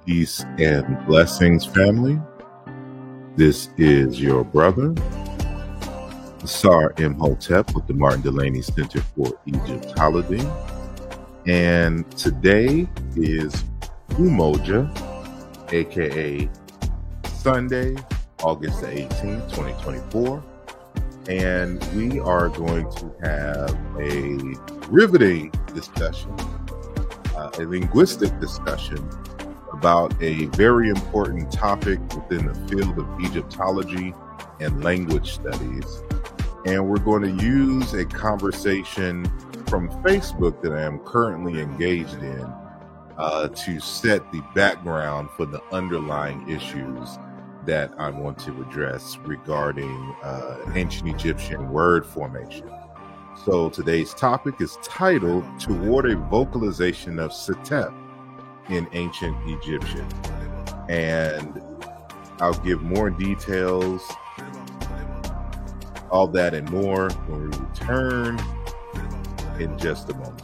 Peace and blessings, family. This is your brother, Sar Imhotep with the Martin Delany Center for Egyptology. And today is Umoja, aka Sunday, August the 18th, 2024. And we are going to have a riveting discussion, a linguistic discussion about a very important topic within the field of Egyptology and language studies. And we're going to use a conversation from Facebook that I am currently engaged in to set the background for the underlying issues that I want to address regarding ancient Egyptian word formation. So today's topic is titled Toward a Vocalization of Setep in Ancient Egyptian. And I'll give more details, all that and more when we return in just a moment.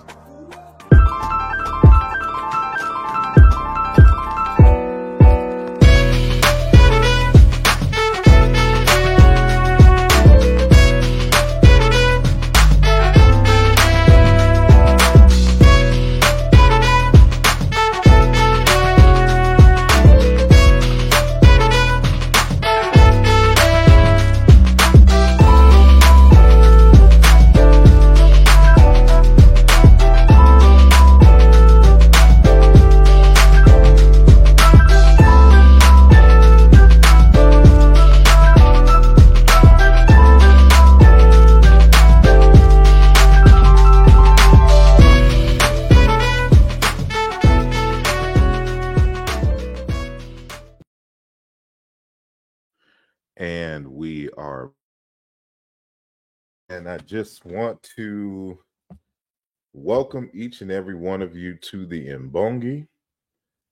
And we are, and I just want to welcome each and every one of you to the Mbongi,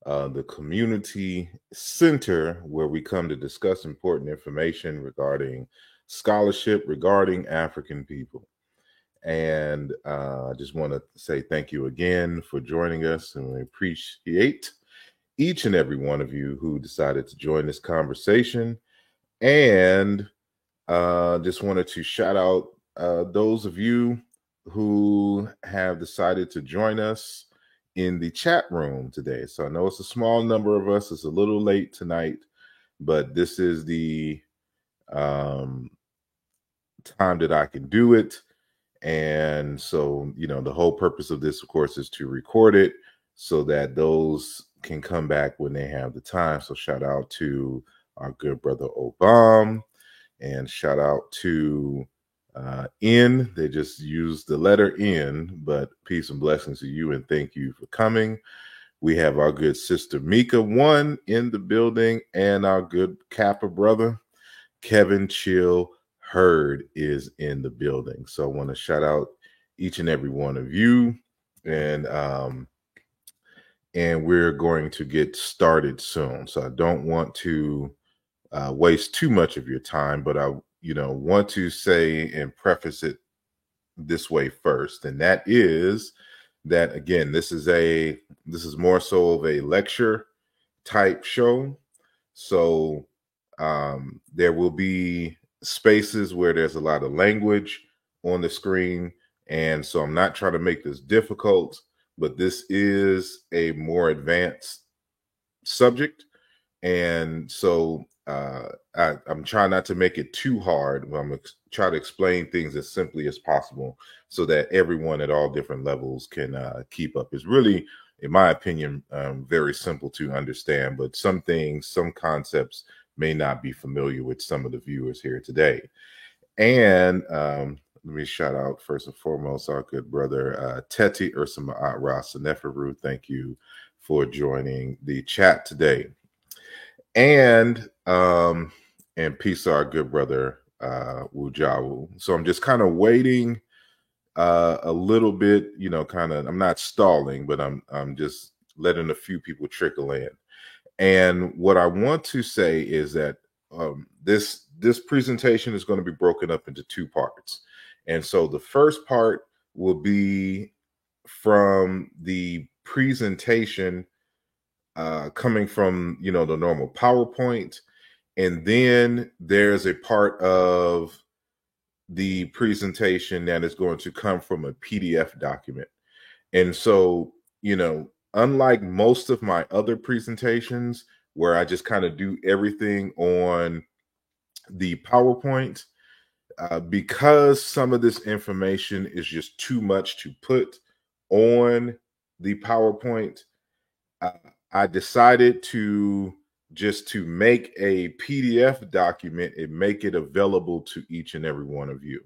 the community center where we come to discuss important information regarding scholarship regarding African people. And I just want to say thank you again for joining us, and we appreciate each and every one of you who decided to join this conversation. And just wanted to shout out those of you who have decided to join us in the chat room today. So I know it's a small number of us. It's a little late tonight, but this is the time that I can do it. And so, you know, the whole purpose of this, of course, is to record it so that those can come back when they have the time. So shout out to our good brother Obama, and shout out to N. They just used the letter N, but peace and blessings to you, and thank you for coming. We have our good sister Mika One in the building, and our good Kappa brother Kevin Chill Hurd is in the building. So I want to shout out each and every one of you, and we're going to get started soon. So I don't want to waste too much of your time, but I, want to say and preface it this way first, and that is that, again, this is more so of a lecture type show. So there will be spaces where there's a lot of language on the screen, and so I'm not trying to make this difficult, but this is a more advanced subject, and so I'm trying not to make it too hard. I'm going to try to explain things as simply as possible so that everyone at all different levels can keep up. It's really, in my opinion, very simple to understand, but some things, some concepts may not be familiar with some of the viewers here today. And let me shout out first and foremost our good brother Teti Ursama Rasa Neferu. Thank you for joining the chat today. And peace to our good brother Wujawu. So I'm just kind of waiting a little bit, I'm not stalling, but I'm just letting a few people trickle in. And what I want to say is that this presentation is going to be broken up into two parts. And so the first part will be from the presentation coming from, you know, the normal PowerPoint. And then there's a part of the presentation that is going to come from a PDF document. And so, you know, unlike most of my other presentations where I just kind of do everything on the PowerPoint, because some of this information is just too much to put on the PowerPoint, uh, I decided to make a PDF document and make it available to each and every one of you.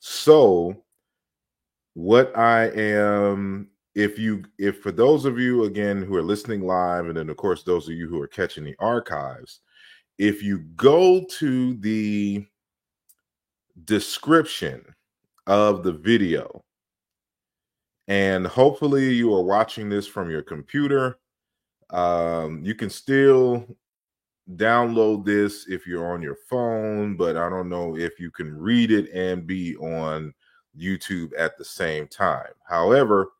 So what I am, if for those of you again who are listening live, and then of course those of you who are catching the archives, if you go to the description of the video, and hopefully you are watching this from your computer, you can still download this if you're on your phone, but I don't know if you can read it and be on YouTube at the same time. However,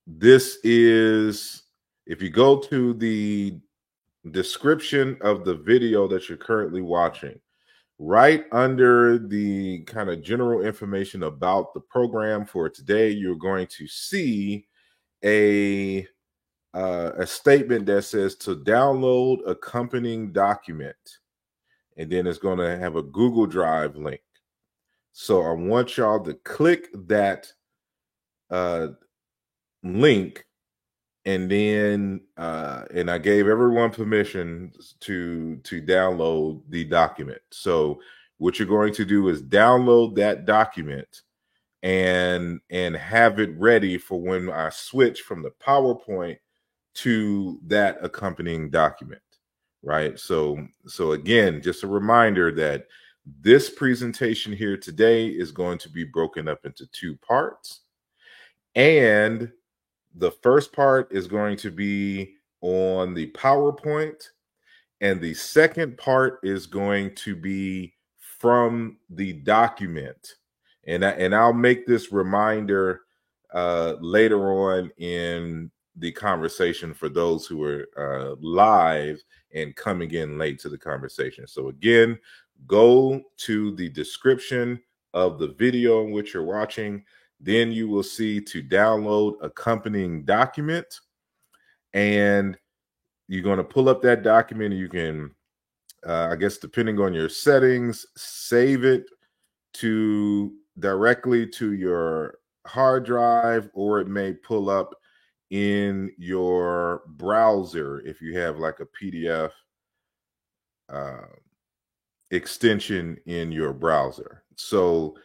this is, if you go to the description of the video that you're currently watching, right under the kind of general information about the program for today, you're going to see a statement that says to download accompanying document, and then it's going to have a Google Drive link. So I want y'all to click that link, and then and I gave everyone permission to download the document. So what you're going to do is download that document and have it ready for when I switch from the PowerPoint to that accompanying document, right? So again, just a reminder that this presentation here today is going to be broken up into two parts, and the first part is going to be on the PowerPoint, and the second part is going to be from the document. And I'll make this reminder later on in the conversation for those who are live and coming in late to the conversation. So again, go to the description of the video in which you're watching. Then you will see to download accompanying document, and you're going to pull up that document. You can, I guess, depending on your settings, save it to directly to your hard drive, or it may pull up in your browser if you have like a PDF extension in your browser. So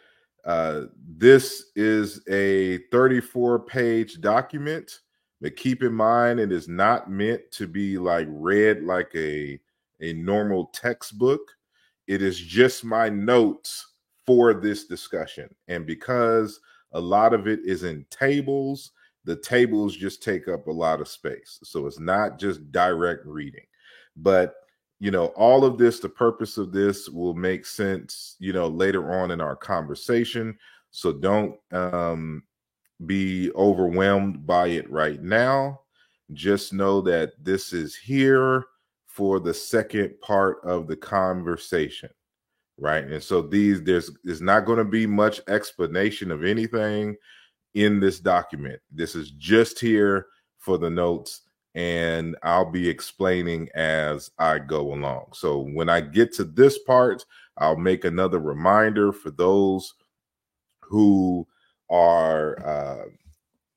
this is a 34-page document, but keep in mind it is not meant to be like read like a normal textbook. It is just my notes for this discussion. And because a lot of it is in tables, the tables just take up a lot of space. So it's not just direct reading. But you know, all of this, the purpose of this will make sense, you know, later on in our conversation. So don't be overwhelmed by it right now. Just know that this is here for the second part of the conversation, right? And so there's not going to be much explanation of anything in this document. This is just here for the notes, and I'll be explaining as I go along. So when I get to this part, I'll make another reminder for those who are,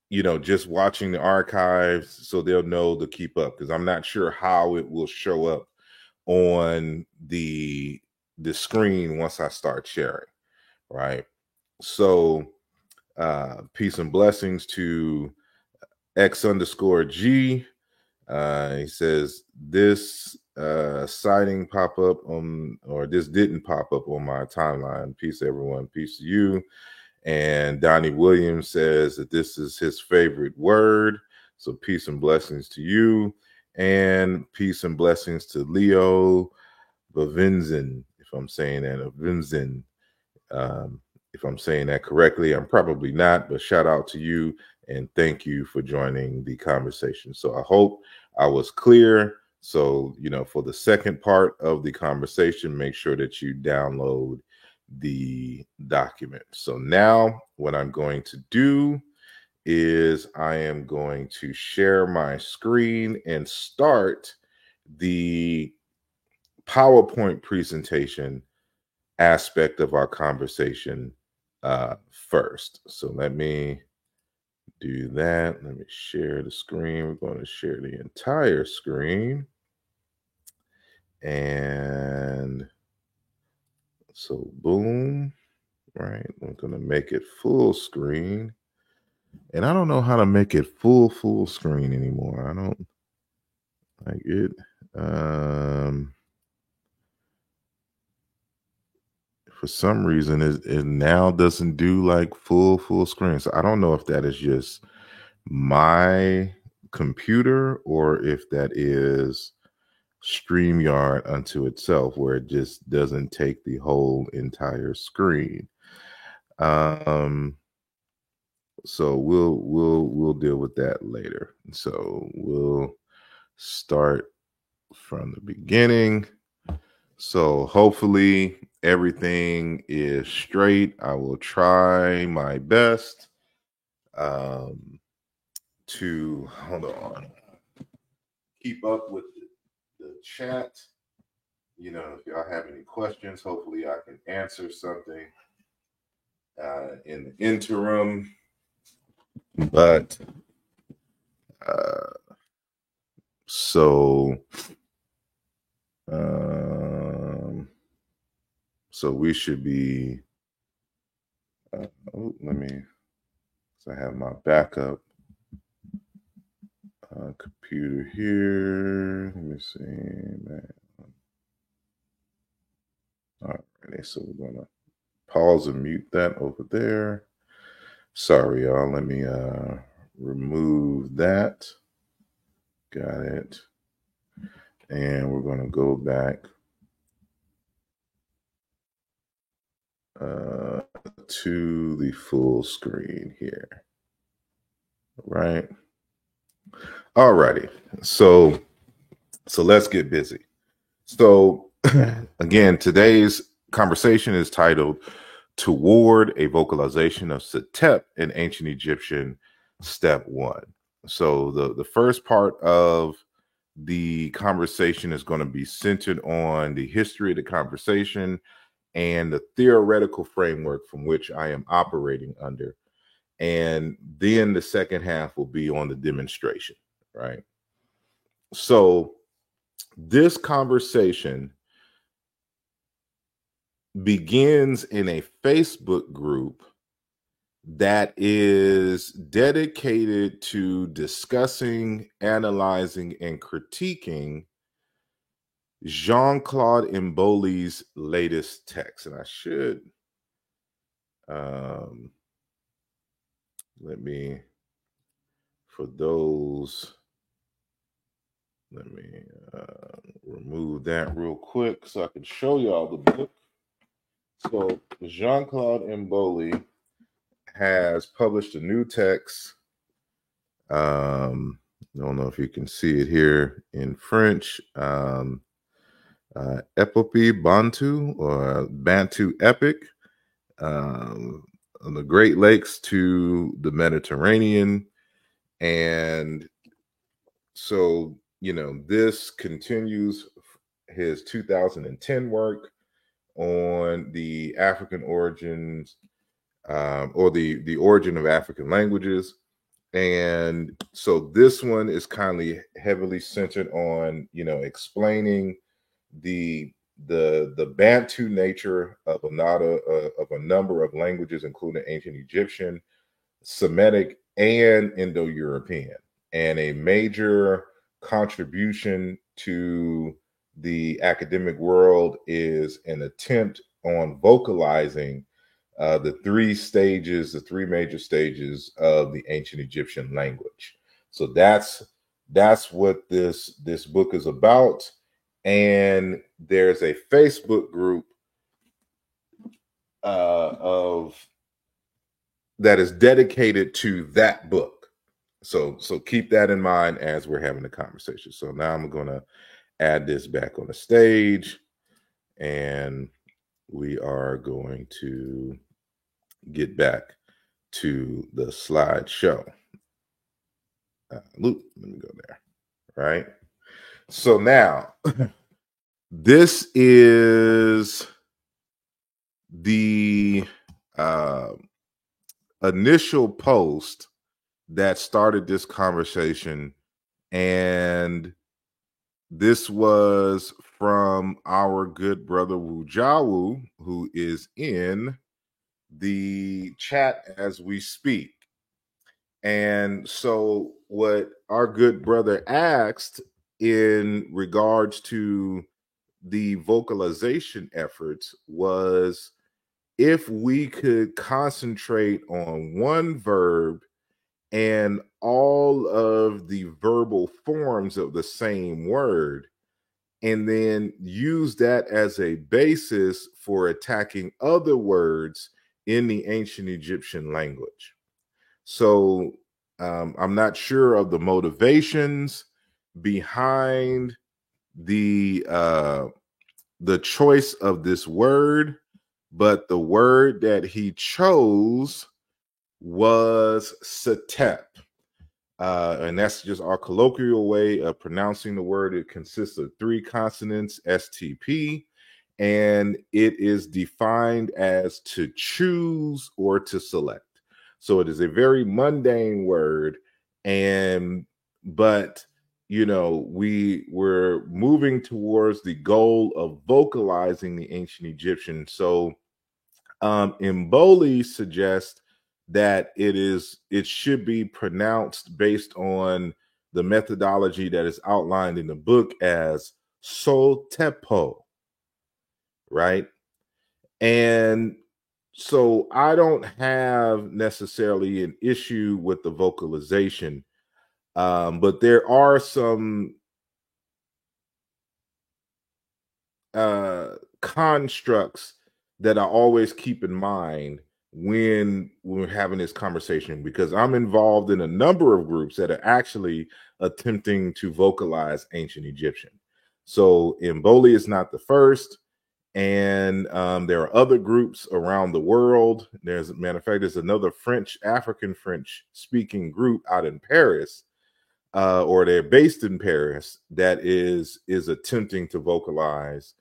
you know, just watching the archives, so they'll know to keep up, because I'm not sure how it will show up on the screen once I start sharing, right? So peace and blessings to X_G. He says this sighting pop up on, or this didn't pop up on my timeline. Peace, everyone. Peace to you. And Donnie Williams says that this is his favorite word. So peace and blessings to you. And peace and blessings to Leo Bavinzin, if I'm saying that, Bavinzin. If I'm saying that correctly, I'm probably not, but shout out to you And thank you for joining the conversation. So I hope I was clear. So, for the second part of the conversation, make sure that you download the document. So now what I'm going to do is I am going to share my screen and start the PowerPoint presentation aspect of our conversation first. So let me do that. Let me share the screen. We're going to share the entire screen. And so boom, right? I'm going to make it full screen. And I don't know how to make it full screen anymore. I don't like it. For some reason, it now doesn't do like full screen. So I don't know if that is just my computer or if that is StreamYard unto itself, where it just doesn't take the whole entire screen. So we'll deal with that later. So we'll start from the beginning. So hopefully everything is straight. I will try my best to hold on, keep up with the chat. If y'all have any questions, hopefully I can answer something in the interim. But so we should be. I have my backup computer here. Let me see, man. All right, so we're gonna pause and mute that over there. Sorry, y'all. Let me remove that. Got it. And we're gonna go back to the full screen here. Right. All righty. So let's get busy. So again, today's conversation is titled Toward a Vocalization of Setep in Ancient Egyptian, Step 1. So the first part of the conversation is going to be centered on the history of the conversation and the theoretical framework from which I am operating under. And then the second half will be on the demonstration, right? So this conversation begins in a Facebook group that is dedicated to discussing, analyzing, and critiquing Jean-Claude Mboli's latest text. And I should let me remove that real quick so I can show y'all the book. So Jean-Claude Mboli has published a new text. I don't know if you can see it here in French. Epopee Bantu, or Bantu Epic, on the Great Lakes to the Mediterranean. And so, this continues his 2010 work on the African origins, or the origin of African languages. And so this one is heavily centered on, explaining the Bantu nature of a number of languages, including ancient Egyptian, Semitic, and Indo-European. And a major contribution to the academic world is an attempt on vocalizing the three major stages of the ancient Egyptian language. So that's what this book is about. And there's a Facebook group that is dedicated to that book. So keep that in mind as we're having the conversation. So now I'm going to add this back on the stage, and we are going to get back to the slideshow. Let me go there. Right. So now this is the initial post that started this conversation, and this was from our good brother Wu Jiawu, who is in the chat as we speak. And so what our good brother asked in regards to the vocalization efforts was if we could concentrate on one verb and all of the verbal forms of the same word, and then use that as a basis for attacking other words in the ancient Egyptian language. So I'm not sure of the motivations behind the choice of this word, but the word that he chose was setep. And that's just our colloquial way of pronouncing the word. It consists of 3 consonants, STP, and it is defined as to choose or to select. So it is a very mundane word, but we were moving towards the goal of vocalizing the ancient Egyptian. So Mboli suggests that it should be pronounced based on the methodology that is outlined in the book as Sotepo, right? And so I don't have necessarily an issue with the vocalization, but there are some constructs that I always keep in mind when we're having this conversation, because I'm involved in a number of groups that are actually attempting to vocalize ancient Egyptian. So Mboli is not the first, and there are other groups around the world. There's, matter of fact, there's another African French speaking group out in Paris, or they're based in Paris, that is attempting to vocalize.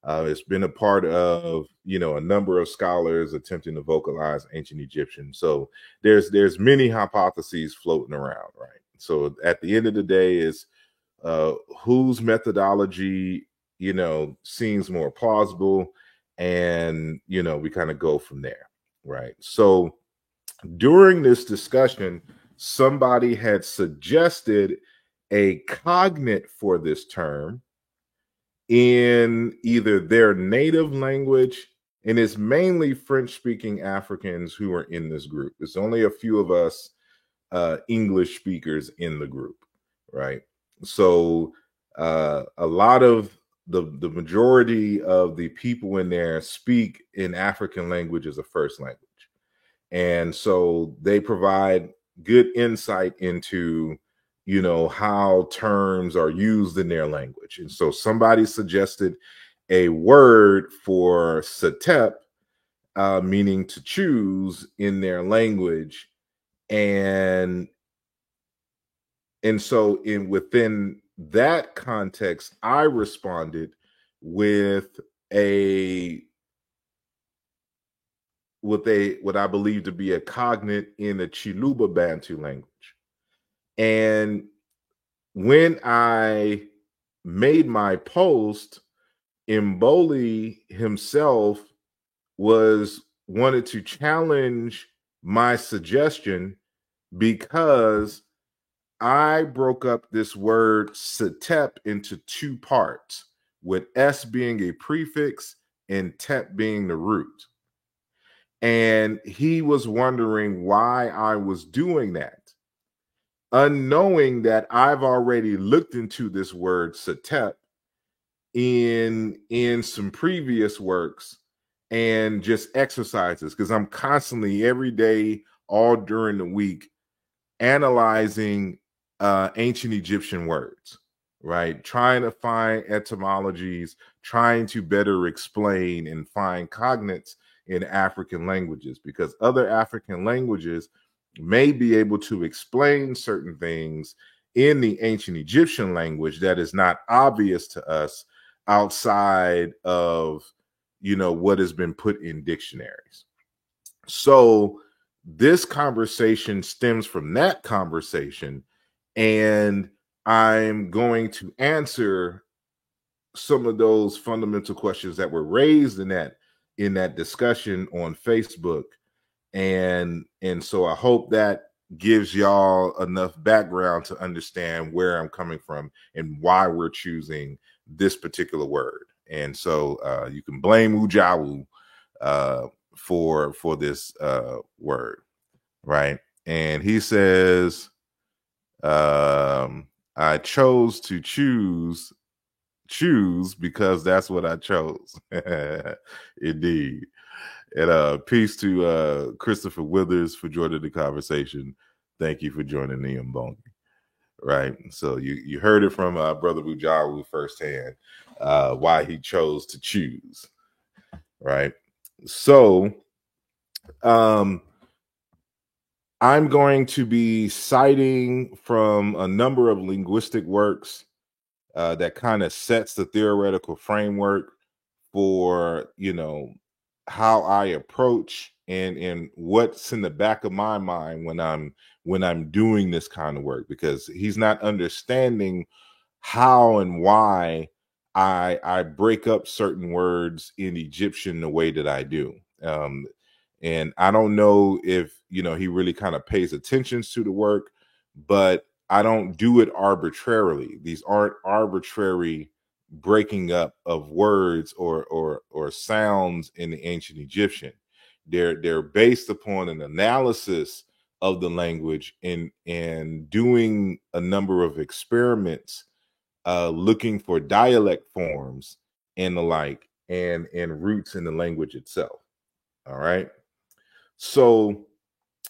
It's been a part of a number of scholars attempting to vocalize ancient Egyptian. So there's many hypotheses floating around, right? So at the end of the day, is whose methodology seems more plausible, and we kind of go from there, right? So during this discussion, somebody had suggested a cognate for this term in either their native language, and it's mainly French-speaking Africans who are in this group. It's only a few of us English speakers in the group, right? So a lot of the majority of the people in there speak in African language as a first language. And so they provide good insight into how terms are used in their language. And so somebody suggested a word for setep, meaning to choose in their language. And so within that context, I responded with what I believe to be a cognate in the Chiluba Bantu language. And when I made my post, Mboli himself wanted to challenge my suggestion, because I broke up this word setep into 2 parts, with S being a prefix and tep being the root. And he was wondering why I was doing that, unknowing that I've already looked into this word setep in some previous works and just exercises, because I'm constantly, every day, all during the week, analyzing ancient Egyptian words, right? Trying to find etymologies, trying to better explain and find cognates in African languages, because other African languages may be able to explain certain things in the ancient Egyptian language that is not obvious to us outside of, what has been put in dictionaries. So this conversation stems from that conversation, and I'm going to answer some of those fundamental questions that were raised in that discussion on Facebook. And so I hope that gives y'all enough background to understand where I'm coming from and why we're choosing this particular word. And so you can blame Ujawu for this word, right? And he says, I chose to choose because that's what I chose. Indeed. And peace to Christopher Withers for joining the conversation. Thank you for joining the Mbongi. Right. So you heard it from Brother Bujawu firsthand, why he chose to choose. Right. So I'm going to be citing from a number of linguistic works that kind of sets the theoretical framework for, how I approach and what's in the back of my mind when I'm doing this kind of work, because he's not understanding how and why I break up certain words in Egyptian the way that I do. And I don't know if he really kind of pays attention to the work, but I don't do it arbitrarily. These aren't arbitrary breaking up of words or sounds in the ancient Egyptian. They're based upon an analysis of the language and doing a number of experiments, looking for dialect forms and the like, and roots in the language itself. All right. So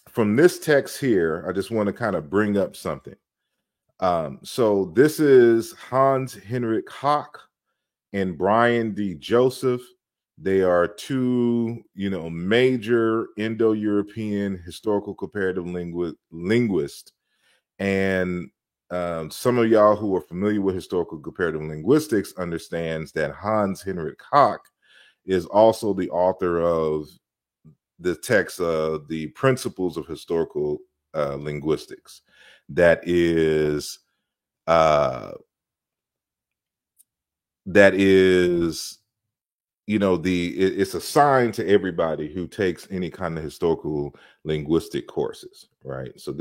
from this text here, I just want to kind of bring up something. So this is Hans Henrik Hock and Brian D. Joseph. They are two, major Indo-European historical comparative linguists. And some of y'all who are familiar with historical comparative linguistics understands that Hans Henrik Hock is also the author of the text, The Principles of Historical Linguistics. That is it's assigned to everybody who takes any kind of historical linguistic courses, right? So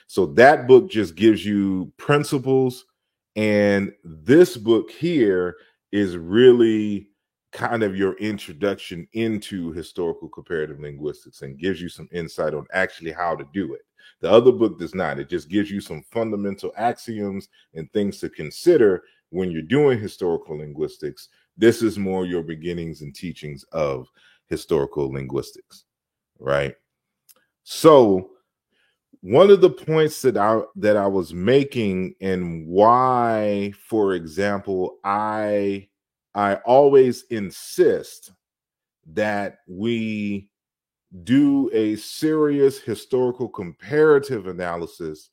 so that book just gives you principles, and this book here is really kind of your introduction into historical comparative linguistics and gives you some insight on actually how to do it. The other book does not. It just gives you some fundamental axioms and things to consider when you're doing historical linguistics. This is more your beginnings and teachings of historical linguistics, right? So one of the points that I was making, and why, for example, I always insist that we do a serious historical comparative analysis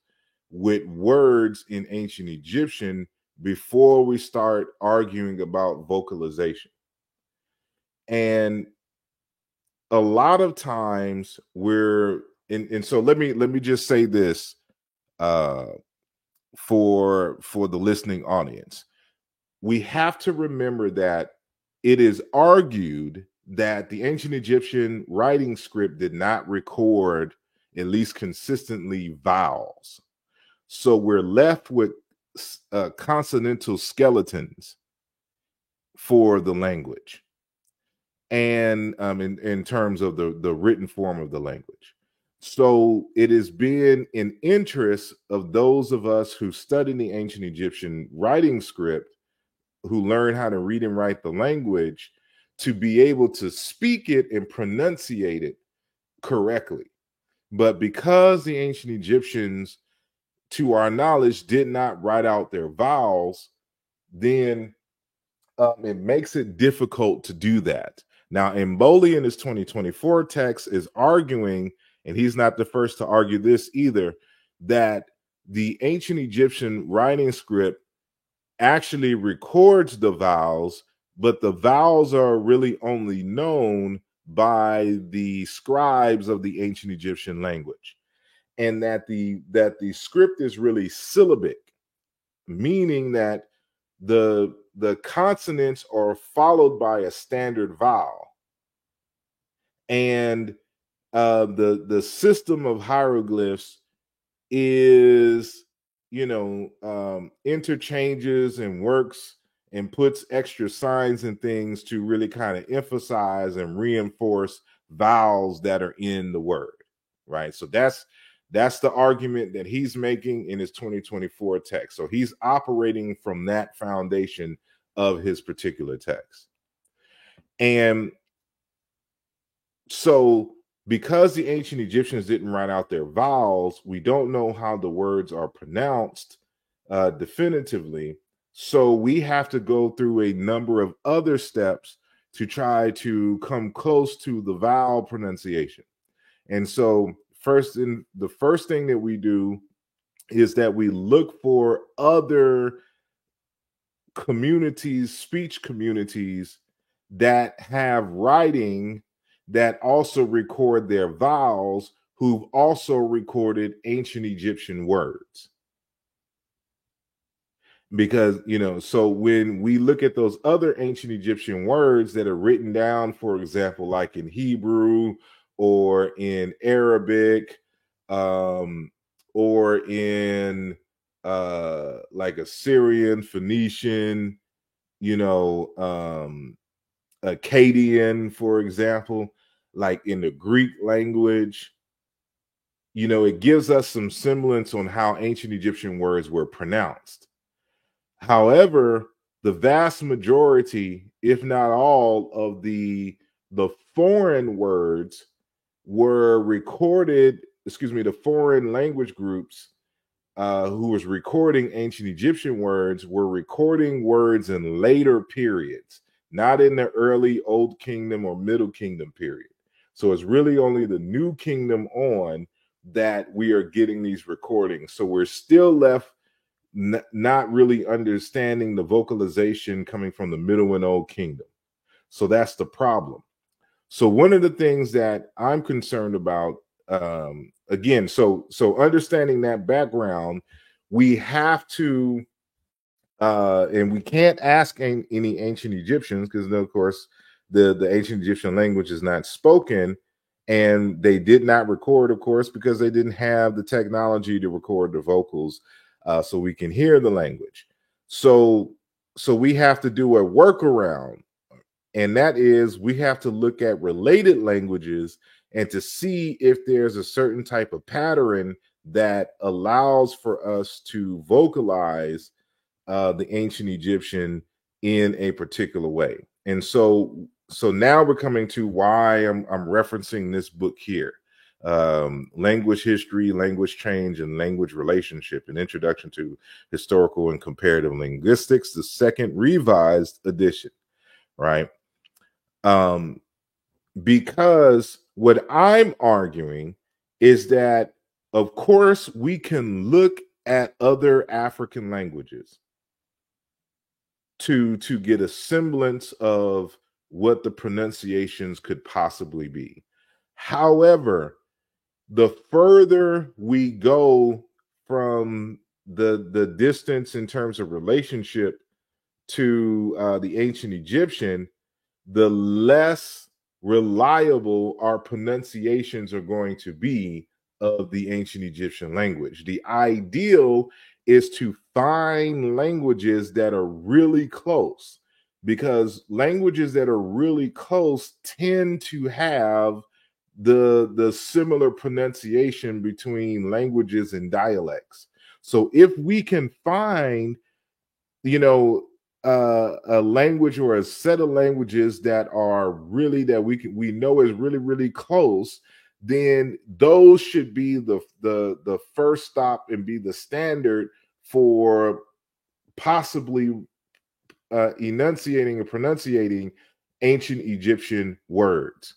with words in ancient Egyptian before we start arguing about vocalization. And a lot of times and so let me just say this for the listening audience. We have to remember that it is argued that the ancient Egyptian writing script did not record, at least consistently, vowels. So we're left with consonantal skeletons for the language, and in terms of the written form of the language. So it has been an interest of those of us who study the ancient Egyptian writing script, who learn how to read and write the language, to be able to speak it and pronunciate it correctly. But because the ancient Egyptians, to our knowledge, did not write out their vowels, then it makes it difficult to do that. Now, Mboli in his 2024 text is arguing, and he's not the first to argue this either, that the ancient Egyptian writing script actually records the vowels, but the vowels are really only known by the scribes of the ancient Egyptian language, and that the script is really syllabic, meaning that the consonants are followed by a standard vowel, and the system of hieroglyphs is, interchanges and works and puts extra signs and things to really kind of emphasize and reinforce vowels that are in the word, right? So that's the argument that he's making in his 2024 text. So he's operating from that foundation of his particular text. And so, because the ancient Egyptians didn't write out their vowels, we don't know how the words are pronounced definitively. So we have to go through a number of other steps to try to come close to the vowel pronunciation. And so, the first thing that we do is that we look for other communities, speech communities that have writing that also record their vowels, who've also recorded ancient Egyptian words. Because, so when we look at those other ancient Egyptian words that are written down, for example, like in Hebrew or in Arabic, or in like Assyrian, Phoenician, Akkadian, for example, like in the Greek language, it gives us some semblance on how ancient Egyptian words were pronounced. However, the vast majority, if not all, of the foreign words were recorded, the foreign language groups who was recording ancient Egyptian words were recording words in later periods, not in the early Old Kingdom or Middle Kingdom period. So it's really only the New Kingdom on that we are getting these recordings. So we're still left not really understanding the vocalization coming from the Middle and Old Kingdom. So that's the problem. So one of the things that I'm concerned about, again, so understanding that background, we have to, and we can't ask any ancient Egyptians, because of course the ancient Egyptian language is not spoken, and they did not record, of course, because they didn't have the technology to record the vocals, so we can hear the language. So we have to do a workaround, and that is we have to look at related languages and to see if there's a certain type of pattern that allows for us to vocalize the ancient Egyptian in a particular way. And so now we're coming to why I'm referencing this book here, Language History, Language Change, and Language Relationship, an Introduction to Historical and Comparative Linguistics, the second revised edition, right? Because what I'm arguing is that, of course, we can look at other African languages to get a semblance of what the pronunciations could possibly be. However, the further we go from the distance in terms of relationship to the ancient Egyptian, the less reliable our pronunciations are going to be of the ancient Egyptian language. The ideal is to find languages that are really close, because languages that are really close tend to have the similar pronunciation between languages and dialects. So if we can find, a language or a set of languages that are really, that we know is really, really close, then those should be the first stop and be the standard for possibly enunciating and pronunciating ancient Egyptian words.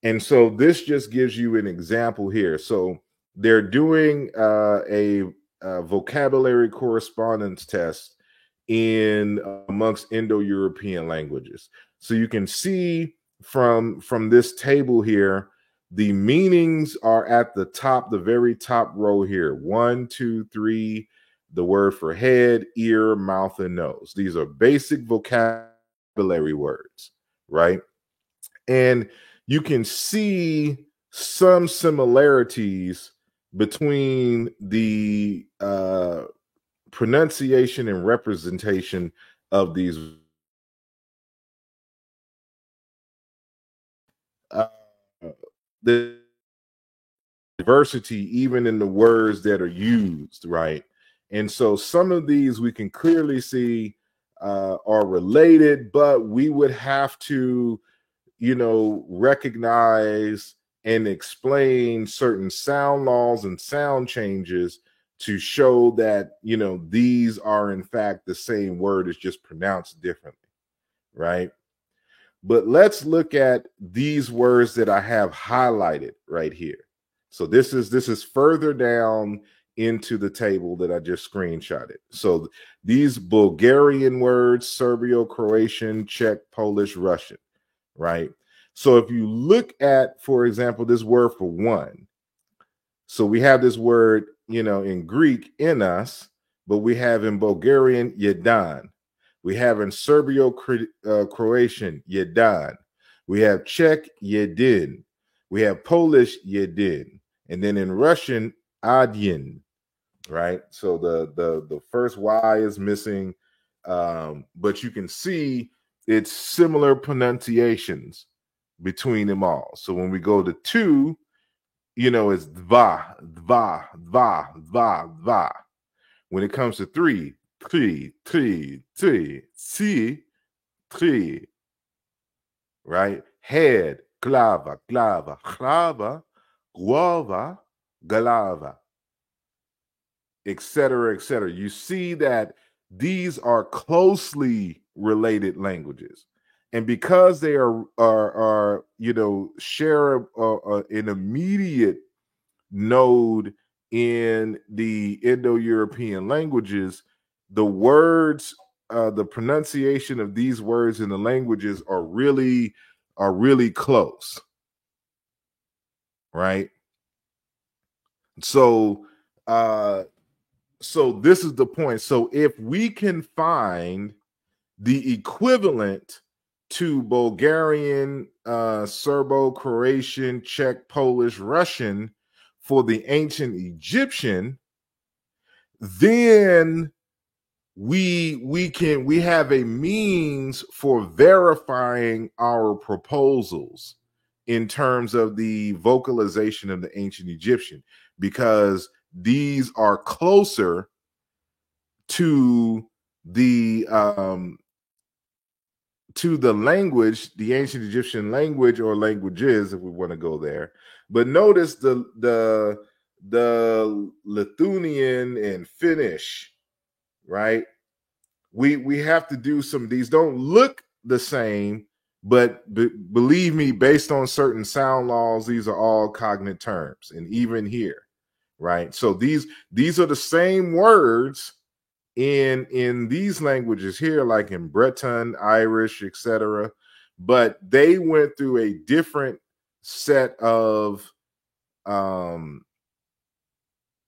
And so this just gives you an example here. So they're doing a vocabulary correspondence test in amongst Indo-European languages. So you can see from this table here, the meanings are at the top, the very top row here. 1, 2, 3, the word for head, ear, mouth, and nose. These are basic vocabulary words, right? And you can see some similarities between the pronunciation and representation of these. The diversity, even in the words that are used, right? And so some of these we can clearly see are related, but we would have to, recognize and explain certain sound laws and sound changes to show that, these are in fact the same word, it's just pronounced differently, right? But let's look at these words that I have highlighted right here. So this is further down into the table that I just screenshotted. So these Bulgarian words, Serbio-Croatian, Czech, Polish, Russian, right? So if you look at, for example, this word for one, so we have this word, in Greek, enos, but we have in Bulgarian, jedan. We have in Serbio-Croatian, jedan. We have Czech, yedin. We have Polish, yedin. And then in Russian, adyin, right? So the first Y is missing, but you can see it's similar pronunciations between them all. So when we go to 2, it's dva, dva, dva, dva, dva. When it comes to 3, tri, tri, tri, si, tri, right? Head, glava, glava, glava, guava, galava, etc., etc. You see that these are closely related languages, and because they are share an immediate node in the Indo-European languages, the words, the pronunciation of these words in the languages are really close, right? So this is the point. So if we can find the equivalent to Bulgarian, Serbo-Croatian, Czech, Polish, Russian for the ancient Egyptian, then we have a means for verifying our proposals in terms of the vocalization of the ancient Egyptian, because these are closer to the language, the ancient Egyptian language or languages, if we want to go there. But notice the Lithuanian and Finnish, right? We have to do some. These don't look the same, but believe me, based on certain sound laws, these are all cognate terms, and even here, right? So these are the same words in these languages here, like in Breton, Irish, etc., but they went through a different set of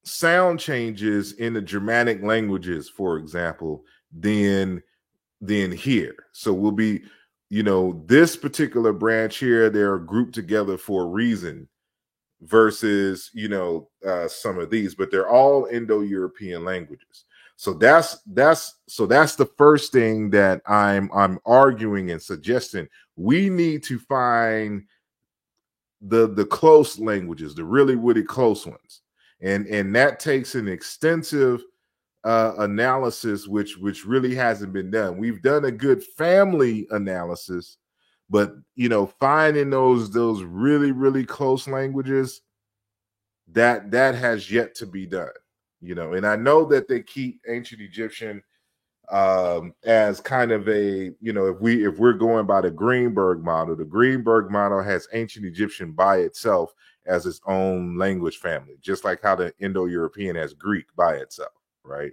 sound changes in the Germanic languages, for example, than here. So we'll be, this particular branch here, they're grouped together for a reason versus, some of these, but they're all Indo-European languages. So that's the first thing that I'm arguing and suggesting. We need to find the close languages, the really close ones, and that takes an extensive analysis, which really hasn't been done. We've done a good family analysis, But finding those really, really close languages, that has yet to be done. And I know that they keep ancient Egyptian as kind of a, if we're going by the Greenberg model has ancient Egyptian by itself as its own language family, just like how the Indo-European has Greek by itself, right?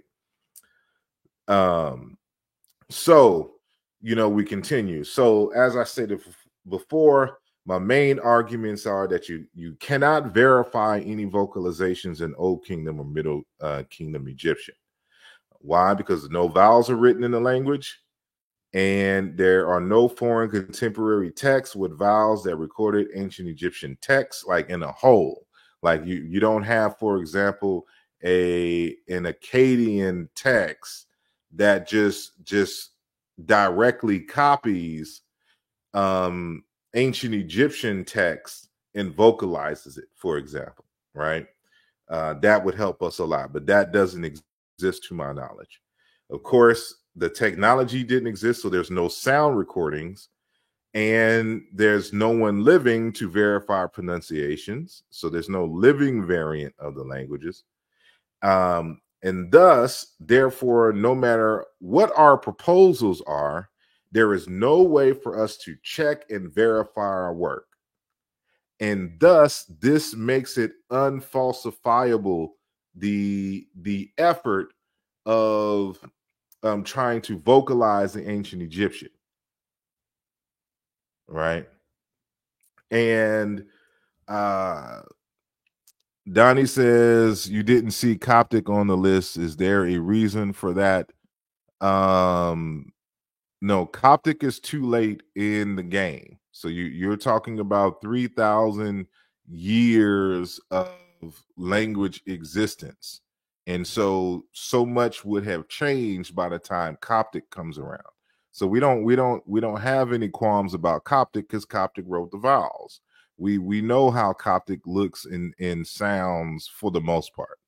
So we continue. So as I said before, my main arguments are that you cannot verify any vocalizations in Old Kingdom or Middle Kingdom Egyptian. Why? Because no vowels are written in the language, and there are no foreign contemporary texts with vowels that recorded ancient Egyptian texts, like in a whole. Like you don't have, for example, an Akkadian text that just directly copies ancient Egyptian text and vocalizes it, for example, right? That would help us a lot, but that doesn't exist to my knowledge. Of course, the technology didn't exist, so there's no sound recordings, and there's no one living to verify pronunciations, so there's no living variant of the languages. And thus, therefore, no matter what our proposals are, there is no way for us to check and verify our work. And thus, this makes it unfalsifiable, the effort of trying to vocalize the ancient Egyptian, right? And Donnie says you didn't see Coptic on the list. Is there a reason for that? No, Coptic is too late in the game. So you're talking about 3,000 years of language existence. And so much would have changed by the time Coptic comes around. So we don't have any qualms about Coptic because Coptic wrote the vowels. We know how Coptic looks in sounds for the most part,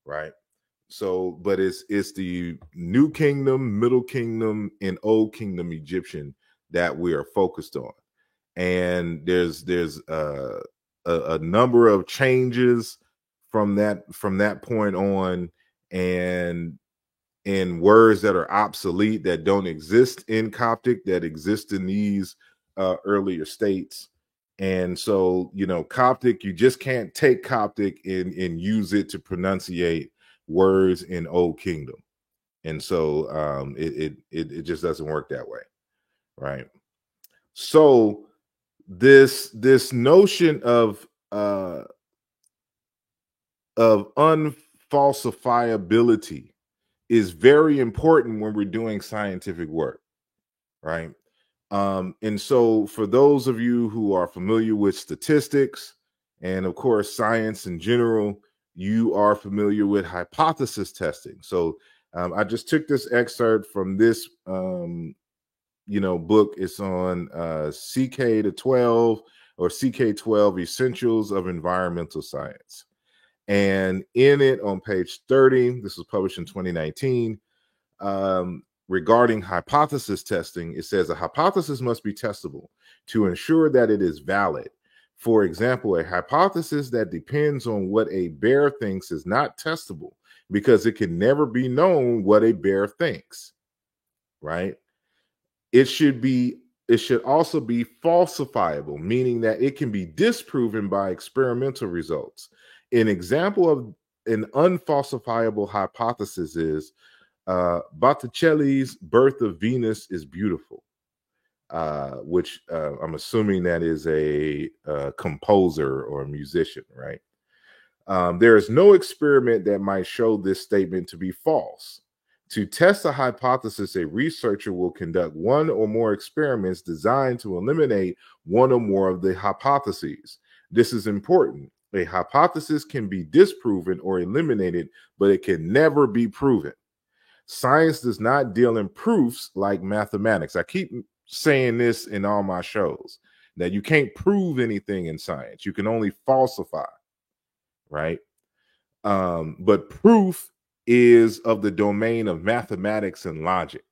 right? So, but it's the New Kingdom, Middle Kingdom, and Old Kingdom Egyptian that we are focused on, and there's a number of changes from that point on, and words that are obsolete that don't exist in Coptic that exist in these earlier states. And so, Coptic, you just can't take Coptic and use it to pronunciate words in Old Kingdom. And so it just doesn't work that way, right? So this notion of unfalsifiability is very important when we're doing scientific work, right? And so for those of you who are familiar with statistics and of course science in general, you are familiar with hypothesis testing. So I just took this excerpt from this book. It's on CK12 or CK12 Essentials of Environmental Science. And in it, on page 30, this was published in 2019, regarding hypothesis testing, it says a hypothesis must be testable to ensure that it is valid. For example, a hypothesis that depends on what a bear thinks is not testable because it can never be known what a bear thinks, right? It should also be falsifiable, meaning that it can be disproven by experimental results. An example of an unfalsifiable hypothesis is Botticelli's Birth of Venus is beautiful, which I'm assuming that is a composer or a musician, right? There is no experiment that might show this statement to be false. To test a hypothesis, a researcher will conduct one or more experiments designed to eliminate one or more of the hypotheses. This is important. A hypothesis can be disproven or eliminated, but it can never be proven. Science does not deal in proofs like mathematics. I keep saying this in all my shows, that you can't prove anything in science. You can only falsify, right? But proof is of the domain of mathematics and logic.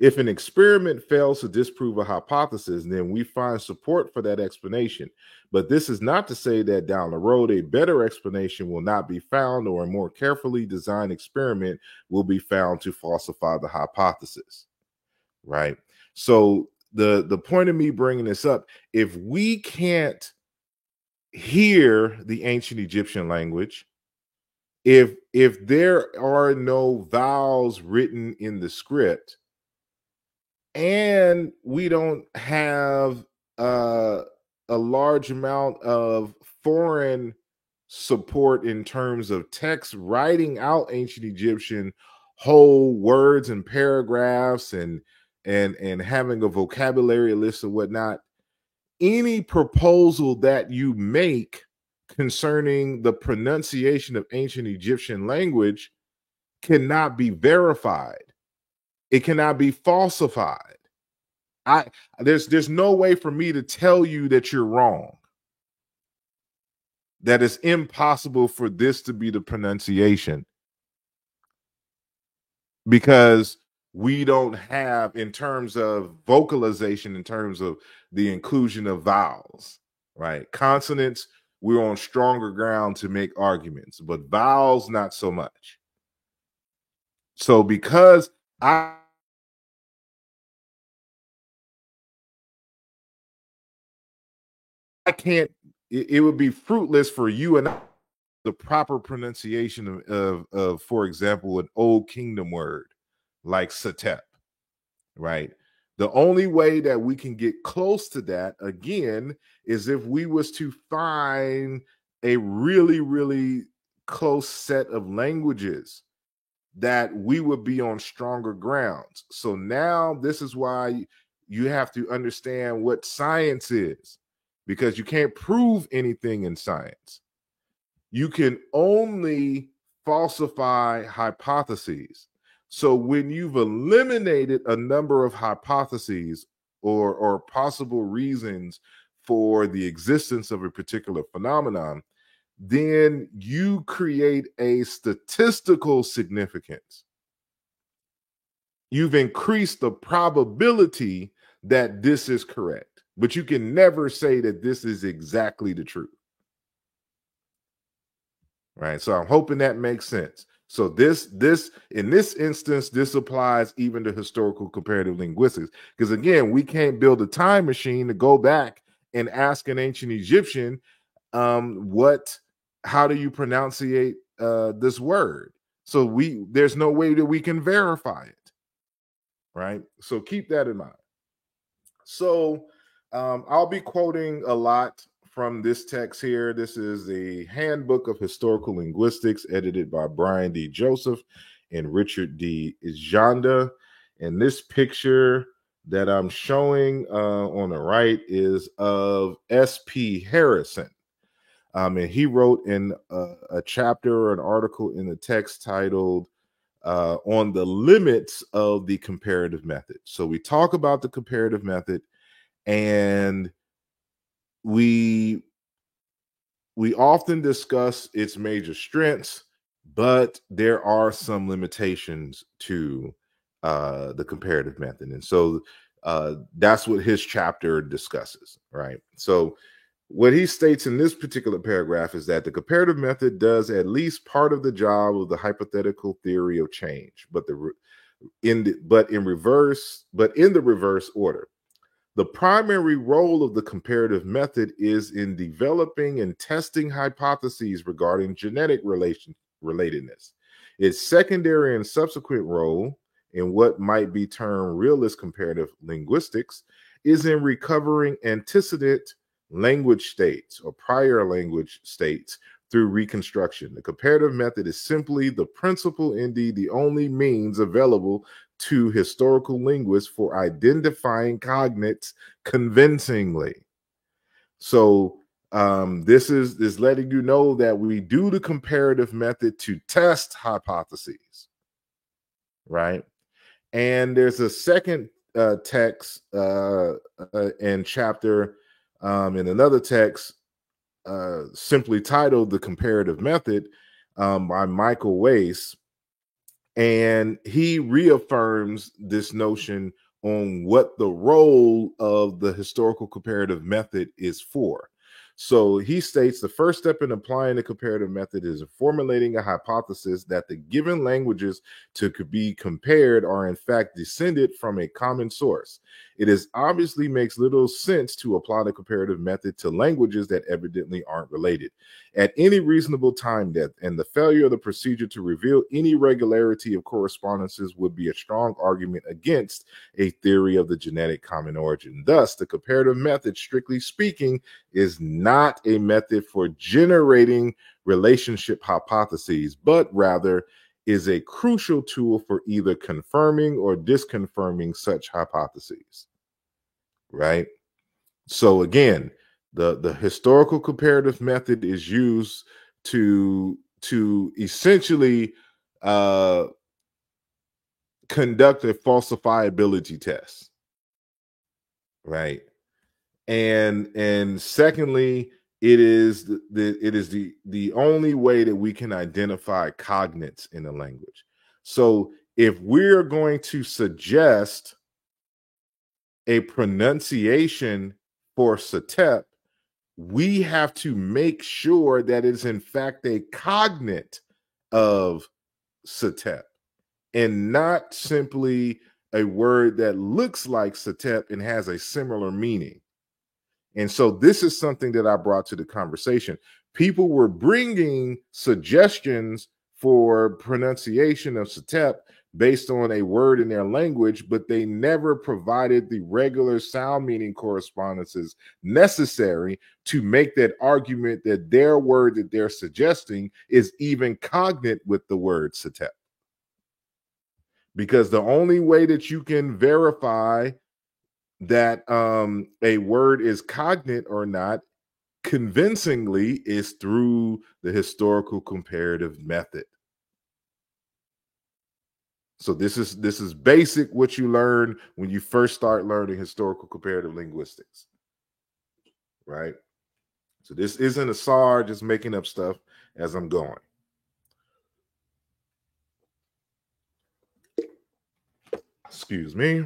If an experiment fails to disprove a hypothesis, then we find support for that explanation. But this is not to say that down the road a better explanation will not be found or a more carefully designed experiment will be found to falsify the hypothesis, right? So the point of me bringing this up, if we can't hear the ancient Egyptian language, if there are no vowels written in the script, and we don't have uh, a large amount of foreign support in terms of text writing out ancient Egyptian whole words and paragraphs and having a vocabulary list and whatnot, any proposal that you make concerning the pronunciation of ancient Egyptian language cannot be verified. It cannot be falsified. There's no way for me to tell you that you're wrong. That it's impossible for this to be the pronunciation, because we don't have, in terms of vocalization, in terms of the inclusion of vowels, right? Consonants, we're on stronger ground to make arguments, but vowels, not so much. So because I can't, it would be fruitless for you and I, the proper pronunciation of, for example, an Old Kingdom word like Satep, right? The only way that we can get close to that again is if we was to find a really, really close set of languages that we would be on stronger grounds. So now this is why you have to understand what science is, because you can't prove anything in science. You can only falsify hypotheses. So when you've eliminated a number of hypotheses or possible reasons for the existence of a particular phenomenon, then you create a statistical significance. You've increased the probability that this is correct, but you can never say that this is exactly the truth. Right. So I'm hoping that makes sense. So this in this instance, this applies even to historical comparative linguistics. Because again, we can't build a time machine to go back and ask an ancient Egyptian, how do you pronunciate this word? So there's no way that we can verify it. Right. So keep that in mind. So I'll be quoting a lot from this text here. This is the Handbook of Historical Linguistics, edited by Brian D. Joseph and Richard D. Ijanda. And this picture that I'm showing on the right is of S.P. Harrison. And he wrote in a chapter or an article in the text titled on the limits of the comparative method. So we talk about the comparative method, and we often discuss its major strengths, but there are some limitations to the comparative method. And so that's what his chapter discusses, right? So what he states in this particular paragraph is that the comparative method does at least part of the job of the hypothetical theory of change, but in the reverse order. The primary role of the comparative method is in developing and testing hypotheses regarding genetic relatedness. Its secondary and subsequent role, in what might be termed realist comparative linguistics, is in recovering antecedent language states or prior language states through reconstruction. The comparative method is simply the principle, indeed the only means available to historical linguists for identifying cognates convincingly. So this is letting you know that we do the comparative method to test hypotheses, right? And there's a second text and chapter in another text simply titled "The Comparative Method" by Michael Weiss. And he reaffirms this notion on what the role of the historical comparative method is for. So he states the first step in applying the comparative method is formulating a hypothesis that the given languages to be compared are in fact descended from a common source. It is obviously makes little sense to apply the comparative method to languages that evidently aren't related at any reasonable time depth, and the failure of the procedure to reveal any regularity of correspondences would be a strong argument against a theory of the genetic common origin. Thus, the comparative method, strictly speaking, is not a method for generating relationship hypotheses, but rather is a crucial tool for either confirming or disconfirming such hypotheses. Right? So again, the historical comparative method is used to essentially conduct a falsifiability test, right? And secondly, it is the only way that we can identify cognates in a language. So if we're going to suggest a pronunciation for Satep, we have to make sure that it's in fact a cognate of Satep and not simply a word that looks like Satep and has a similar meaning. And so this is something that I brought to the conversation. People were bringing suggestions for pronunciation of Satep based on a word in their language, but they never provided the regular sound meaning correspondences necessary to make that argument that their word that they're suggesting is even cognate with the word Satep. Because the only way that you can verify that a word is cognate or not convincingly is through the historical comparative method. So this is basic what you learn when you first start learning historical comparative linguistics, right? So this isn't a SAR just making up stuff as I'm going. Excuse me.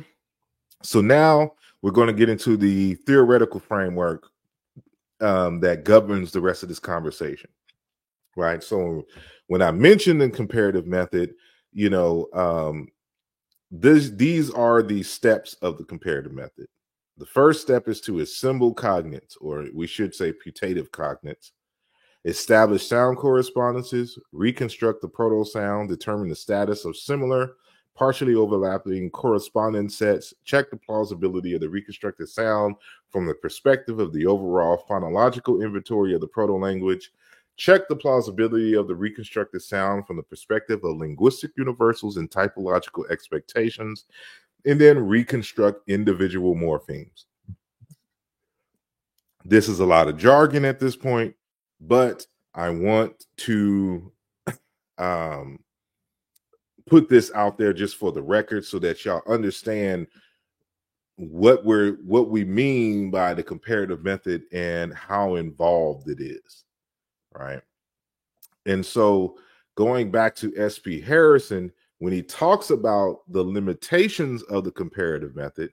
So now we're going to get into the theoretical framework that governs the rest of this conversation, right? So when I mentioned the comparative method, you know, these are the steps of the comparative method. The first step is to assemble cognates, or we should say putative cognates, establish sound correspondences, reconstruct the proto sound, determine the status of similar, partially overlapping correspondence sets, check the plausibility of the reconstructed sound from the perspective of the overall phonological inventory of the proto language, check the plausibility of the reconstructed sound from the perspective of linguistic universals and typological expectations, and then reconstruct individual morphemes. This is a lot of jargon at this point, but I want to put this out there just for the record so that y'all understand what we mean by the comparative method and how involved it is, right? And so going back to S.P. Harrison, when he talks about the limitations of the comparative method,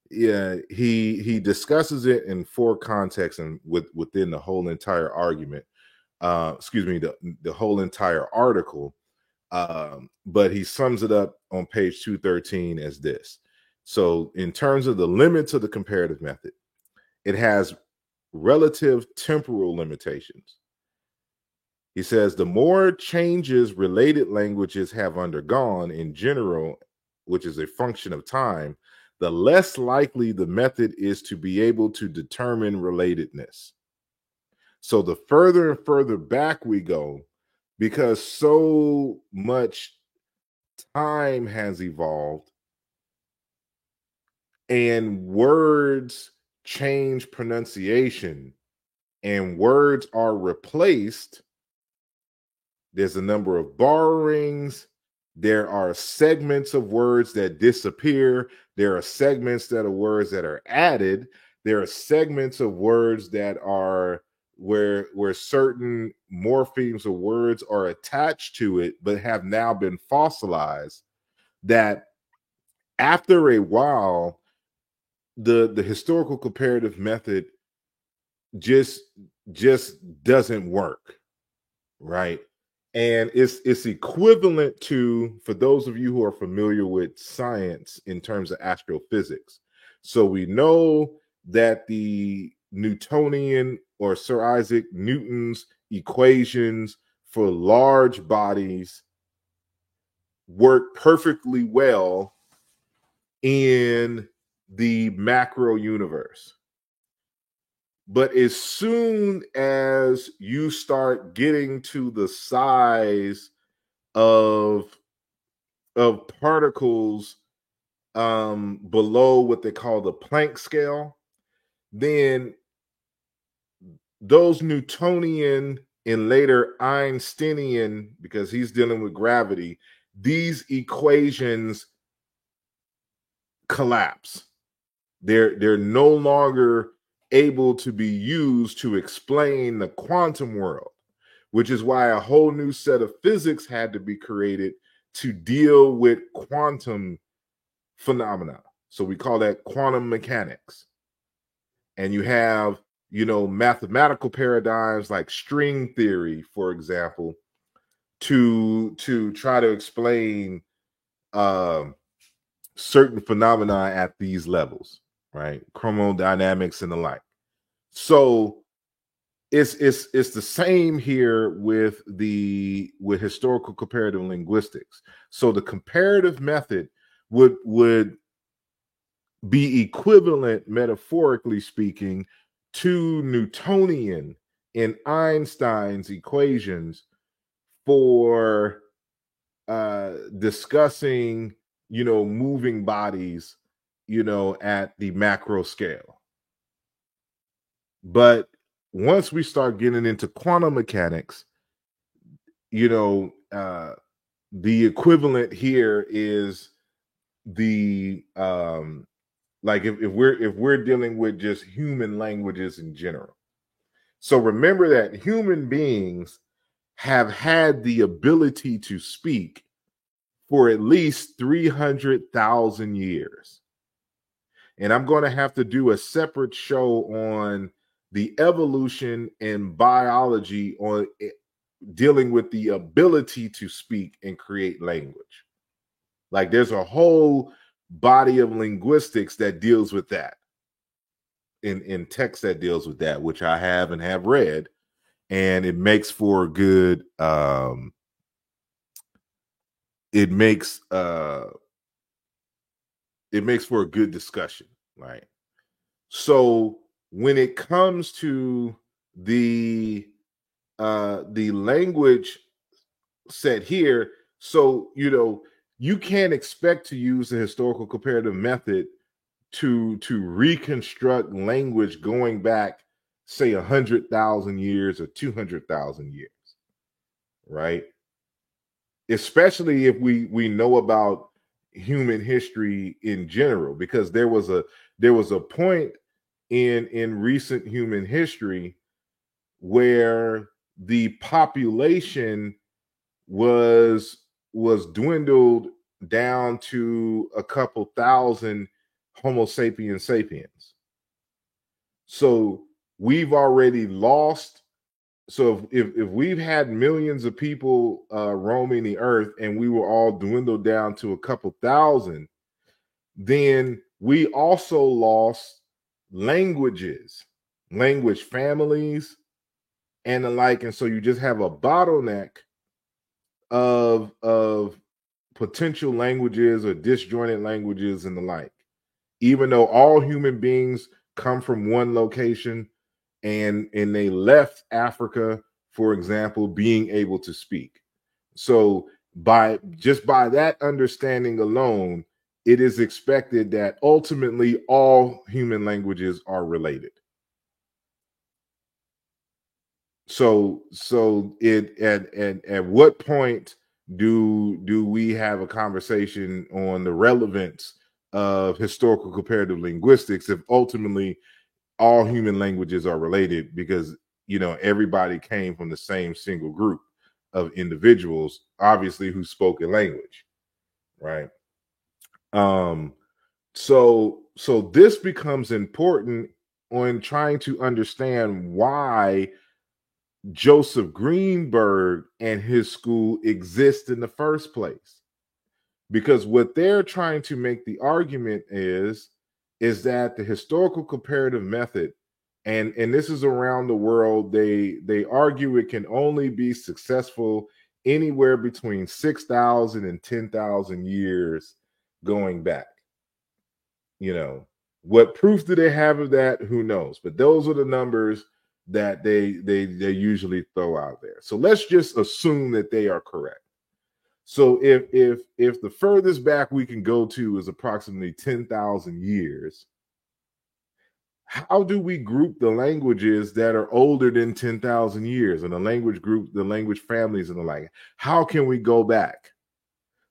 yeah, he discusses it in four contexts and within the whole entire argument. Excuse me, the whole entire article. But he sums it up on page 213 as this. So, in terms of the limits of the comparative method, it has relative temporal limitations. He says the more changes related languages have undergone in general, which is a function of time, the less likely the method is to be able to determine relatedness. So the further and further back we go, because so much time has evolved and words change pronunciation and words are replaced, there's a number of borrowings. There are segments of words that disappear. There are segments that are words that are added. There are segments of words that are where certain morphemes or words are attached to it, but have now been fossilized, that after a while, the historical comparative method just doesn't work, right? And it's equivalent to, for those of you who are familiar with science in terms of astrophysics. So we know that the Newtonian, or Sir Isaac Newton's, equations for large bodies work perfectly well in the macro universe. But as soon as you start getting to the size of particles below what they call the Planck scale, then those Newtonian and later Einsteinian, because he's dealing with gravity, these equations collapse. They're no longer able to be used to explain the quantum world, which is why a whole new set of physics had to be created to deal with quantum phenomena. So we call that quantum mechanics. And you have, mathematical paradigms like string theory, for example, to try to explain certain phenomena at these levels, right? Chromodynamics and the like. So it's the same here with historical comparative linguistics. So the comparative method would be equivalent, metaphorically speaking, to Newtonian and Einstein's equations for discussing, moving bodies, at the macro scale. But once we start getting into quantum mechanics, the equivalent here is the like if we're dealing with just human languages in general. So remember that human beings have had the ability to speak for at least 300,000 years. And I'm going to have to do a separate show on the evolution and biology on dealing with the ability to speak and create language. Like there's a whole body of linguistics that deals with that, in text that deals with that, which I have and have read, and it makes for a good it makes for a good discussion, right? So when it comes to the language set here, so you can't expect to use the historical comparative method to reconstruct language going back, say, 100,000 years or 200,000 years, right? Especially if we know about human history in general, because there was a point in recent human history where the population was dwindled down to a couple thousand Homo sapiens sapiens. So we've already lost. So if we've had millions of people roaming the earth and we were all dwindled down to a couple thousand, then we also lost languages, language families, and the like. And so you just have a bottleneck of potential languages or disjointed languages and the like, even though all human beings come from one location and they left Africa, for example, being able to speak. So by that understanding alone, it is expected that ultimately all human languages are related. So at what point do we have a conversation on the relevance of historical comparative linguistics if ultimately all human languages are related? Because everybody came from the same single group of individuals, obviously, who spoke a language, right? So this becomes important on trying to understand why Joseph Greenberg and his school exist in the first place. Because what they're trying to make the argument is that the historical comparative method, and this is around the world, they argue it can only be successful anywhere between 6,000 and 10,000 years going back. What proof do they have of that? Who knows? But those are the numbers that they usually throw out there. So let's just assume that they are correct. So if the furthest back we can go to is approximately 10,000 years, how do we group the languages that are older than 10,000 years, and the language group, the language families and the like? How can we go back?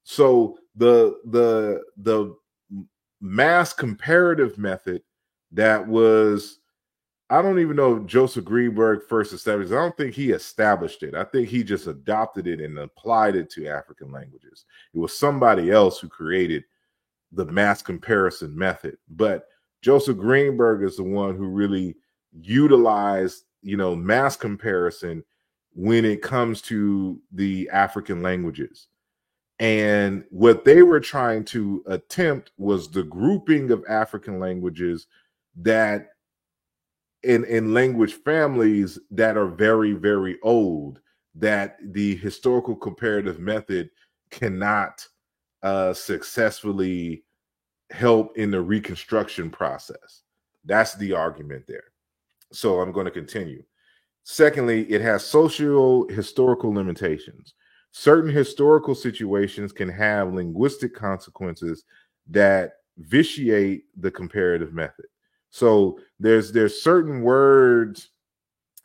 So the mass comparative method that was, I don't even know if Joseph Greenberg first established it. I don't think he established it. I think he just adopted it and applied it to African languages. It was somebody else who created the mass comparison method. But Joseph Greenberg is the one who really utilized, mass comparison when it comes to the African languages. And what they were trying to attempt was the grouping of African languages that in language families that are very, very old, that the historical comparative method cannot successfully help in the reconstruction process. That's the argument there. So I'm going to continue. Secondly, it has socio-historical limitations. Certain historical situations can have linguistic consequences that vitiate the comparative method. So there's certain words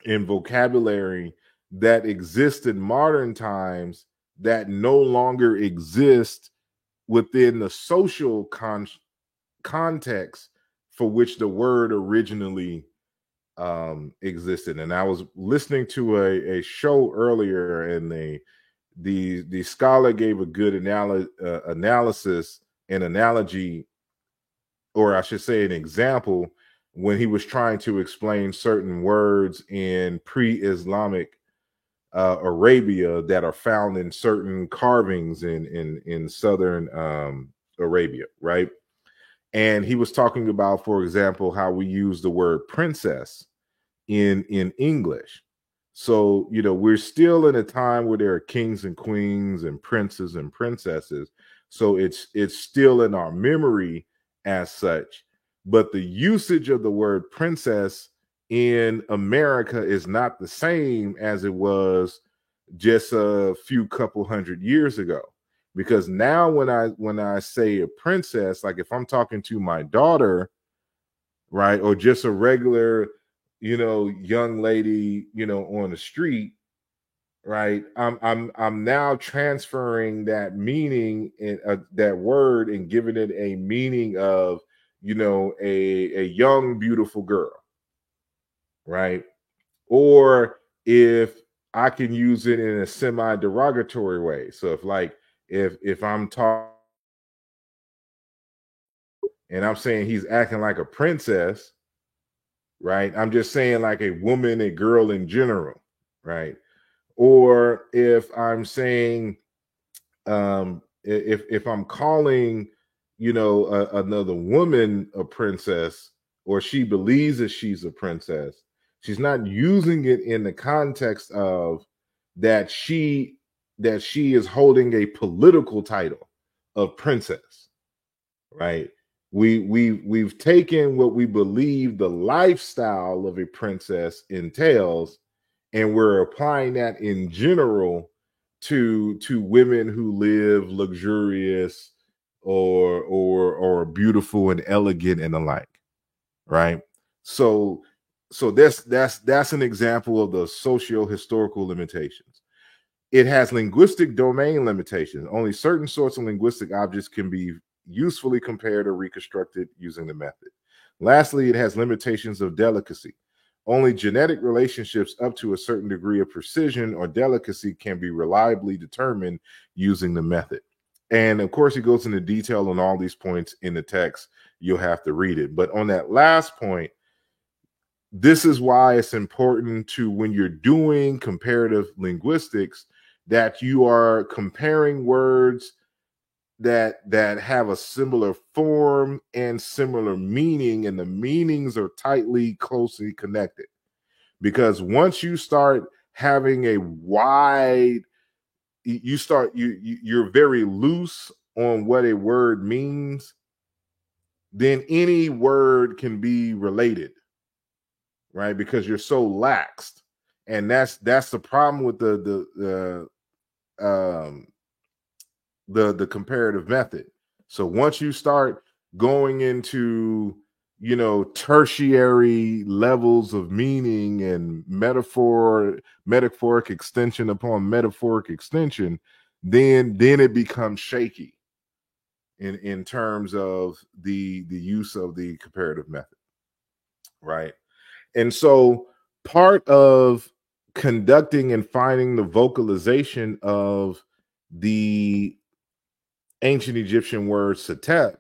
in vocabulary that exist in modern times that no longer exist within the social context for which the word originally existed. And I was listening to a show earlier, and the scholar gave a good analysis and analogy, or I should say an example, when he was trying to explain certain words in pre-Islamic Arabia that are found in certain carvings in southern Arabia, right? And he was talking about, for example, how we use the word princess in English. So, we're still in a time where there are kings and queens and princes and princesses. So it's still in our memory as such. But the usage of the word princess in America is not the same as it was just a few couple hundred years ago. Because now when I say a princess, like if I'm talking to my daughter, right, or just a regular, young lady, on the street, right, I'm now transferring that meaning in that word and giving it a meaning of, a young beautiful girl, right? Or if I can use it in a semi-derogatory way. So if I'm talking and I'm saying he's acting like a princess, right? I'm just saying like a woman, a girl in general, right? Or if I'm saying, if I'm calling, another woman a princess, or she believes that she's a princess, she's not using it in the context of that she is holding a political title of princess, right? We've taken what we believe the lifestyle of a princess entails, and we're applying that in general to women who live luxurious or beautiful and elegant and the like, right? So that's an example of the socio-historical limitations. It has linguistic domain limitations. Only certain sorts of linguistic objects can be usefully compared or reconstructed using the method. Lastly, it has limitations of delicacy. Only genetic relationships up to a certain degree of precision or delicacy can be reliably determined using the method. And of course, he goes into detail on all these points in the text. You'll have to read it. But on that last point, this is why it's important to, when you're doing comparative linguistics, that you are comparing words that have a similar form and similar meaning, and the meanings are tightly, closely connected. Because once you start having a wide, you're very loose on what a word means, then any word can be related, right? Because you're so laxed. And that's the problem with the comparative method. So once you start going into, tertiary levels of meaning and metaphoric extension upon metaphoric extension, then it becomes shaky in terms of the use of the comparative method, right? And so part of conducting and finding the vocalization of the ancient Egyptian word satep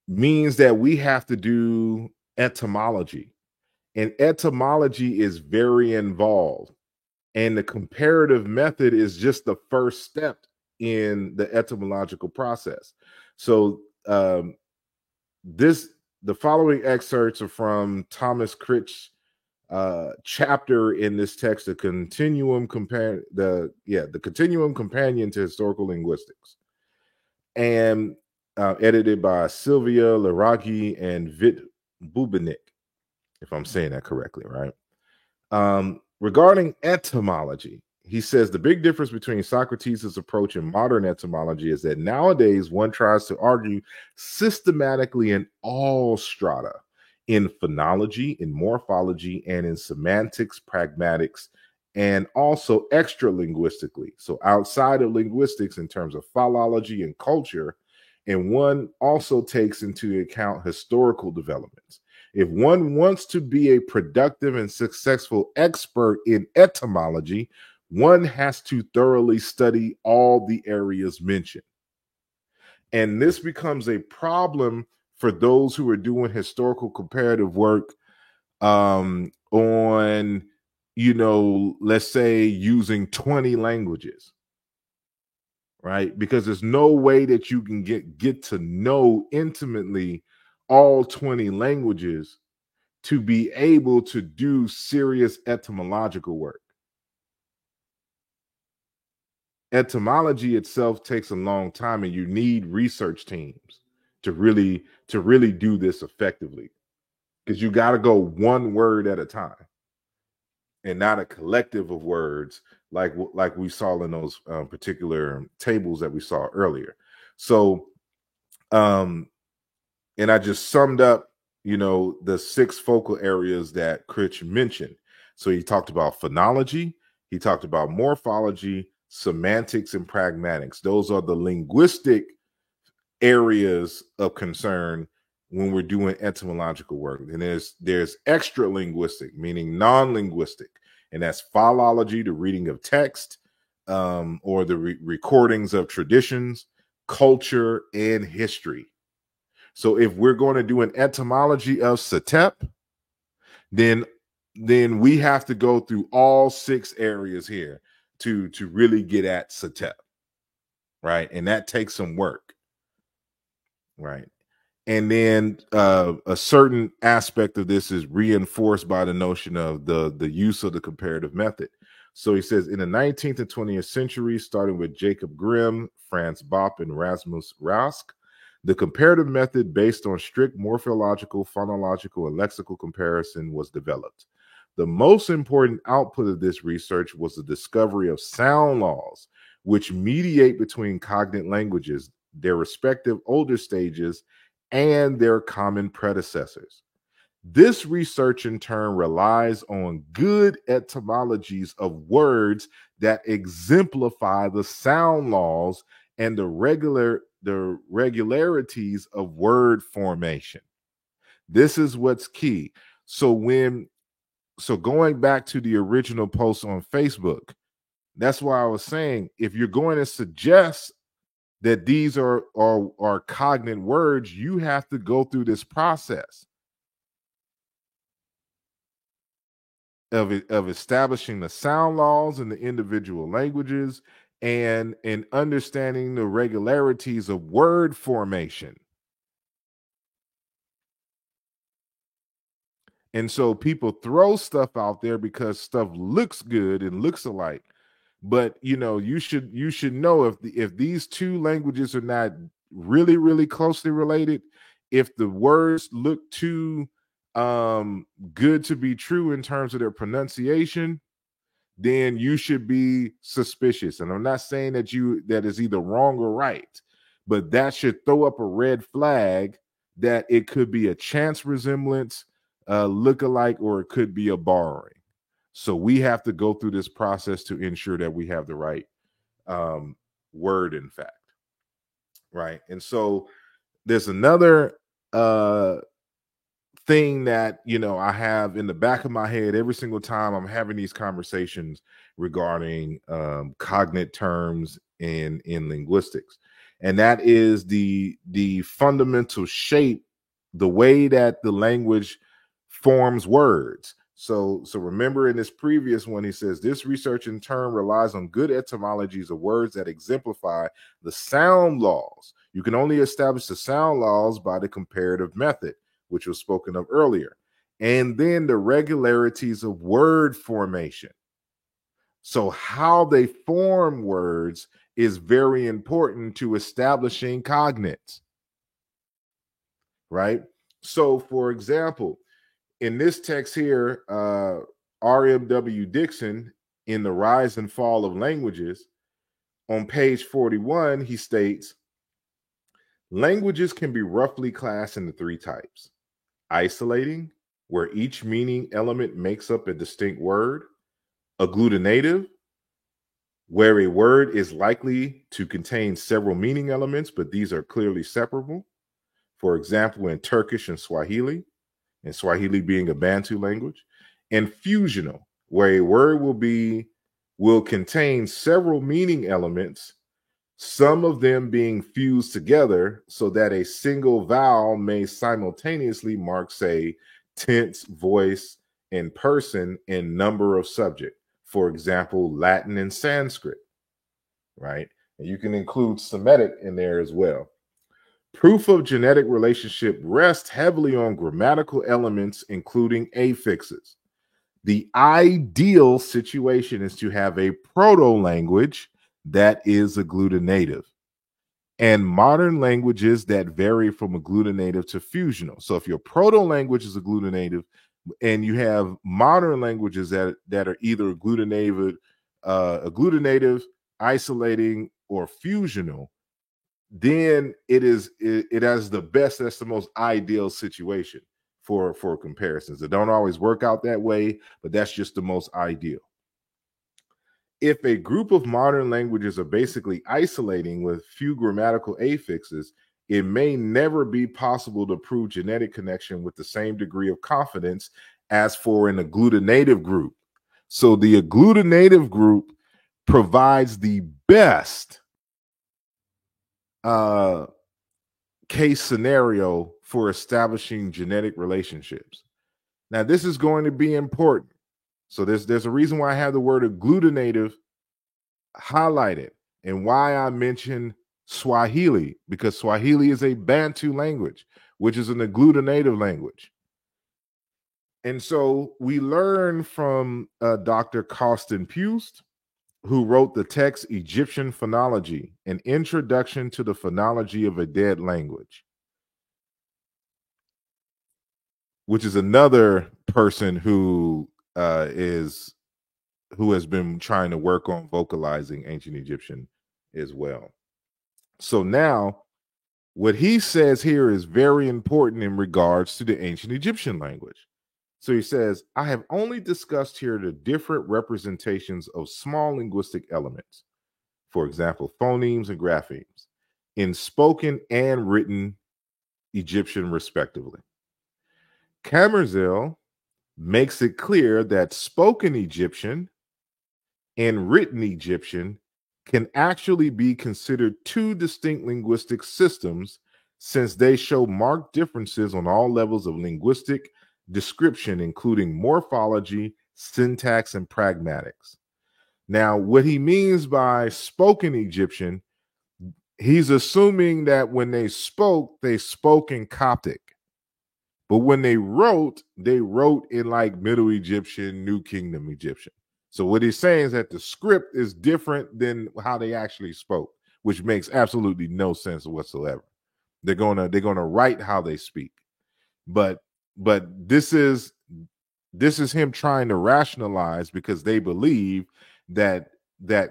means that we have to do etymology. And etymology is very involved. And the comparative method is just the first step in the etymological process. So the following excerpts are from Thomas Critch's chapter in this text, the Continuum Companion to Historical Linguistics, and edited by Sylvia Laragi and Vit Bubenik, if I'm saying that correctly, right? Regarding etymology, he says the big difference between Socrates' approach and modern etymology is that nowadays one tries to argue systematically in all strata, in phonology, in morphology, and in semantics, pragmatics, and also extra linguistically. So outside of linguistics in terms of philology and culture, and one also takes into account historical developments. If one wants to be a productive and successful expert in etymology, one has to thoroughly study all the areas mentioned. And this becomes a problem for those who are doing historical comparative work on, let's say using 20 languages, right? Because there's no way that you can get to know intimately all 20 languages to be able to do serious etymological work. Etymology itself takes a long time, and you need research teams to really do this effectively, because you got to go one word at a time and not a collective of words like we saw in those particular tables that we saw earlier. So and I just summed up the 6 focal areas that Critch mentioned. So he talked about phonology, he talked about morphology, semantics, and pragmatics. Those are the linguistic areas of concern when we're doing etymological work. And there's extra linguistic, meaning non-linguistic, and that's philology, the reading of text, or the recordings of traditions, culture, and history. So if we're going to do an etymology of satep, then we have to go through all 6 areas here to really get at satep, right? And that takes some work, right? And then a certain aspect of this is reinforced by the notion of the use of the comparative method. So he says in the 19th and 20th century, starting with Jacob Grimm, Franz Bopp, and Rasmus Rask, the comparative method based on strict morphological, phonological, and lexical comparison was developed. The most important output of this research was the discovery of sound laws, which mediate between cognate languages, their respective older stages, and their common predecessors. This research in turn relies on good etymologies of words that exemplify the sound laws and the regularities of word formation. This is what's key. So going back to the original post on Facebook, that's why I was saying, if you're going to suggest that these are cognate words, you have to go through this process of establishing the sound laws in the individual languages and understanding the regularities of word formation. And so people throw stuff out there because stuff looks good and looks alike. But you should know if these two languages are not really, really closely related, if the words look too good to be true in terms of their pronunciation, then you should be suspicious. And I'm not saying that is either wrong or right, but that should throw up a red flag that it could be a chance resemblance, look-alike, or it could be a borrowing. So we have to go through this process to ensure that we have the right word, in fact. Right. And so there's another thing that I have in the back of my head every single time I'm having these conversations regarding cognate terms in linguistics, and that is the fundamental shape, the way that the language forms words. So remember, in this previous one, he says this research in turn relies on good etymologies of words that exemplify the sound laws. You can only establish the sound laws by the comparative method, which was spoken of earlier, and then the regularities of word formation. So how they form words is very important to establishing cognates, right? So, for example, in this text here, R.M.W. Dixon, in The Rise and Fall of Languages, on page 41, he states, languages can be roughly classed into three types: isolating, where each meaning element makes up a distinct word; agglutinative, where a word is likely to contain several meaning elements, but these are clearly separable. For example, in Turkish and Swahili being a Bantu language; and fusional, where a word will contain several meaning elements, some of them being fused together so that a single vowel may simultaneously mark, say, tense, voice, and person in number of subject. For example, Latin and Sanskrit, right? And you can include Semitic in there as well. Proof of genetic relationship rests heavily on grammatical elements, including affixes. The ideal situation is to have a proto-language that is agglutinative, and modern languages that vary from agglutinative to fusional. So if your proto-language is agglutinative and you have modern languages that are either agglutinative, isolating, or fusional, then it has that's the most ideal situation for comparisons. It don't always work out that way, but that's just the most ideal. If a group of modern languages are basically isolating with few grammatical affixes, it may never be possible to prove genetic connection with the same degree of confidence as for an agglutinative group. So the agglutinative group provides the best case scenario for establishing genetic relationships. Now, this is going to be important. So there's a reason why I have the word agglutinative highlighted, and why I mentioned Swahili, because Swahili is a Bantu language, which is an agglutinative language. And so we learn from Dr. Carsten Pust, who wrote the text Egyptian Phonology, an introduction to the phonology of a dead language, which is another person who has been trying to work on vocalizing ancient Egyptian as well. So now what he says here is very important in regards to the ancient Egyptian language. So he says, I have only discussed here the different representations of small linguistic elements, for example, phonemes and graphemes, in spoken and written Egyptian respectively. Kamerzel makes it clear that spoken Egyptian and written Egyptian can actually be considered two distinct linguistic systems since they show marked differences on all levels of linguistic description, including morphology, syntax, and pragmatics. Now, what he means by spoken Egyptian, he's assuming that when they spoke in Coptic. But when they wrote in like Middle Egyptian, New Kingdom Egyptian. So what he's saying is that the script is different than how they actually spoke, which makes absolutely no sense whatsoever. They're gonna write how they speak, but this is him trying to rationalize because they believe that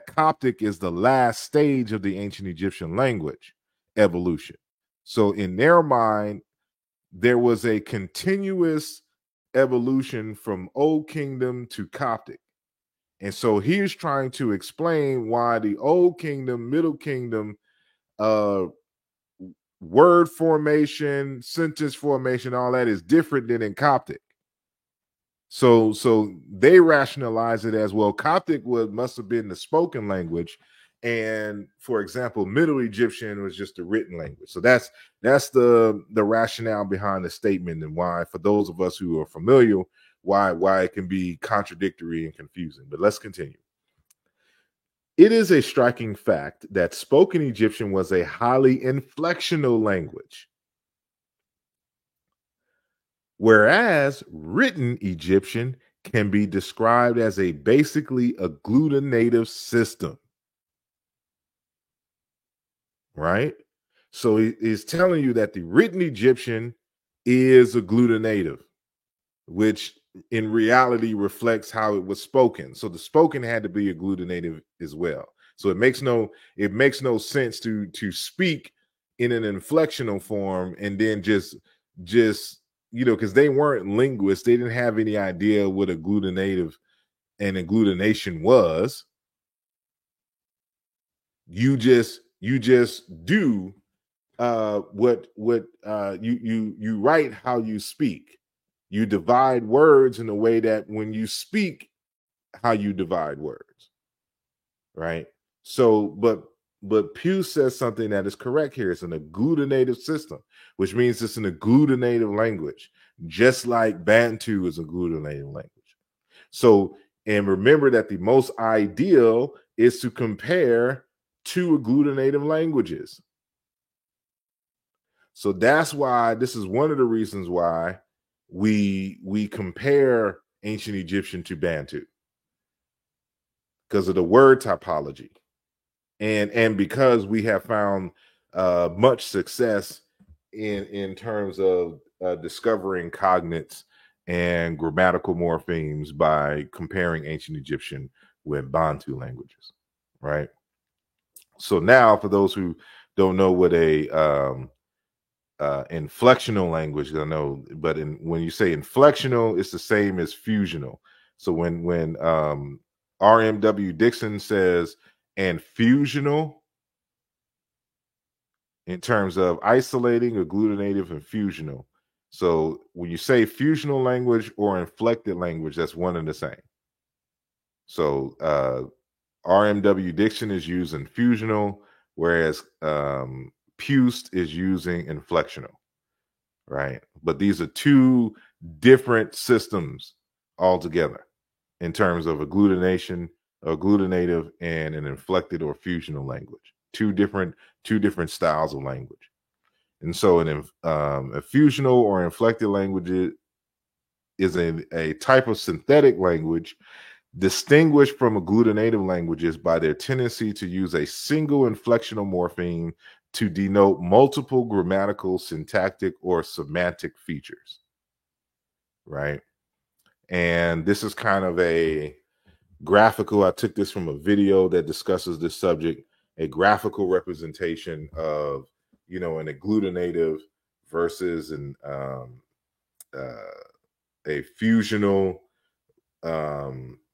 Coptic is the last stage of the ancient Egyptian language evolution. So in their mind, there was a continuous evolution from Old Kingdom to Coptic. And so he's trying to explain why the Old Kingdom, Middle Kingdom, word formation, sentence formation, all that is different than in Coptic. So they rationalize it as, well, Coptic must have been the spoken language, and for example, Middle Egyptian was just a written language. So that's the rationale behind the statement, and why, for those of us who are familiar, why it can be contradictory and confusing. But let's continue. It is a striking fact that spoken Egyptian was a highly inflectional language, whereas written Egyptian can be described as basically agglutinative system. Right? So he's telling you that the written Egyptian is agglutinative, which in reality reflects how it was spoken. So the spoken had to be agglutinative as well. So it makes no sense to speak in an inflectional form and then just because they weren't linguists, they didn't have any idea what agglutinative and agglutination was. You just do what you write how you speak. You divide words in a way that when you speak, how you divide words, right? So, but Pew says something that is correct here. It's an agglutinative system, which means it's an agglutinative language, just like Bantu is an agglutinative language. So, and remember that the most ideal is to compare two agglutinative languages. So that's why this is one of the reasons why we compare ancient Egyptian to Bantu, because of the word typology, and because we have found much success in terms of discovering cognates and grammatical morphemes by comparing ancient Egyptian with Bantu languages, right? So now, for those who don't know what a inflectional language, I know, but when you say inflectional, it's the same as fusional. So when RMW Dixon says and fusional, in terms of isolating, agglutinative, and fusional. So when you say fusional language or inflected language, that's one and the same. So RMW Dixon is using fusional, whereas Pust is using inflectional, right? But these are two different systems altogether in terms of agglutination, agglutinative, and an inflected or fusional language. Two different styles of language. And so a fusional or inflected language is a type of synthetic language distinguished from agglutinative languages by their tendency to use a single inflectional morpheme to denote multiple grammatical, syntactic, or semantic features, right? And this is kind of a graphical, I took this from a video that discusses this subject, a graphical representation of, an agglutinative versus a fusional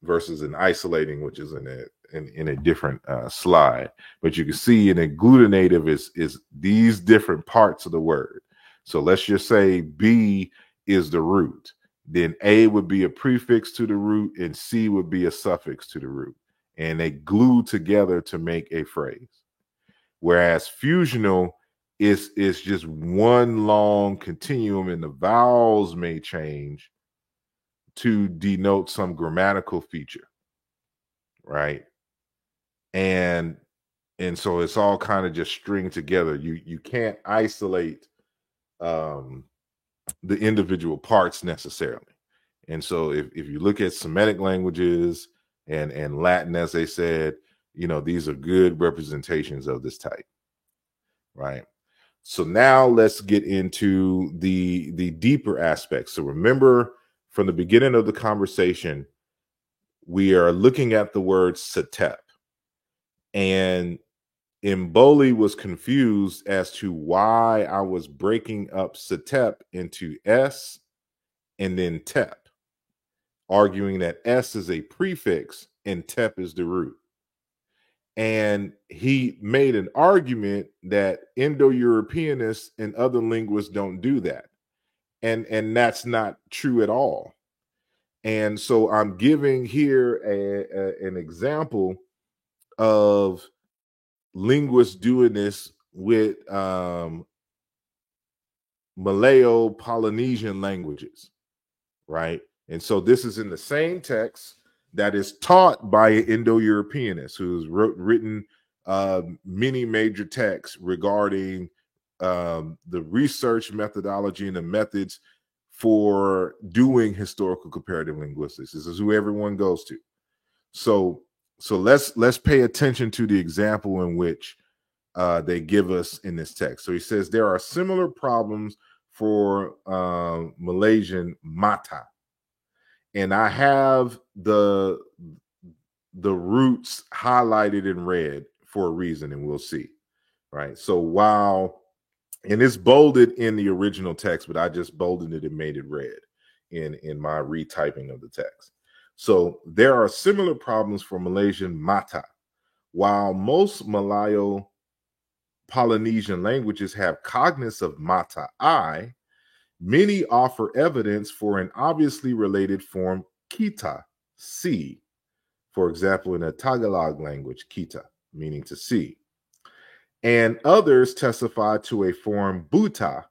versus an isolating, which is in a different slide. But you can see an agglutinative is these different parts of the word. So let's just say B is the root. Then A would be a prefix to the root, and C would be a suffix to the root. And they glue together to make a phrase. Whereas fusional is just one long continuum, and the vowels may change to denote some grammatical feature, right? And so it's all kind of just stringed together. You can't isolate the individual parts necessarily. And so if you look at Semitic languages and Latin, as they said, these are good representations of this type, right? So now let's get into the deeper aspects. So remember, from the beginning of the conversation, we are looking at the word setep. And Mboli was confused as to why I was breaking up setep into S and then tep, arguing that S is a prefix and tep is the root. And he made an argument that Indo-Europeanists and other linguists don't do that. And that's not true at all. And so I'm giving here an example of linguists doing this with Malayo-Polynesian languages, right? And so this is in the same text that is taught by an Indo-Europeanist who's written many major texts regarding the research methodology and the methods for doing historical comparative linguistics. This is who everyone goes to. So let's pay attention to the example in which they give us in this text. So he says there are similar problems for Malaysian mata, and I have the roots highlighted in red for a reason, and we'll see. Right. So and it's bolded in the original text, but I just bolded it and made it red in my retyping of the text. So there are similar problems for Malaysian mata. While most Malayo-Polynesian languages have cognizant of mata I, many offer evidence for an obviously related form kita, see. For example, in a Tagalog language, kita, meaning to see. And others testify to a form buta,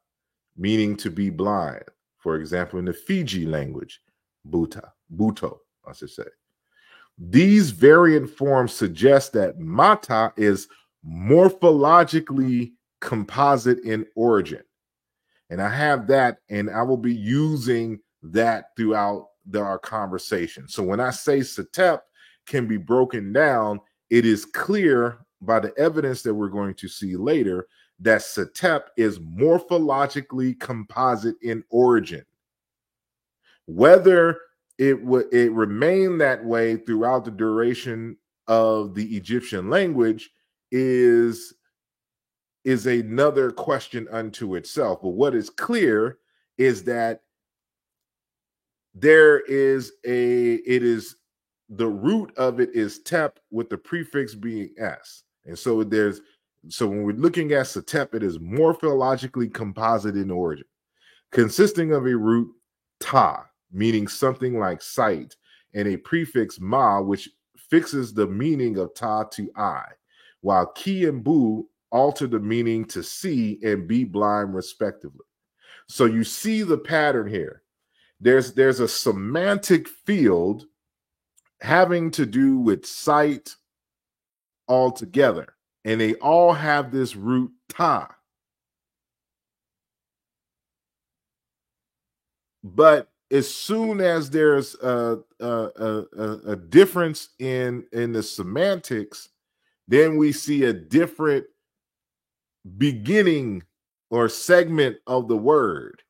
meaning to be blind. For example, in the Fiji language, buto, I should say. These variant forms suggest that mata is morphologically composite in origin. And I have that, and I will be using that throughout our conversation. So when I say setep can be broken down, it is clear by the evidence that we're going to see later that setep is morphologically composite in origin. Whether it remained that way throughout the duration of the Egyptian language is another question unto itself. But what is clear is that the root of it is tep with the prefix being s. And so when we're looking at setep, it is morphologically composite in origin, consisting of a root ta, meaning something like sight, and a prefix ma, which fixes the meaning of ta to I, while ki and bu alter the meaning to see and be blind, respectively. So you see the pattern here. There's a semantic field having to do with sight altogether, and they all have this root ta. But as soon as there's a difference in the semantics, then we see a different beginning or segment of the word.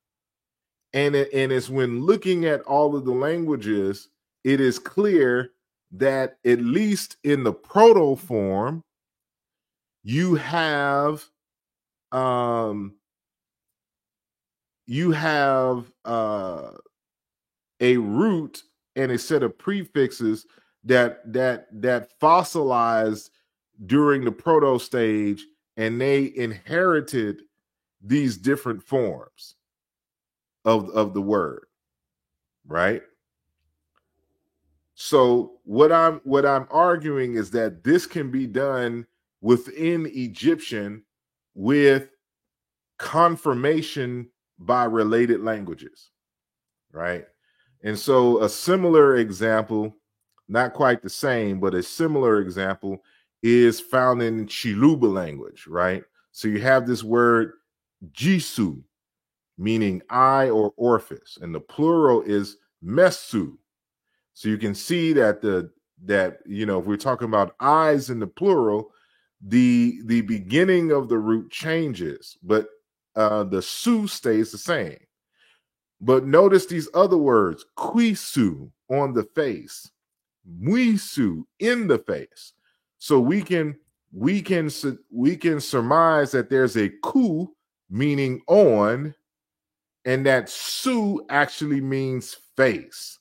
And it's when looking at all of the languages, it is clear that at least in the proto form, you have a root and a set of prefixes that fossilized during the proto stage, and they inherited these different forms of the word, right? So what I'm arguing is that this can be done within Egyptian with confirmation by related languages, right? And so a similar example, not quite the same, but a similar example is found in Chiluba language, right? So you have this word Jisu, meaning eye or orifice, and the plural is Mesu. So you can see that if we're talking about eyes in the plural, the beginning of the root changes, but the su stays the same. But notice these other words: quisu, on the face, muisu, in the face. So we can surmise that there's a ku, meaning on, and that su actually means face.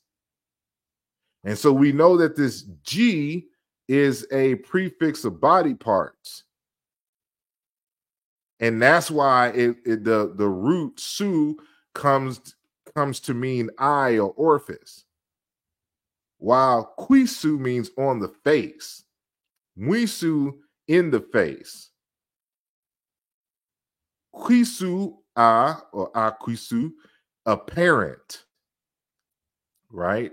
And so we know that this G is a prefix of body parts. And that's why the root su comes to mean eye or orifice, while quisu means on the face, muisu, in the face, quisu a or aquisu, apparent, right?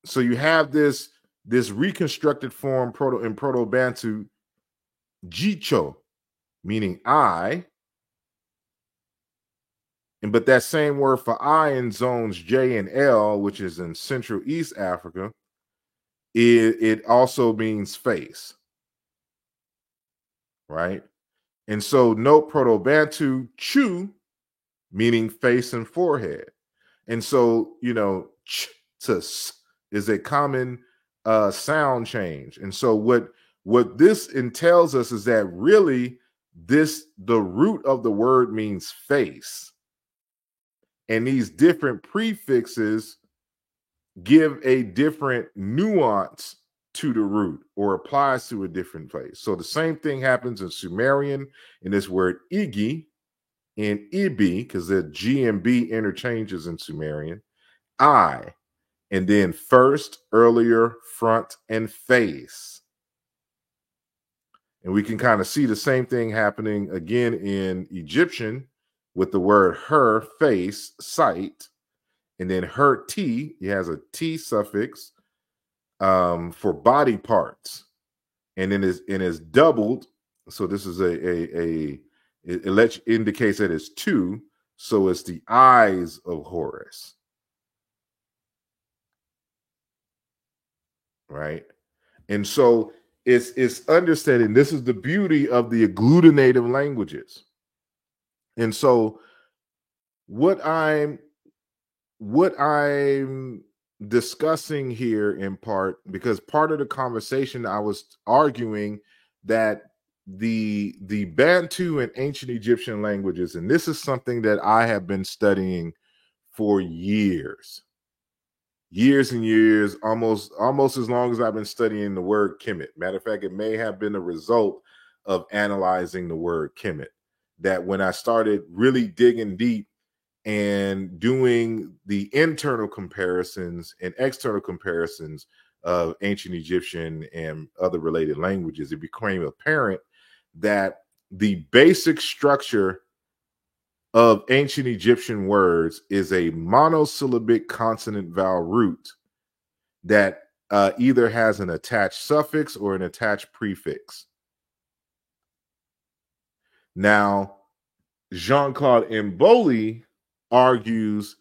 So you have this reconstructed form in Proto-Bantu, jicho, meaning eye, but that same word for eye in zones J and L, which is in Central East Africa, it also means face, right? And so note Proto-Bantu chu, meaning face and forehead. And so, ch to s is a common sound change. And so what this entails us is that really the root of the word means face. And these different prefixes give a different nuance to the root, or applies to a different place. So the same thing happens in Sumerian in this word igi, in ibi, because the G and B interchanges in Sumerian, I, and then first, earlier, front, and face. And we can kind of see the same thing happening again in Egyptian with the word her, face, sight, and then her T, he has a T suffix for body parts, and then is doubled. So this is it indicates that it's two. So it's the eyes of Horus, right? And so it's understanding, this is the beauty of the agglutinative languages. And so what I'm discussing here, in part because part of the conversation I was arguing that the Bantu and ancient Egyptian languages, and this is something that I have been studying for years and years, almost as long as I've been studying the word Kemet. Matter of fact, it may have been a result of analyzing the word Kemet, that when I started really digging deep and doing the internal comparisons and external comparisons of ancient Egyptian and other related languages, it became apparent that the basic structure of ancient Egyptian words is a monosyllabic consonant vowel root that either has an attached suffix or an attached prefix. Now, Jean-Claude Mboli argues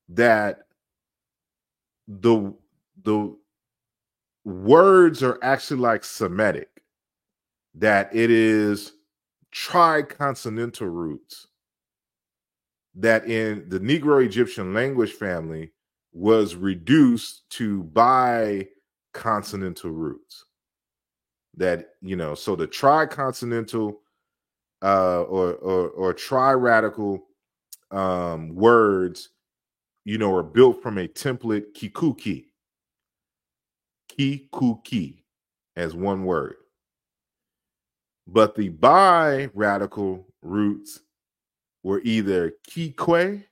that the words are actually like Semitic, that it is triconsonantal roots that in the Negro Egyptian language family was reduced to biconsonantal roots. That, so the triconsonantal or triradical words, are built from a template kikuki, as one word. But the bi-radical roots were either kikwe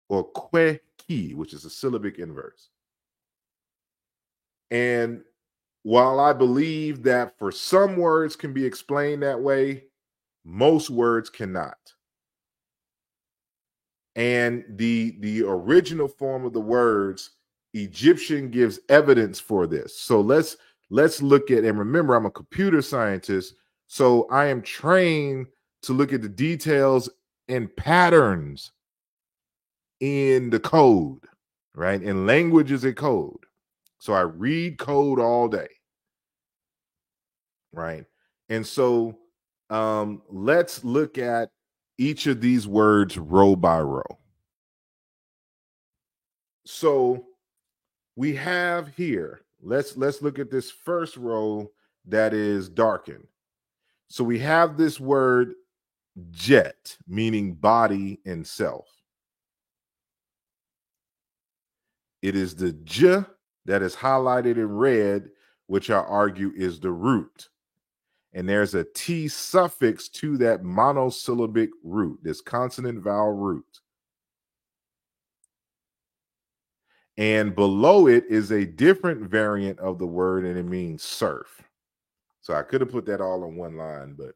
or que, which is a syllabic inverse. And while I believe that for some words can be explained that way, most words cannot. And the original form of the words, Egyptian gives evidence for this. So let's look at, and remember, I'm a computer scientist, so I am trained to look at the details and patterns in the code, right? And language is a code. So I read code all day, right? And so let's look at each of these words row by row. So we have here, let's look at this first row that is darkened. So we have this word jet, meaning body and self. It is the j that is highlighted in red, which I argue is the root. And there's a T suffix to that monosyllabic root, this consonant vowel root. And below it is a different variant of the word, and it means surf. So I could have put that all on one line, but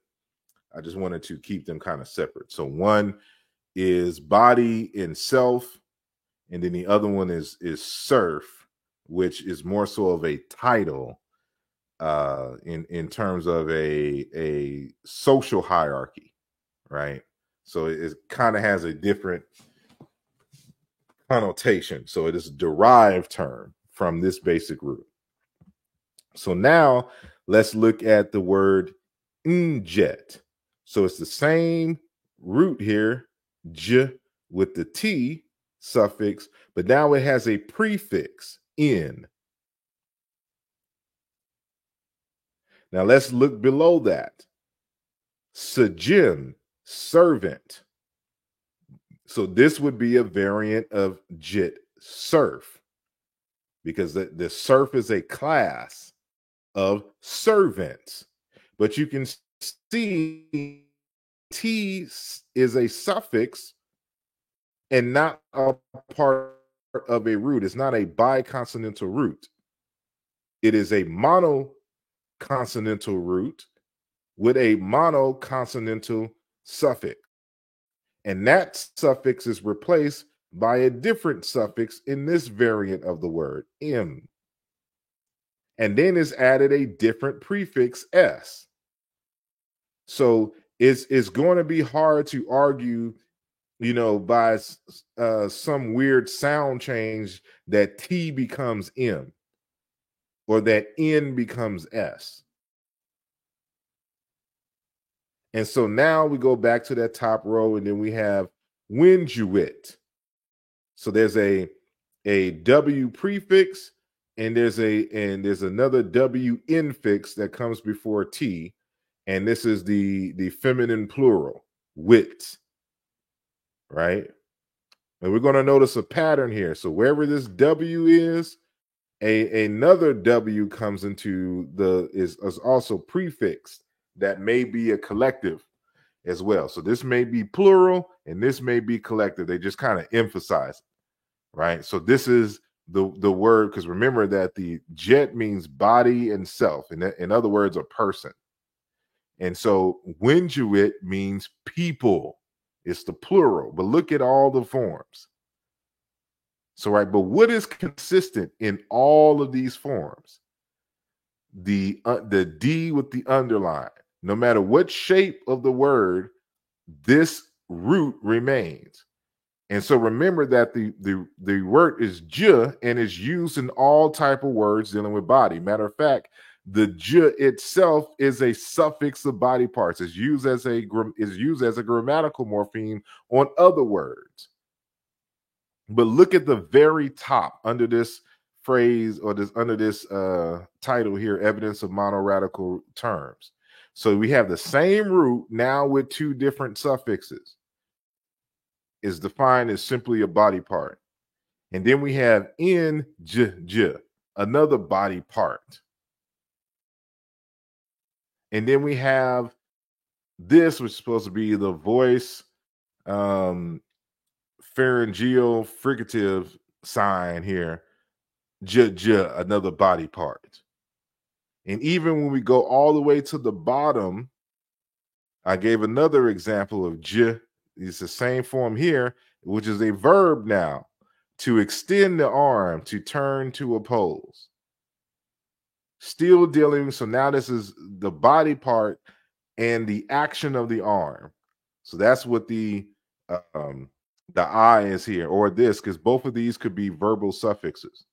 I just wanted to keep them kind of separate. So one is body and self, and then the other one is surf, which is more so of a title in terms of a social hierarchy, right? So it kind of has a different connotation. So it is a derived term from this basic root. So now let's look at the word njet. So it's the same root here, j, with the T suffix, but now it has a prefix, in. Now let's look below that. Sajin, servant. So this would be a variant of jit, surf, because the surf is a class of servants. But you can see T is a suffix and not a part of a root. It's not a biconsonantal root. It is a monoconsonantal root with a monoconsonantal suffix. And that suffix is replaced by a different suffix in this variant of the word, m. And then is added a different prefix, s. So it's going to be hard to argue, by some weird sound change that T becomes M or that N becomes S. And so now we go back to that top row, and then we have Winduit. So there's a W prefix, and there's another W infix that comes before T, and this is the feminine plural, wit, right? And we're going to notice a pattern here. So wherever this W is, another W comes into is also prefixed that may be a collective as well. So this may be plural and this may be collective. They just kind of emphasize it, right? So this is the word, because remember that the jet means body and self. In other words, a person. And so Winduit means people. It's the plural, but look at all the forms. So, right, but what is consistent in all of these forms? The D with the underline. No matter what shape of the word, this root remains. And so remember that the word is j and is used in all type of words dealing with body. Matter of fact, the j itself is a suffix of body parts. It's used as a grammatical morpheme on other words. But look at the very top under this phrase or under this title here, evidence of monoradical terms. So we have the same root now with two different suffixes. Is defined as simply a body part. And then we have j, another body part. And then we have this, which is supposed to be the voice pharyngeal fricative sign here, another body part. And even when we go all the way to the bottom, I gave another example of j. It's the same form here, which is a verb now, to extend the arm, to turn, to oppose. Still dealing, so now this is the body part and the action of the arm. So that's what the I is here, or this, because both of these could be verbal suffixes.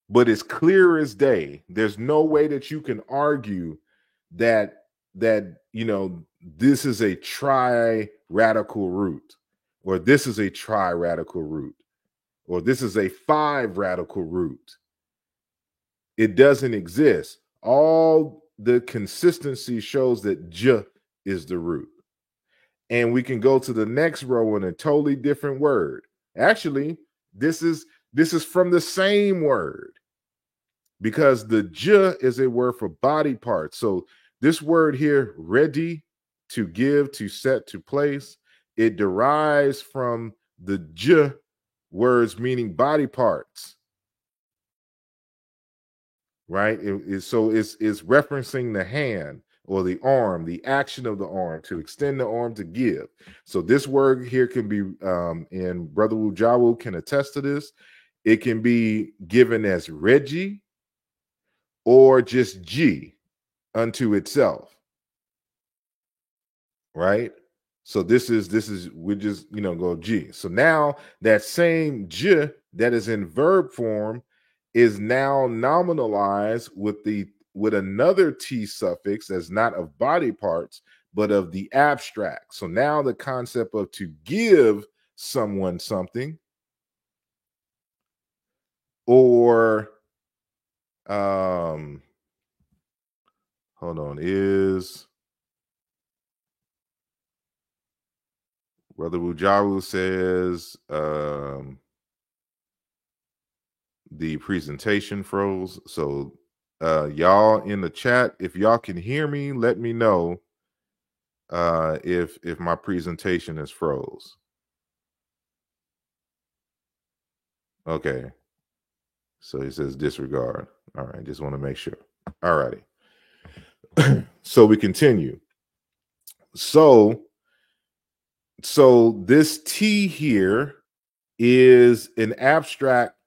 But it's clear as day. There's no way that you can argue that this is a tri-radical root, or this is a tri-radical root, or this is a 5-radical root. It doesn't exist. All the consistency shows that j is the root. And we can go to the next row in a totally different word. Actually, this is from the same word, because the j is a word for body parts. So this word here, ready, to give, to set, to place, it derives from the j words meaning body parts, right? So it's referencing the hand or the arm, the action of the arm, to extend the arm, to give. So this word here can be, and Brother Wujawu can attest to this, it can be given as Reggie or just G unto itself, right? So this is we just go G. So now that same J that is in verb form is now nominalized with another T suffix that's not of body parts, but of the abstract. So now the concept of to give someone something, or hold on, is Brother Wujawu says the presentation froze. So y'all in the chat, if y'all can hear me, let me know if my presentation is froze. Okay. So he says disregard. All right, just want to make sure. All righty. So we continue. So this T here is an abstract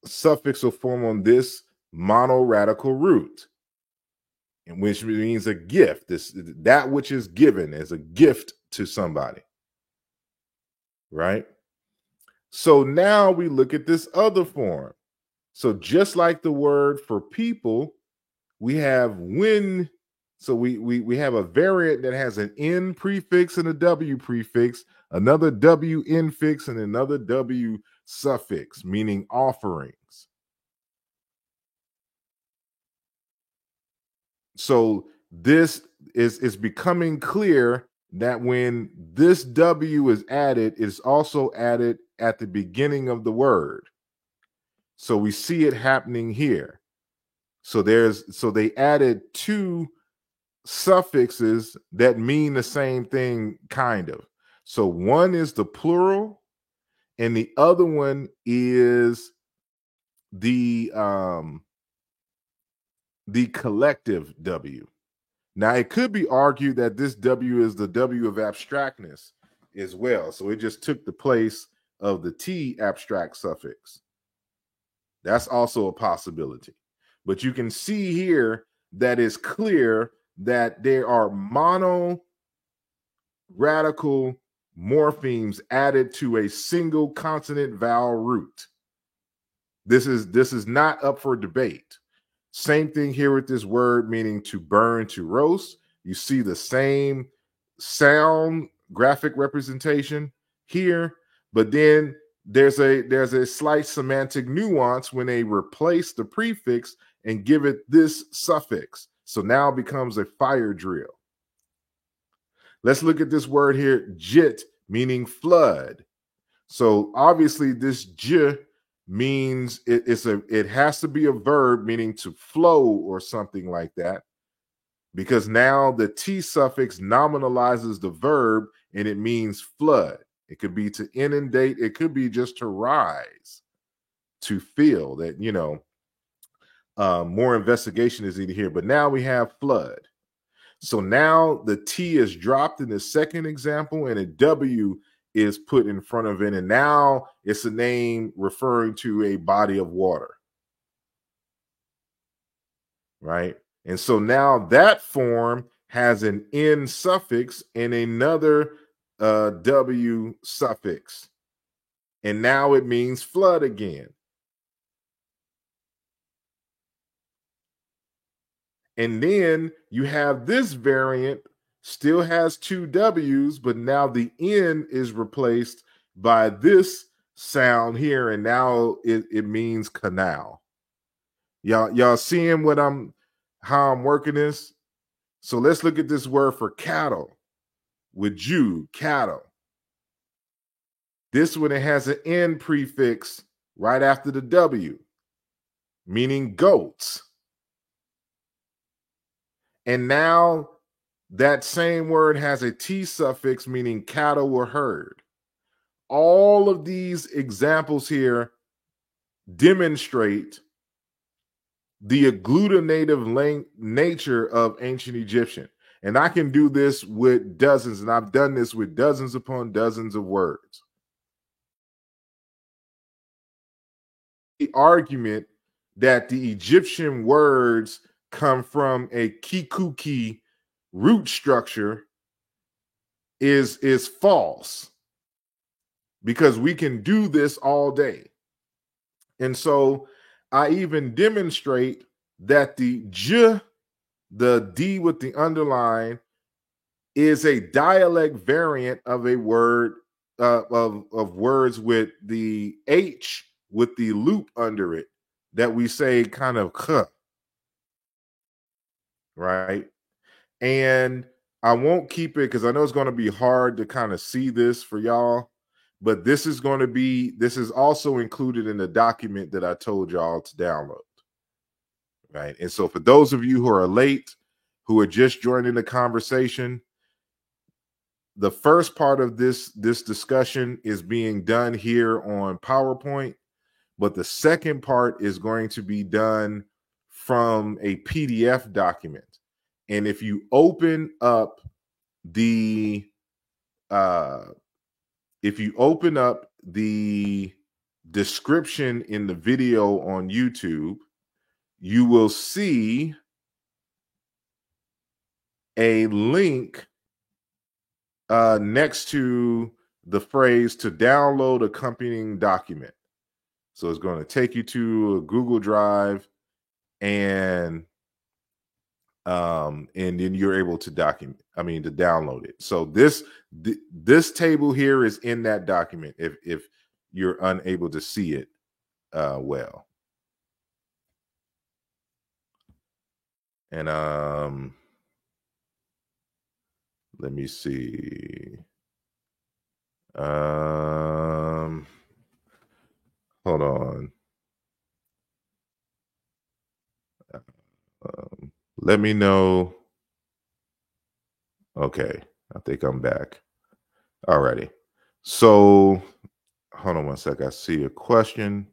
suffix or form on this monoradical root, which means a gift. That which is given as a gift to somebody, right? So now we look at this other form. So just like the word for people, we have when. So we have a variant that has an N prefix and a W prefix, another W infix, and another W suffix, meaning offerings. So this is becoming clear that when this W is added, it's also added at the beginning of the word. So we see it happening here. So they added two suffixes that mean the same thing, kind of. So one is the plural, and the other one is the collective W. Now it could be argued that this W is the W of abstractness as well. So it just took the place of the T abstract suffix. That's also a possibility. But you can see here that it's clear that there are mono radical morphemes added to a single consonant vowel root. This is not up for debate. Same thing here with this word meaning to burn, to roast. You see the same sound graphic representation here, but then there's a slight semantic nuance when they replace the prefix and give it this suffix. So now it becomes a fire drill. Let's look at this word here, jit, meaning flood. So obviously this j means it has to be a verb meaning to flow or something like that, because now the T suffix nominalizes the verb and it means flood. It could be to inundate. It could be just to rise, to feel that, more investigation is needed here. But now we have flood. So now the T is dropped in the second example and a W is put in front of it. And now it's a name referring to a body of water. Right. And so now that form has an N suffix and another W suffix. And now it means flood again. And then you have this variant, still has two W's, but now the N is replaced by this sound here, and now it means canal. Y'all seeing how I'm working this? So let's look at this word for cattle with Jude, cattle. This one, it has an N prefix right after the W, meaning goats. And now that same word has a T suffix, meaning cattle or herd. All of these examples here demonstrate the agglutinative nature of ancient Egyptian. And I can do this with dozens, and I've done this with dozens upon dozens of words. The argument that the Egyptian words come from a Kikuki root structure is false, because we can do this all day. And so I even demonstrate that the J, the D with the underline, is a dialect variant of a word of words with the H with the loop under it that we say kind of k, right? And I won't keep it because I know it's going to be hard to kind of see this for y'all, but this is also included in the document that I told y'all to download, right? And so for those of you who are late, who are just joining the conversation, the first part of this discussion is being done here on PowerPoint, but the second part is going to be done from a PDF document. And if you open up the description in the video on YouTube, you will see a link next to the phrase to download accompanying document. So it's going to take you to a Google Drive, and then you're able to download it. So this table here is in that document if you're unable to see it well. And let me see. Hold on. Let me know. Okay, I think I'm back. Alrighty. So hold on one sec. I see a question.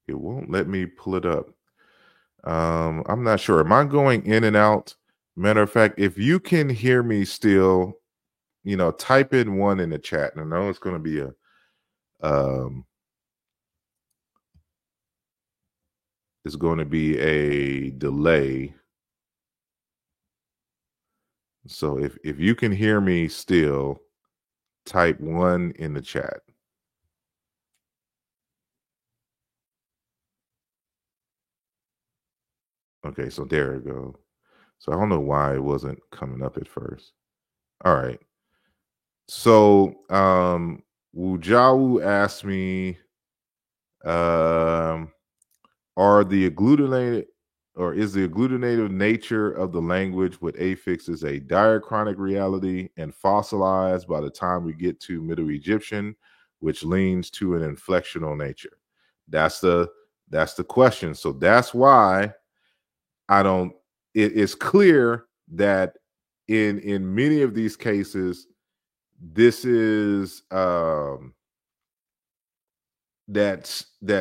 It won't let me pull it up. I'm not sure. Am I going in and out? Matter of fact, if you can hear me still, type in 1 in the chat. And I know it's going to be a delay. So if you can hear me still, type 1 in the chat. Okay, so there we go. So I don't know why it wasn't coming up at first. All right. So Wujawu asked me, is the agglutinative nature of the language with affixes a diachronic reality and fossilized by the time we get to Middle Egyptian, which leans to an inflectional nature? That's the That's the question. So that's why I don't. It's clear that in many of these cases, this is that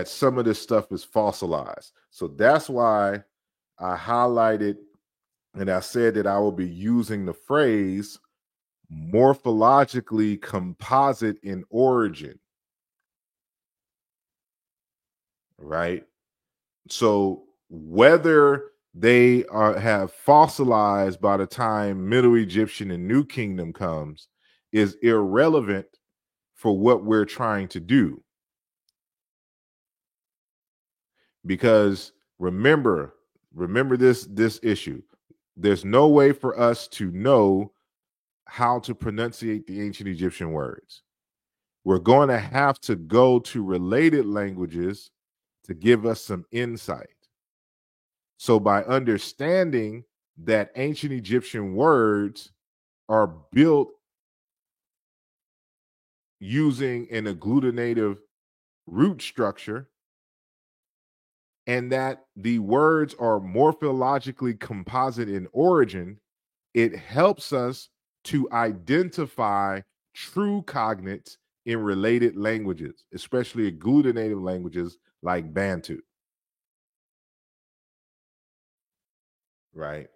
some of this stuff is fossilized. So that's why I highlighted and I said that I will be using the phrase morphologically composite in origin, right? So whether they have fossilized by the time Middle Egyptian and New Kingdom comes is irrelevant for what we're trying to do. Because remember this issue. There's no way for us to know how to pronunciate the ancient Egyptian words. We're going to have to go to related languages to give us some insight. So by understanding that ancient Egyptian words are built using an agglutinative root structure, and that the words are morphologically composite in origin, it helps us to identify true cognates in related languages, especially agglutinative languages like Bantu. Right?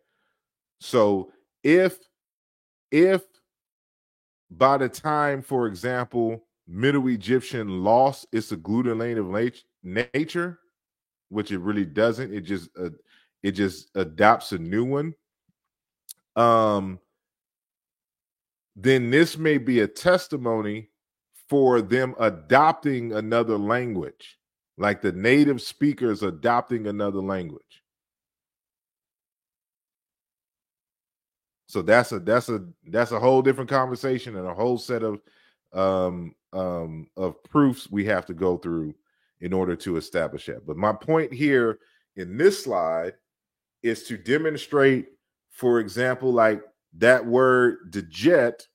So if by the time, for example, Middle Egyptian lost its agglutinative nature, which it really doesn't, it just adopts a new one. Then this may be a testimony for them adopting another language, like the native speakers adopting another language. So that's a whole different conversation and a whole set of proofs we have to go through in order to establish that. But my point here in this slide is to demonstrate, for example, like that word Djet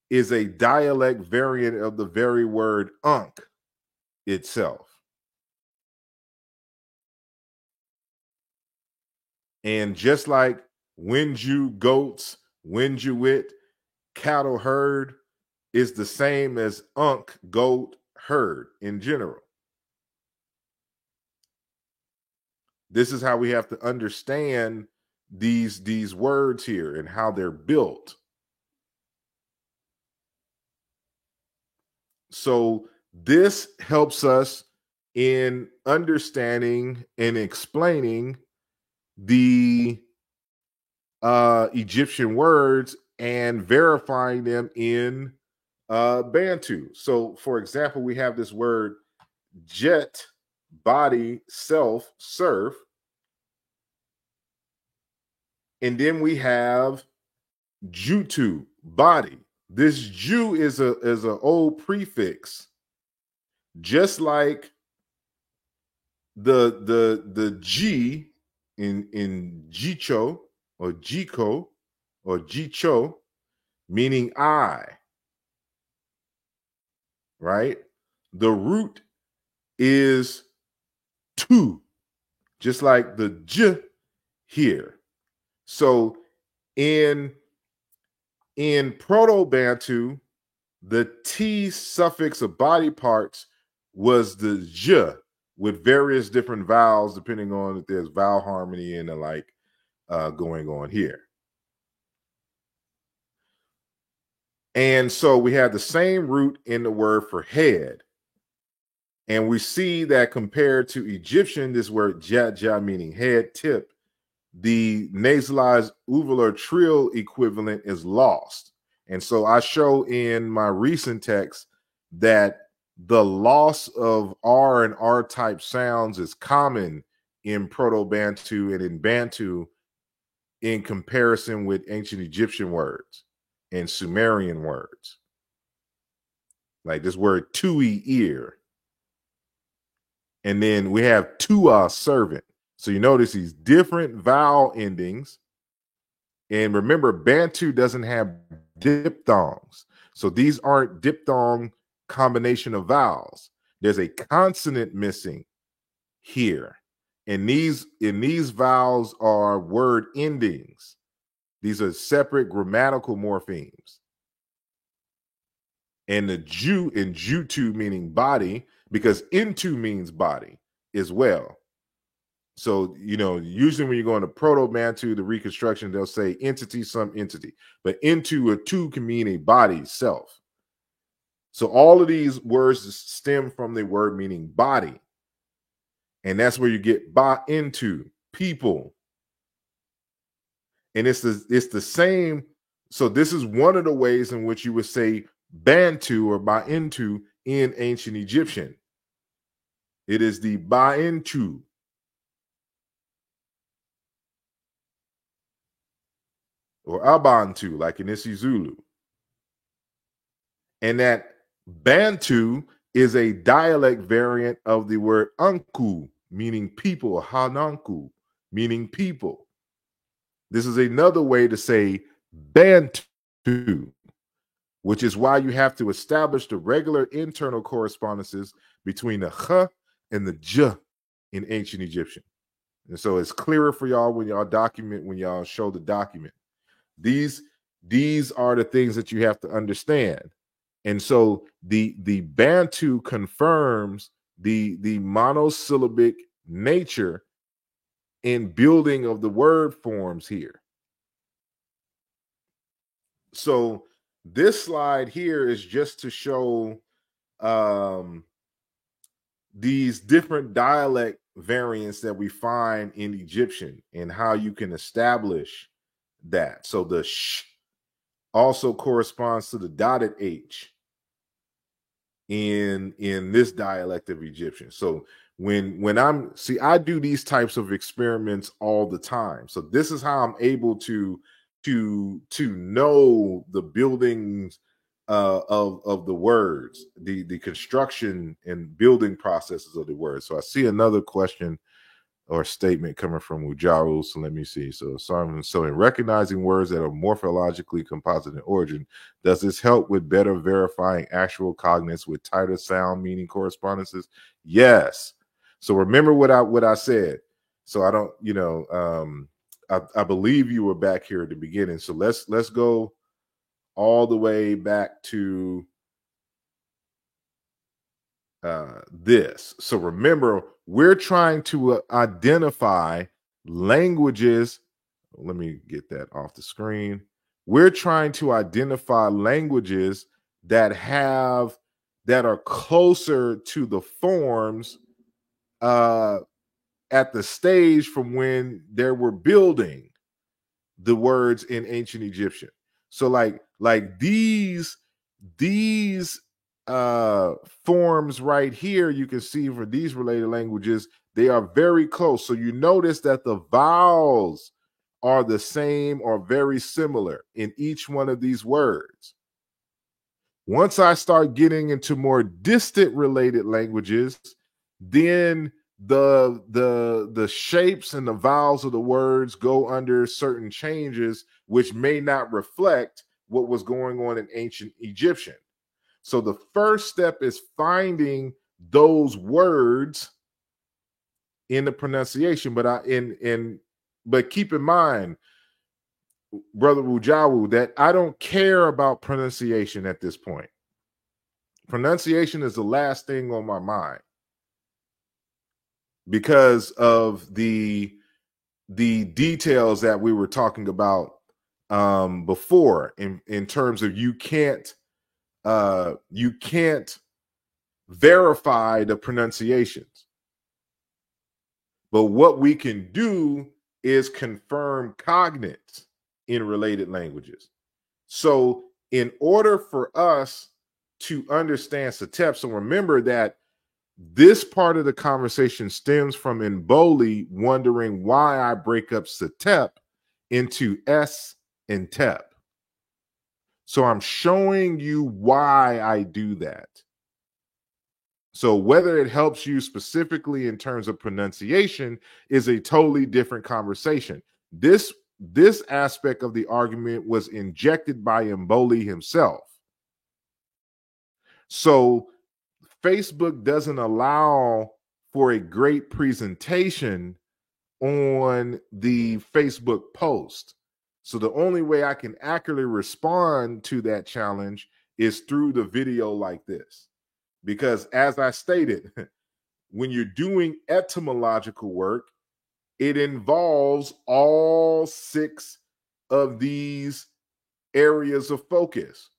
is a dialect variant of the very word Ankh itself. And just like Winju goats, Winjuit cattle herd is the same as Ankh goat herd in general. This is how we have to understand these words here and how they're built. So this helps us in understanding and explaining the Egyptian words and verifying them in Bantu. So, for example, we have this word jet, body, self, surf. And then we have Jutu, body. This Ju is an old prefix, just like the G in Jicho or Jiko or Jicho, meaning I. Right? The root is tu, just like the J here. So in Proto-Bantu, the T suffix of body parts was the J with various different vowels, depending on if there's vowel harmony and the like going on here. And so we have the same root in the word for head. And we see that compared to Egyptian, this word ja, meaning head, tip, the nasalized uvular trill equivalent is lost. And so I show in my recent text that the loss of R and R type sounds is common in Proto-Bantu and in Bantu in comparison with ancient Egyptian words and Sumerian words. Like this word tui, ear. And then we have tua, servant. So you notice these different vowel endings. And remember, Bantu doesn't have diphthongs. So these aren't diphthong combination of vowels. There's a consonant missing here. And these vowels are word endings. These are separate grammatical morphemes. And the Ju in Jutu meaning body, because into means body as well. So, usually when you go into Proto-Bantu, the reconstruction, they'll say entity, some entity. But into or to can mean a body, self. So all of these words stem from the word meaning body. And that's where you get ba into, people. And it's the same. So this is one of the ways in which you would say Bantu or ba into in ancient Egyptian. It is the ba into. Or Abantu, like in isiZulu. And that Bantu is a dialect variant of the word Anku, meaning people, Hananku, meaning people. This is another way to say Bantu, which is why you have to establish the regular internal correspondences between the H and the J in ancient Egyptian. And so it's clearer for y'all when y'all show the document. These are the things that you have to understand. And so the Bantu confirms the monosyllabic nature in building of the word forms here. So this slide here is just to show these different dialect variants that we find in Egyptian and how you can establish that. So the sh also corresponds to the dotted H in this dialect of Egyptian. So when I do these types of experiments all the time. So this is how I'm able to know the buildings of the words, the construction and building processes of the words. So I see another question or statement coming from Ujaru. So let me see. So in recognizing words that are morphologically composite in origin, does this help with better verifying actual cognates with tighter sound meaning correspondences? Yes. So remember what I said. So I don't, I believe you were back here at the beginning. So let's go all the way back to this. So remember, we're trying to identify languages. Let me get that off the screen. We're trying to identify languages that are closer to the forms at the stage from when they were building the words in ancient Egyptian. So like these forms right here, you can see for these related languages, they are very close. So you notice that the vowels are the same or very similar in each one of these words. Once I start getting into more distant related languages, then the shapes and the vowels of the words go under certain changes, which may not reflect what was going on in ancient Egyptian. So the first step is finding those words in the pronunciation. But keep in mind, Brother Wujawu, that I don't care about pronunciation at this point. Pronunciation is the last thing on my mind because of the details that we were talking about before in terms of you can't verify the pronunciations. But what we can do is confirm cognates in related languages. So in order for us to understand Setep, so remember that this part of the conversation stems from Mboli wondering why I break up Setep into S and Tep. So I'm showing you why I do that. So whether it helps you specifically in terms of pronunciation is a totally different conversation. This aspect of the argument was injected by Mboli himself. So Facebook doesn't allow for a great presentation on the Facebook post. So the only way I can accurately respond to that challenge is through the video like this. Because as I stated, when you're doing etymological work, it involves all 6 of these areas of focus.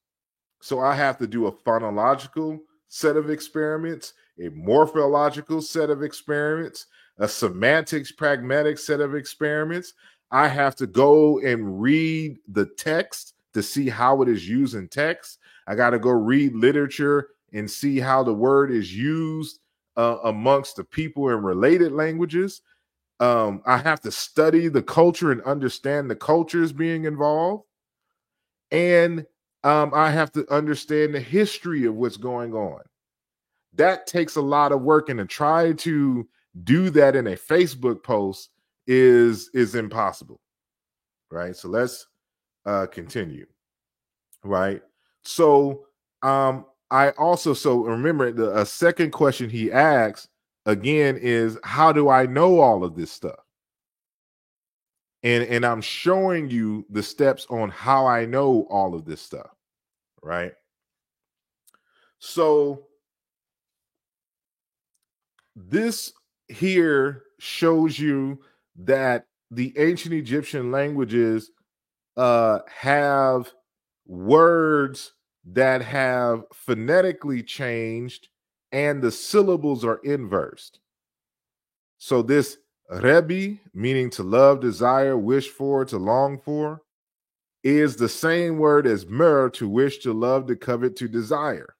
So I have to do a phonological set of experiments, a morphological set of experiments, a semantics pragmatic set of experiments. I have to go and read the text to see how it is used in text. I got to go read literature and see how the word is used amongst the people in related languages. I have to study the culture and understand the cultures being involved. And I have to understand the history of what's going on. That takes a lot of work, and to try to do that in a Facebook post is impossible, right? So let's continue, right? So I also, so remember a second question he asks again is, how do I know all of this stuff? And I'm showing you the steps on how I know all of this stuff, right? So this here shows you that the ancient Egyptian languages have words that have phonetically changed and the syllables are inversed. So this rebi, meaning to love, desire, wish for, to long for, is the same word as mer, to wish, to love, to covet, to desire.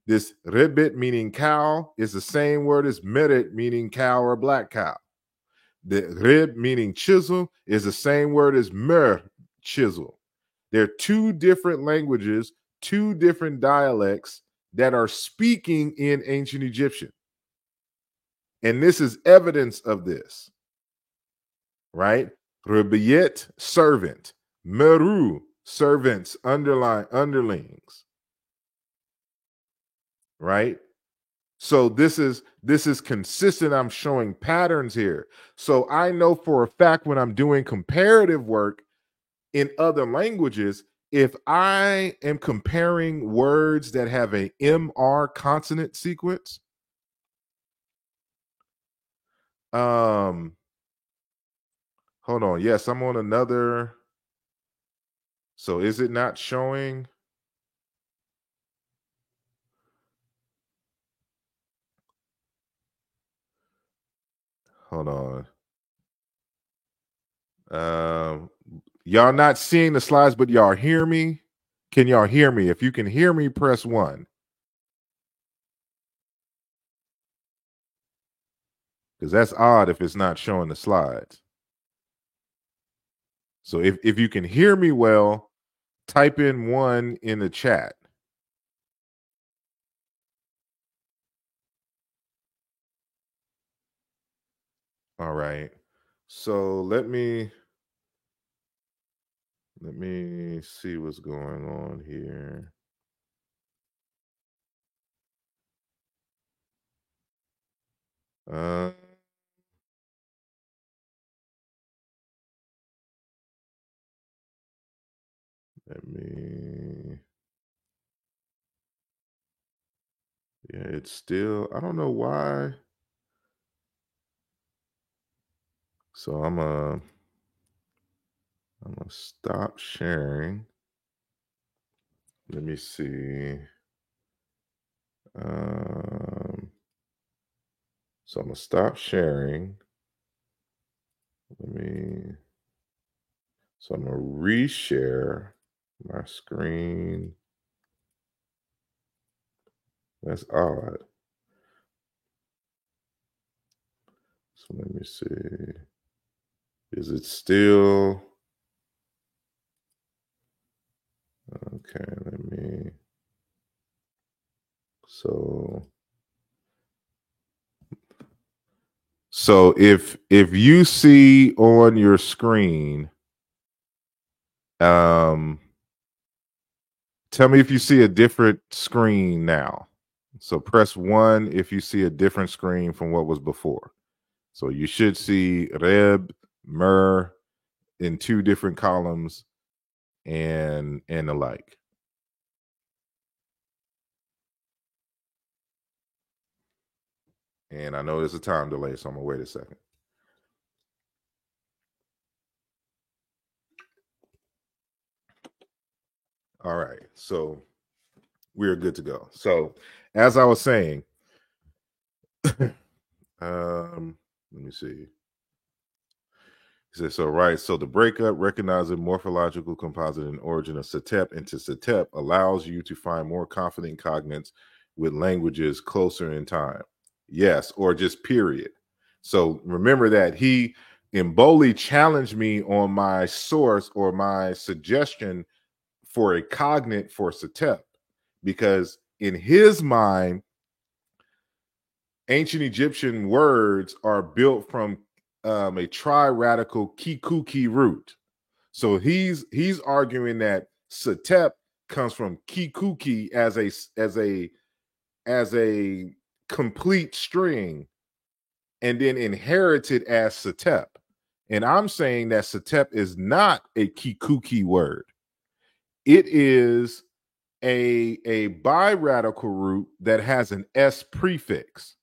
This ribbit, meaning cow, is the same word as merit, meaning cow or black cow. The rib, meaning chisel, is the same word as mer, chisel. There are 2 different languages, 2 different dialects that are speaking in ancient Egyptian. And this is evidence of this, right? Ribiyet, servant. Meru, servants, underlings. Right? So this is consistent. I'm showing patterns here. So I know for a fact when I'm doing comparative work in other languages, if I am comparing words that have a MR consonant sequence, hold on. Yes, I'm on another. So is it not showing? Hold on. Y'all not seeing the slides, but y'all hear me? Can y'all hear me? If you can hear me, press 1. Because that's odd if it's not showing the slides. So if you can hear me well, type in 1 in the chat. All right. So let me see what's going on here. Yeah, it's still, I don't know why. So I'm gonna stop sharing. Let me see. So I'm gonna stop sharing. So I'm gonna reshare my screen. That's odd. So let me see. Is it still? Okay, so if you see on your screen, tell me if you see a different screen now. So press 1 if you see a different screen from what was before. So you should see Reb, Mer in 2 different columns and the like. And I know there's a time delay, so I'm gonna wait a second. All right, so we're good to go. So as I was saying, let me see. He says, so right, so the breakup, recognizing morphological composite and origin of Setep into Setep allows you to find more confident cognates with languages closer in time. Yes, or just period. So remember that Mboli challenged me on my source or my suggestion for a cognate for Setep, because in his mind, ancient Egyptian words are built from a tri-radical kikuki root. So he's arguing that Setep comes from kikuki as a complete string, and then inherited as Setep. And I'm saying that Setep is not a kikuki word. It is a biradical root that has an S prefix.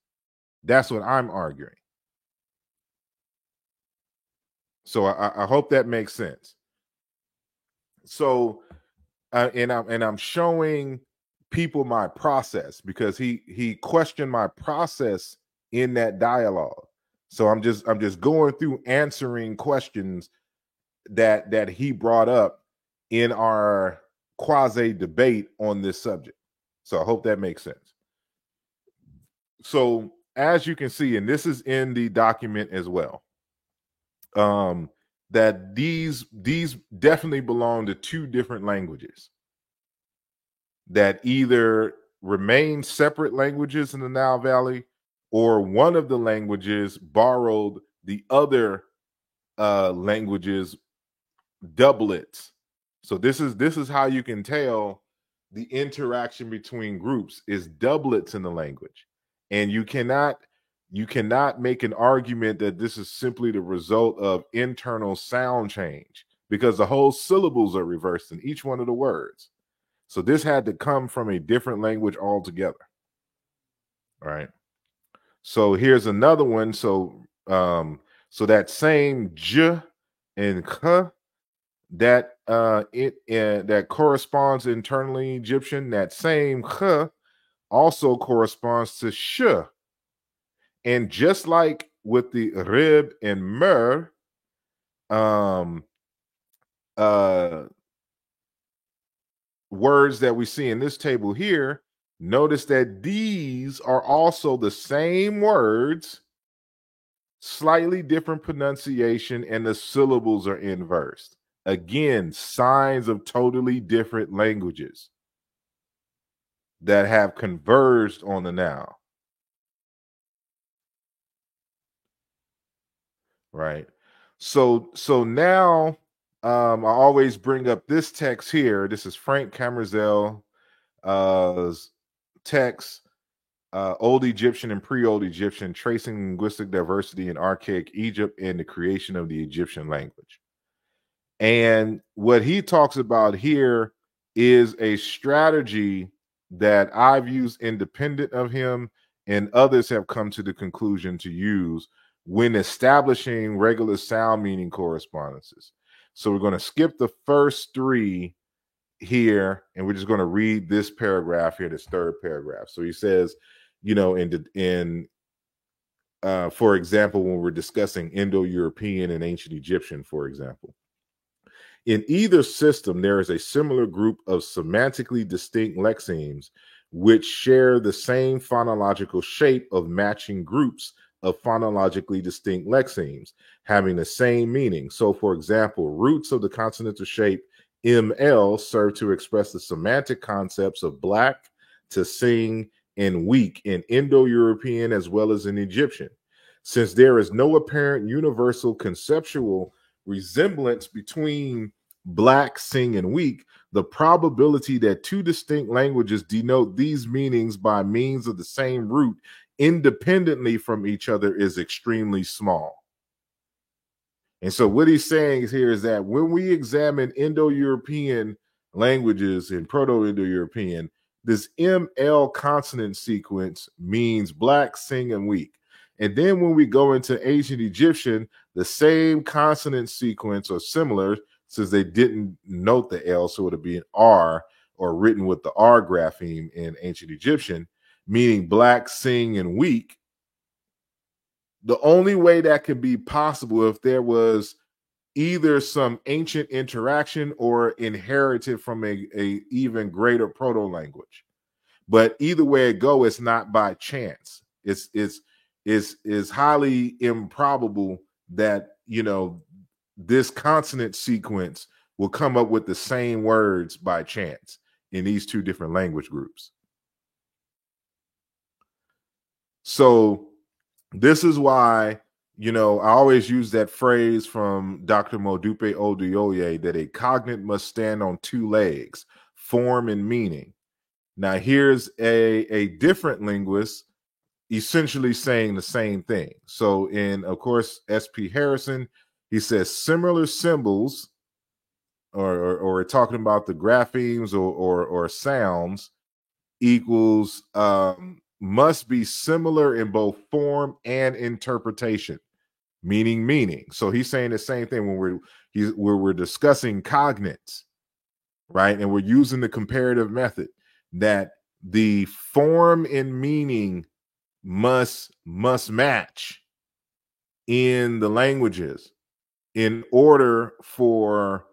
That's what I'm arguing. So I hope that makes sense. So and I'm showing people my process, because he questioned my process in that dialogue. So I'm just going through answering questions that he brought up in our quasi debate on this subject. So I hope that makes sense. So as you can see, and this is in the document as well, that these definitely belong to 2 different languages that either remain separate languages in the Nile Valley, or one of the languages borrowed the other languages doublets. So this is how you can tell the interaction between groups is doublets in the language. And you cannot make an argument that this is simply the result of internal sound change, because the whole syllables are reversed in each one of the words. So this had to come from a different language altogether. All right. So here's another one. So so that same j and k, that that corresponds internally Egyptian, that same k also corresponds to sh. And just like with the rib and mer, words that we see in this table here, notice that these are also the same words, slightly different pronunciation, and the syllables are inversed. Again, signs of totally different languages that have converged on the now. Right. So now I always bring up this text here. This is Frank Camerzel text, Old Egyptian and Pre-Old Egyptian, Tracing Linguistic Diversity in Archaic Egypt and the Creation of the Egyptian Language. And what he talks about here is a strategy that I've used independent of him, and others have come to the conclusion to use when establishing regular sound meaning correspondences. So we're going to skip the first 3 here, and we're just going to read this paragraph here, this third paragraph. So he says, you know, for example, when we're discussing Indo-European and ancient Egyptian, for example, in either system, there is a similar group of semantically distinct lexemes which share the same phonological shape of matching groups of phonologically distinct lexemes having the same meaning. So, for example, roots of the consonantal shape ML serve to express the semantic concepts of black, to sing, and weak in Indo-European as well as in Egyptian. Since there is no apparent universal conceptual resemblance between black, sing, and weak, the probability that two distinct languages denote these meanings by means of the same root independently from each other is extremely small. And so what he's saying here is that when we examine Indo-European languages and Proto-Indo-European, this ML consonant sequence means black, sing, and weak. And then when we go into ancient Egyptian, the same consonant sequence or similar, since they didn't note the L, so it would be an R or written with the R grapheme in ancient Egyptian, meaning black, sing, and weak. The only way that could be possible if there was either some ancient interaction or inherited from a even greater proto language. But either way it go, it's not by chance. It's highly improbable that this consonant sequence will come up with the same words by chance in these two different language groups. So this is why, I always use that phrase from Dr. Modupe Oduyoye that a cognate must stand on two legs, form and meaning. Now, here's a different linguist essentially saying the same thing. So in, of course, S.P. Harrison, he says similar symbols or talking about the graphemes or sounds equals must be similar in both form and interpretation, meaning. So he's saying the same thing when we're discussing cognates, right? And we're using the comparative method that the form and meaning must match in the languages in order for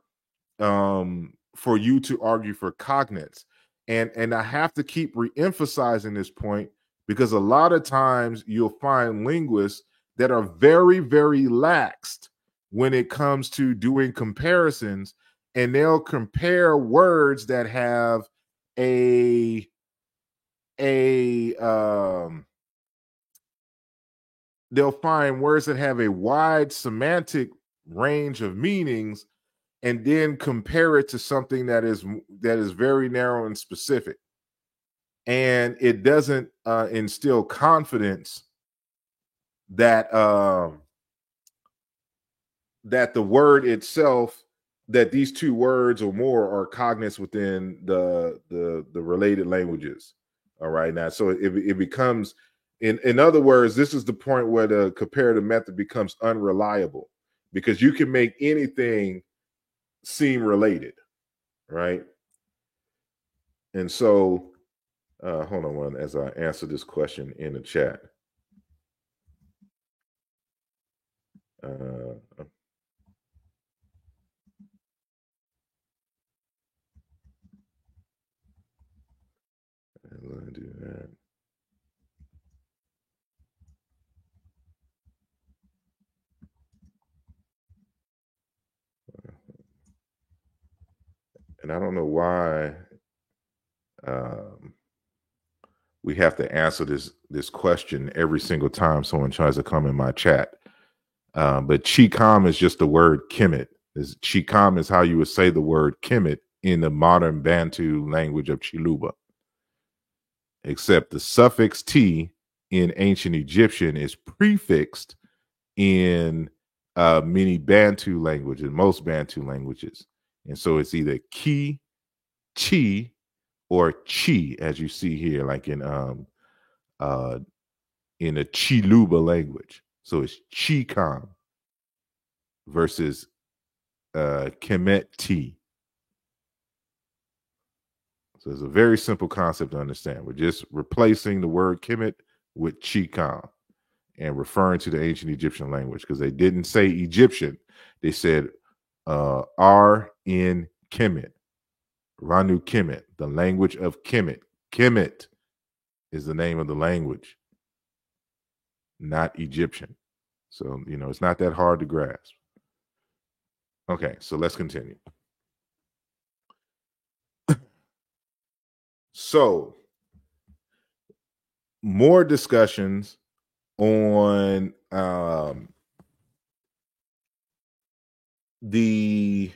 you to argue for cognates. And I have to keep re-emphasizing this point because a lot of times you'll find linguists that are very, very laxed when it comes to doing comparisons, and they'll compare words that have they'll find words that have a wide semantic range of meanings and then compare it to something that is very narrow and specific. And it doesn't instill confidence that that the word itself, that these two words or more are cognates within the related languages. All right, now so it becomes, in other words, this is the point where the comparative method becomes unreliable because you can make anything seem related, right? And so hold on one as I answer this question in the chat. Let me do that. And I don't know why we have to answer this question every single time someone tries to come in my chat. But Chicam is just the word Kemet. Chicam is how you would say the word Kemet in the modern Bantu language of Chiluba. Except the suffix T in ancient Egyptian is prefixed in many Bantu languages, most Bantu languages. And so it's either ki, chi, or chi, as you see here, like in a Chiluba language. So it's Chicam versus Kemet T. So it's a very simple concept to understand. We're just replacing the word Kemet with Chicam and referring to the ancient Egyptian language because they didn't say Egyptian. They said R in Kemet, Ranu Kemet, the language of Kemet. Kemet is the name of the language, not Egyptian. So, it's not that hard to grasp. Okay, so let's continue. So, more discussions on the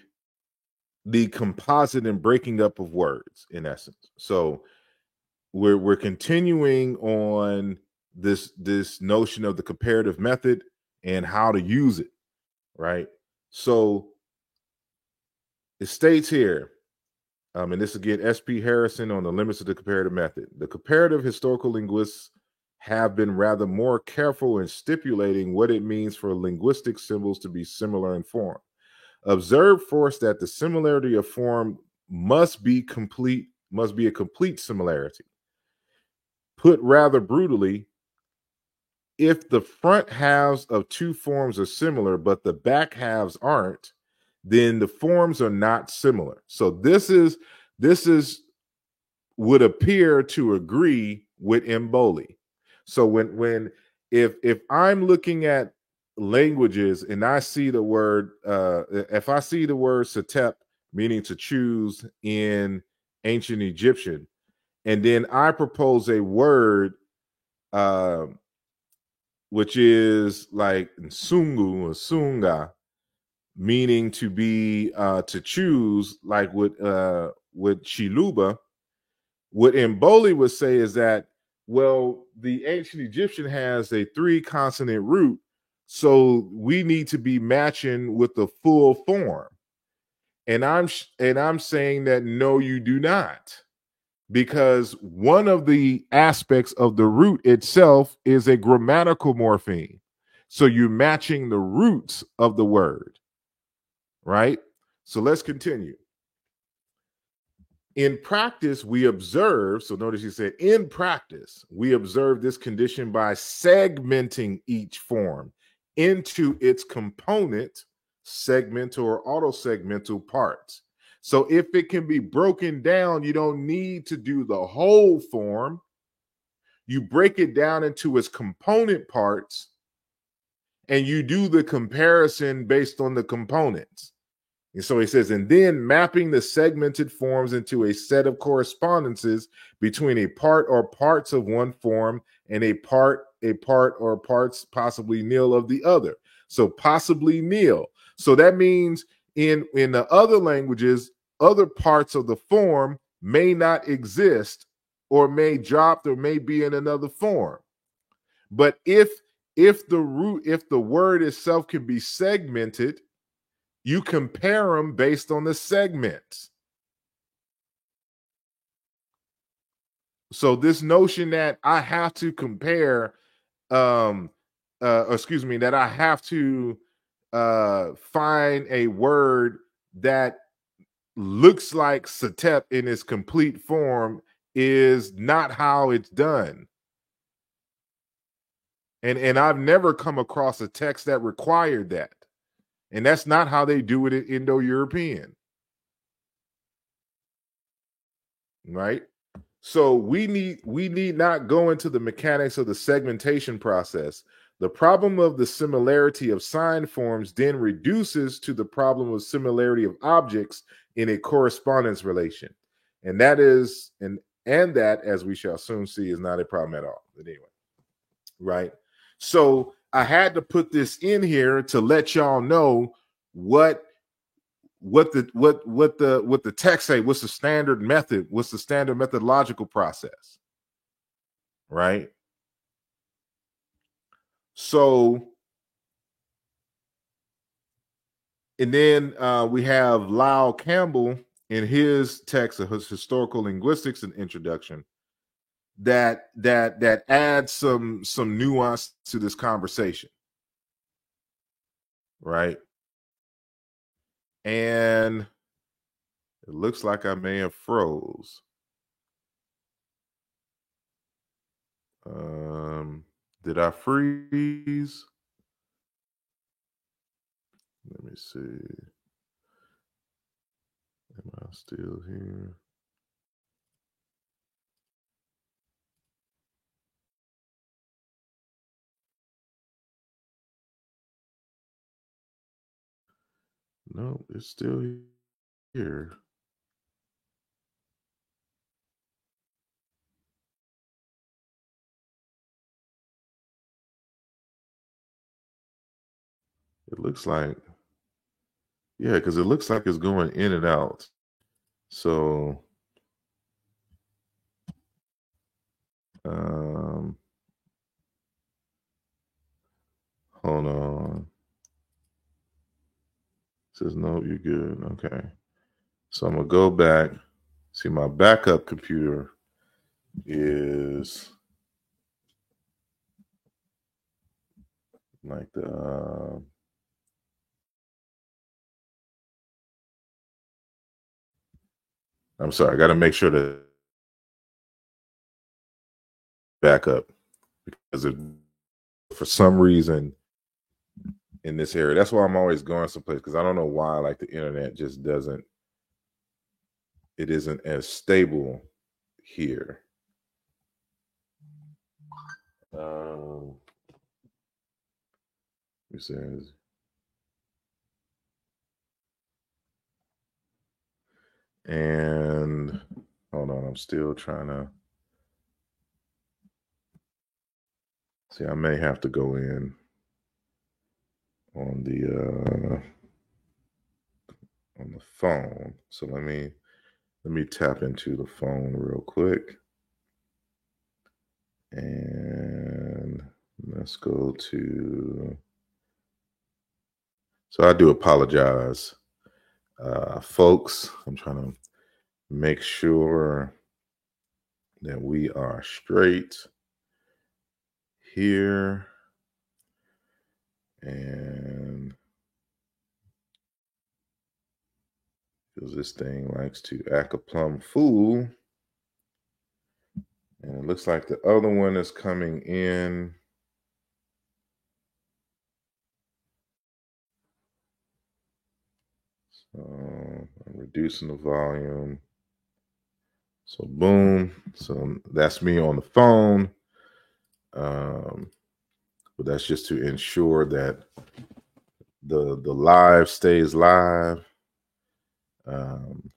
the composite and breaking up of words, in essence. So we're continuing on this notion of the comparative method and how to use it, right? So it states here, and this again, S.P. Harrison on the limits of the comparative method. The comparative historical linguists have been rather more careful in stipulating what it means for linguistic symbols to be similar in form. Observe first that the similarity of form must be a complete similarity. Put rather brutally, if the front halves of two forms are similar, but the back halves aren't, then the forms are not similar. So this is would appear to agree with Mboli. So when if I'm looking at languages and I see the word if I see the word satep meaning to choose in ancient Egyptian, and then I propose a word which is like sungu or sunga, meaning to be to choose, like with Chiluba. What Mboli would say is that, well, the ancient Egyptian has a 3 consonant root, so we need to be matching with the full form. And I'm saying that no, you do not, because one of the aspects of the root itself is a grammatical morpheme. So you're matching the roots of the word, right? So let's continue. In practice, we observe, so notice he said, in practice, we observe this condition by segmenting each form into its component segmental or autosegmental parts. So if it can be broken down, you don't need to do the whole form. You break it down into its component parts and you do the comparison based on the components. And so he says, and then mapping the segmented forms into a set of correspondences between a part or parts of one form and a part or parts possibly nil of the other. So possibly nil. So that means in the other languages, other parts of the form may not exist or may drop or may be in another form. But if the word itself can be segmented, you compare them based on the segments. So this notion that I have to compare, that I have to find a word that looks like satep in its complete form is not how it's done. And I've never come across a text that required that. And that's not how they do it in Indo-European. Right? So we need not go into the mechanics of the segmentation process. The problem of the similarity of sign forms then reduces to the problem of similarity of objects in a correspondence relation. And that is and that, as we shall soon see, is not a problem at all. But anyway, right? So I had to put this in here to let y'all know what the text say. What's the standard method? What's the standard methodological process? Right? So, and then we have Lyle Campbell in his text of his historical linguistics and introduction that adds some nuance to this conversation, right? And it looks like I may have froze. Did I freeze? Let me see. Am I still here? No, it's still here. It looks like Yeah, because it looks like it's going in and out. So um hold on. It says no, you're good. Okay. So I'm gonna go back. See, my backup computer is like the I'm sorry, I gotta make sure to back up because for some reason in this area, that's why I'm always going someplace because I don't know why like the internet just doesn't it isn't as stable here. Um it says and hold on, I'm still trying to see. I may have to go in on the phone. So let me tap into the phone real quick. And let's go to. So I do apologize, folks. I'm trying to make sure that we are straight here. And because this thing likes to act a plumb fool. And it looks like the other one is coming in. So I'm reducing the volume. So boom. So that's me on the phone. But that's just to ensure that the live stays live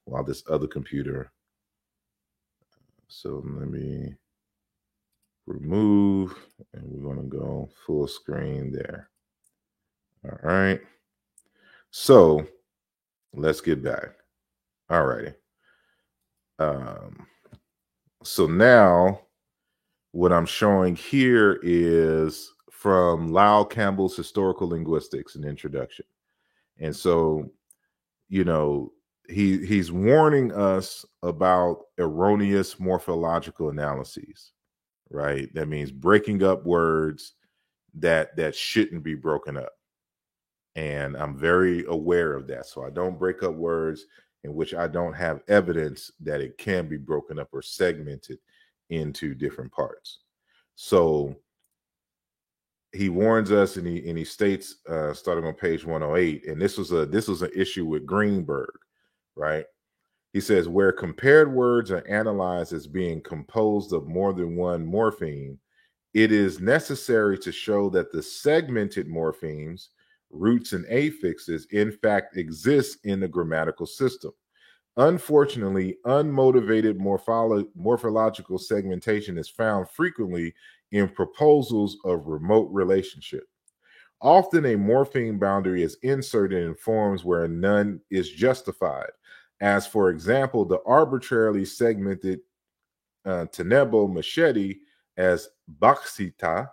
while this other computer. So let me remove, and we're going to go full screen there. All right. So let's get back. All righty. So now what I'm showing here is from Lyle Campbell's Historical Linguistics, an introduction. And so, you know, he's warning us about erroneous morphological analyses, right? That means breaking up words that shouldn't be broken up. And I'm very aware of that. So I don't break up words in which I don't have evidence that it can be broken up or segmented into different parts. So he warns us, and he states, starting on page 108, and this was an issue with Greenberg, right? He says where compared words are analyzed as being composed of more than one morpheme, it is necessary to show that the segmented morphemes, roots, and affixes in fact exist in the grammatical system. Unfortunately, unmotivated morphological segmentation is found frequently in proposals of remote relationship. Often a morpheme boundary is inserted in forms where none is justified, as for example, the arbitrarily segmented tenebo machete as baxita,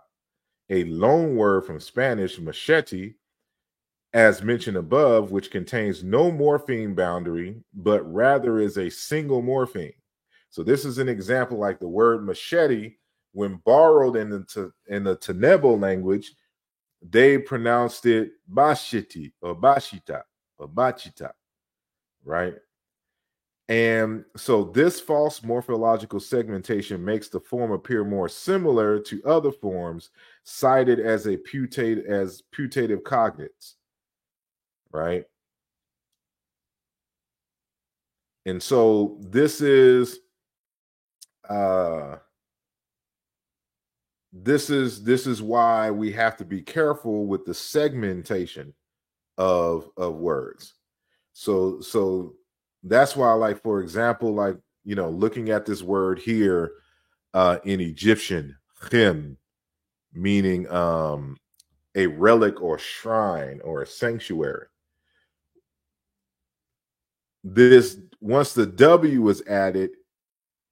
a loan word from Spanish machete, as mentioned above, which contains no morpheme boundary, but rather is a single morpheme. So this is an example like the word machete, when borrowed in the Tenebo language, they pronounced it bashiti or bashita or bachita, right? And so this false morphological segmentation makes the form appear more similar to other forms cited as putative cognates, right? And so uh this is why we have to be careful with the segmentation of words. So that's why, like, for example, like, looking at this word here in Egyptian, khim, meaning a relic or shrine or a sanctuary. this, once the W is added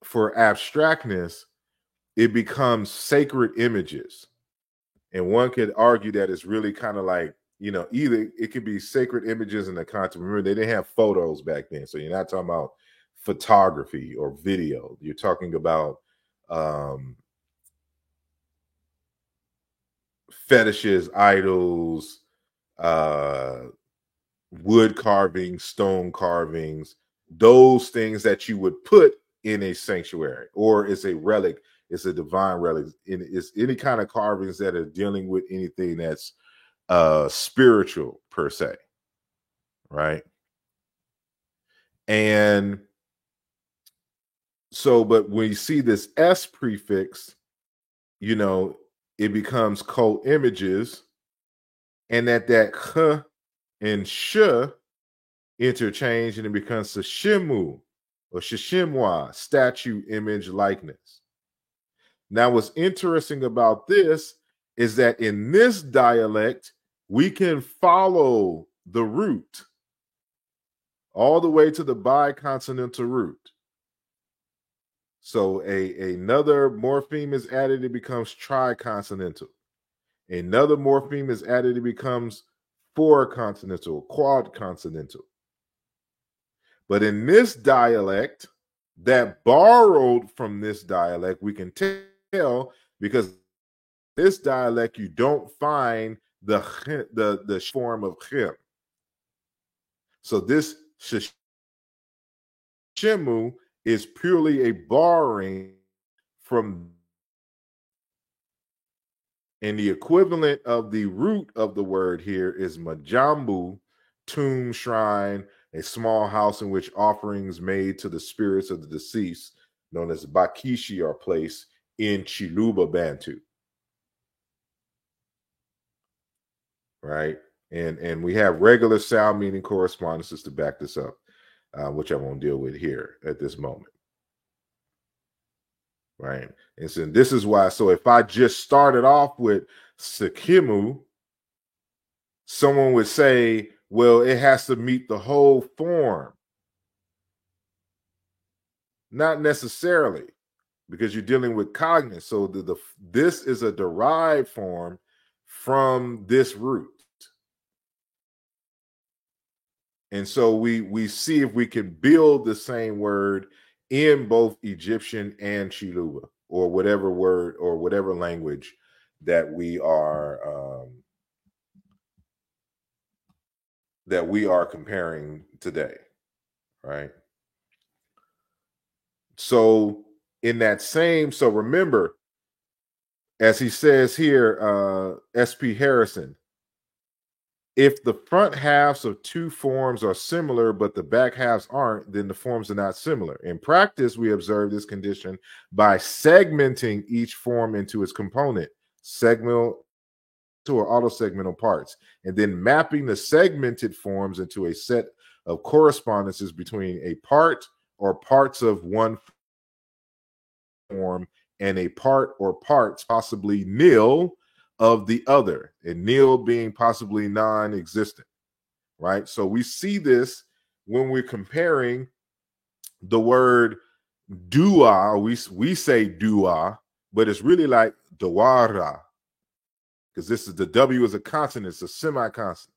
for abstractness, it becomes sacred images. And one could argue that it's really kind of like, either it could be sacred images in the context. Remember, they didn't have photos back then. So you're not talking about photography or video. You're talking about fetishes, idols, wood carvings, stone carvings, those things that you would put in a sanctuary, or it's a relic, it's a divine relic. It's any kind of carvings that are dealing with anything that's spiritual per se, right? And so, but when you see this S prefix, it becomes co-images, and that H and Sh interchange, and it becomes Sashimu or Shishimwa, statue, image, likeness. Now, what's interesting about this is that in this dialect, we can follow the root all the way to the biconsonantal root. So another morpheme is added, it becomes triconsonantal. Another morpheme is added, it becomes four consonantal, quad consonantal. But in this dialect, that borrowed from this dialect, we can tell, because this dialect you don't find the form of chim. So this shimu is purely a borrowing from, and the equivalent of the root of the word here is majambu, tomb, shrine, a small house in which offerings made to the spirits of the deceased, known as bakishi, are placed in Chiluba Bantu. Right? And we have regular sound meaning correspondences to back this up, which I won't deal with here at this moment. Right? And so this is why, so if I just started off with Sakimu, someone would say, well, it has to meet the whole form. Not necessarily, because you're dealing with cognate. So this is a derived form from this root. And so we see if we can build the same word in both Egyptian and Chiluba, or whatever word or whatever language that we are comparing today, right? So in that same, so remember, as he says here, S.P. Harrison, if the front halves of two forms are similar, but the back halves aren't, then the forms are not similar. In practice, we observe this condition by segmenting each form into its component, segmental or autosegmental parts, and then mapping the segmented forms into a set of correspondences between a part or parts of one form and a part or parts, possibly nil, of the other, and nil being possibly non-existent, right? So we see this when we're comparing the word dua. We say dua, but it's really like dawara, because this is, the W is a consonant, it's a semi-consonant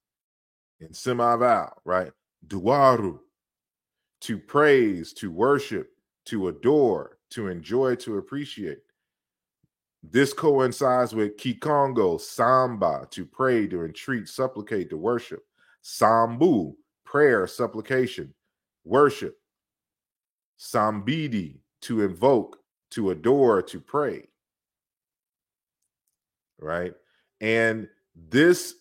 and semi-vowel, right? Duwaru, to praise, to worship, to adore, to enjoy, to appreciate. This coincides with Kikongo, Samba, to pray, to entreat, supplicate, to worship. Sambu, prayer, supplication, worship. Sambidi, to invoke, to adore, to pray. Right? And this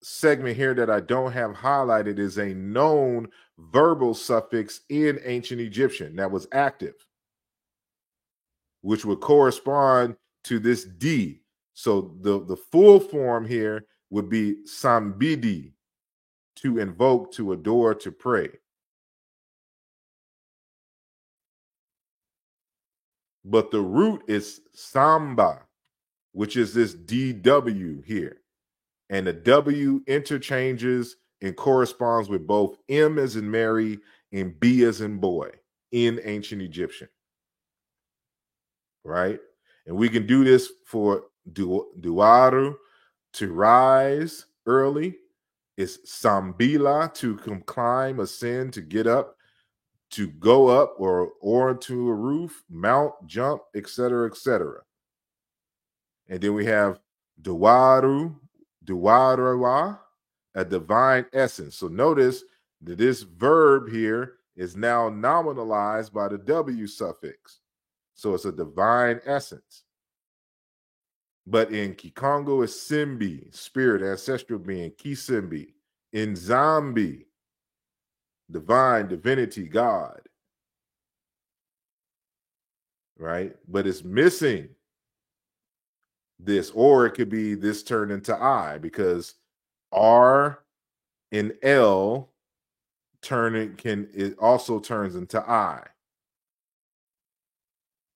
segment here that I don't have highlighted is a known verbal suffix in ancient Egyptian that was active, which would correspond to this D. So the full form here would be sambidi, to invoke, to adore, to pray. But the root is samba, which is this DW here. And the W interchanges and corresponds with both M as in Mary and B as in boy in ancient Egyptian, right? And we can do this for duaru, to rise early. It's sambila, to climb, ascend, to get up, to go up or to a roof, mount, jump, etc., etc. And then we have duwaru, duwarawa, a divine essence. So notice that this verb here is now nominalized by the W suffix. So it's a divine essence. But in Kikongo, it's Simbi, spirit, ancestral being, Kisimbi. In Zambi, divine, divinity, God. Right? But it's missing this, or it could be this turned into I, because R and L it also turns into I.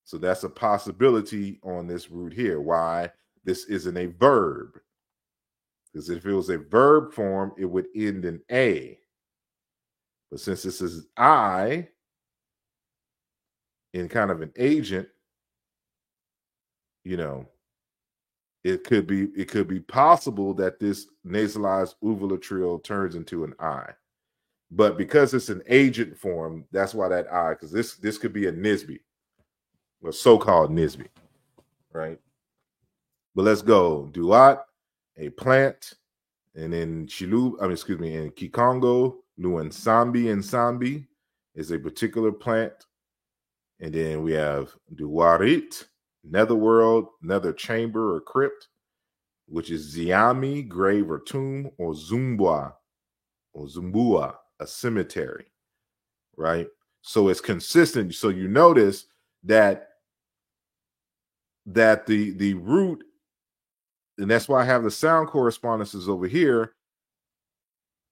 So that's a possibility on this root here, why this isn't a verb. Because if it was a verb form, it would end in A. But since this is I in kind of an agent, you know, it could be possible that this nasalized uvulatrial turns into an I. But because it's an agent form, that's why that I, because this could be a Nisbe, a so-called Nisbe, right? But let's go. Duat, a plant, and in in Kikongo, Luansambi and Sambi is a particular plant. And then we have Duwarit, netherworld, nether chamber or crypt, which is Ziami, grave or tomb, or Zumbua, a cemetery, right? So it's consistent. So you notice that the root, and that's why I have the sound correspondences over here,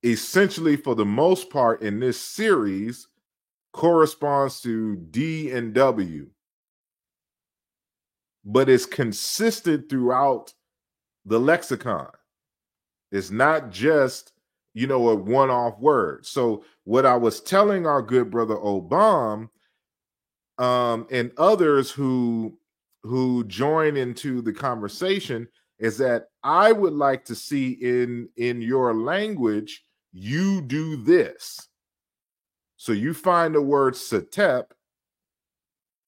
essentially for the most part in this series corresponds to D and W, but it's consistent throughout the lexicon. It's not just, a one-off word. So what I was telling our good brother Obam and others who join into the conversation is that I would like to see in your language, you do this. So you find the word satep,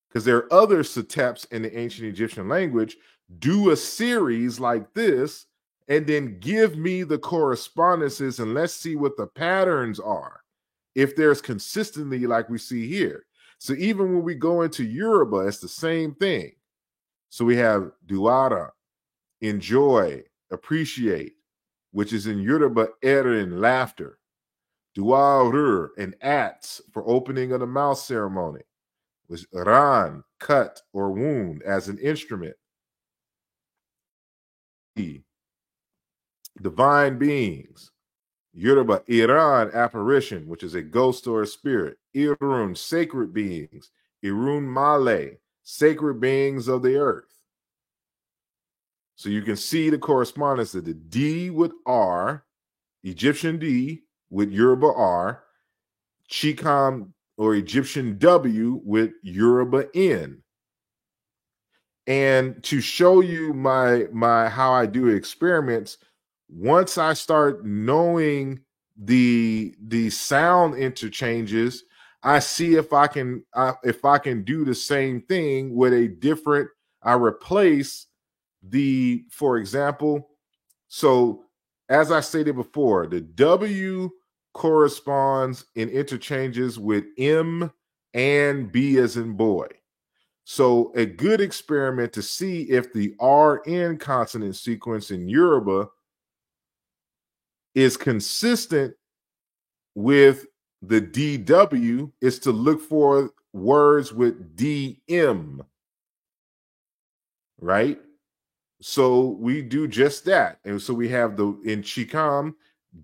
because there are other sateps in the ancient Egyptian language, do a series like this, and then give me the correspondences and let's see what the patterns are. If there's consistency like we see here. So even when we go into Yoruba, it's the same thing. So we have duara, enjoy, appreciate, which is in Yoruba, erin, laughter. Duarur, and ats for opening of the mouth ceremony. Was ran, cut or wound as an instrument. Divine beings. Yoruba, Iran, apparition, which is a ghost or a spirit. Irun, sacred beings. Irun Male, sacred beings of the earth. So you can see the correspondence of the D with R, Egyptian D with Yoruba R, Chicam or Egyptian W with Yoruba N. And to show you my how I do experiments, once I start knowing the sound interchanges, I see if I can do the same thing with a different. I replace for example, so as I stated before, the W corresponds in interchanges with M and B as in boy. So a good experiment to see if the RN consonant sequence in Yoruba is consistent with the DW is to look for words with DM, right? So we do just that. And so we have in Chicam,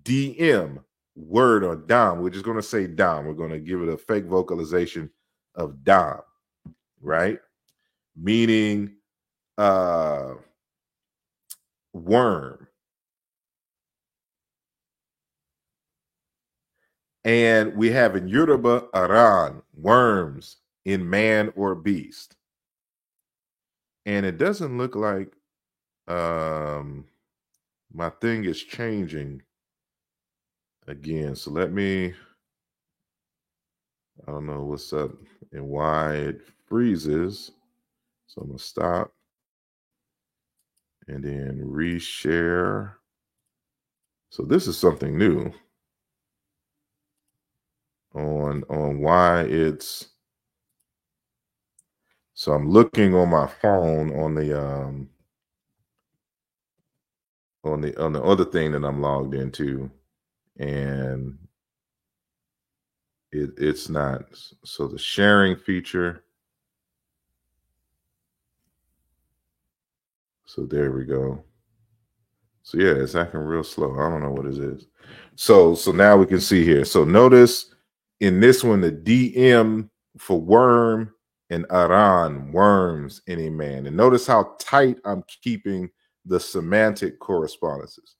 DM, word or dam. We're just going to say dam. We're going to give it a fake vocalization of dam, right? Meaning worm. And we have in Yoruba, aran, worms in man or beast. And it doesn't look like my thing is changing again. So let me, I don't know what's up and why it freezes. So I'm going to stop and then reshare. So this is something new on why it's. So I'm looking on my phone on the other thing that I'm logged into, and it's not. So the sharing feature. So there we go. So yeah, it's acting real slow. I don't know what it is. So now we can see here. So notice in this one, the DM for worm and aran, worms in a man. And notice how tight I'm keeping the semantic correspondences.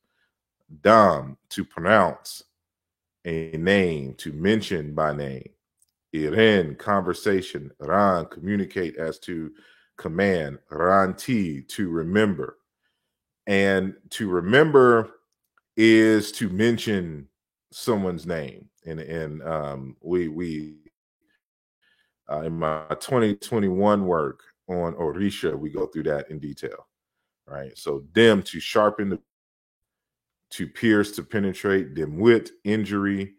Dam, to pronounce a name, to mention by name. Iren, conversation. Ran, communicate as to command. Ranti, to remember. And to remember is to mention someone's name. And we in my 2021 work on Orisha, we go through that in detail, right? So dim, to sharpen, to pierce, to penetrate. Dimwit, injury.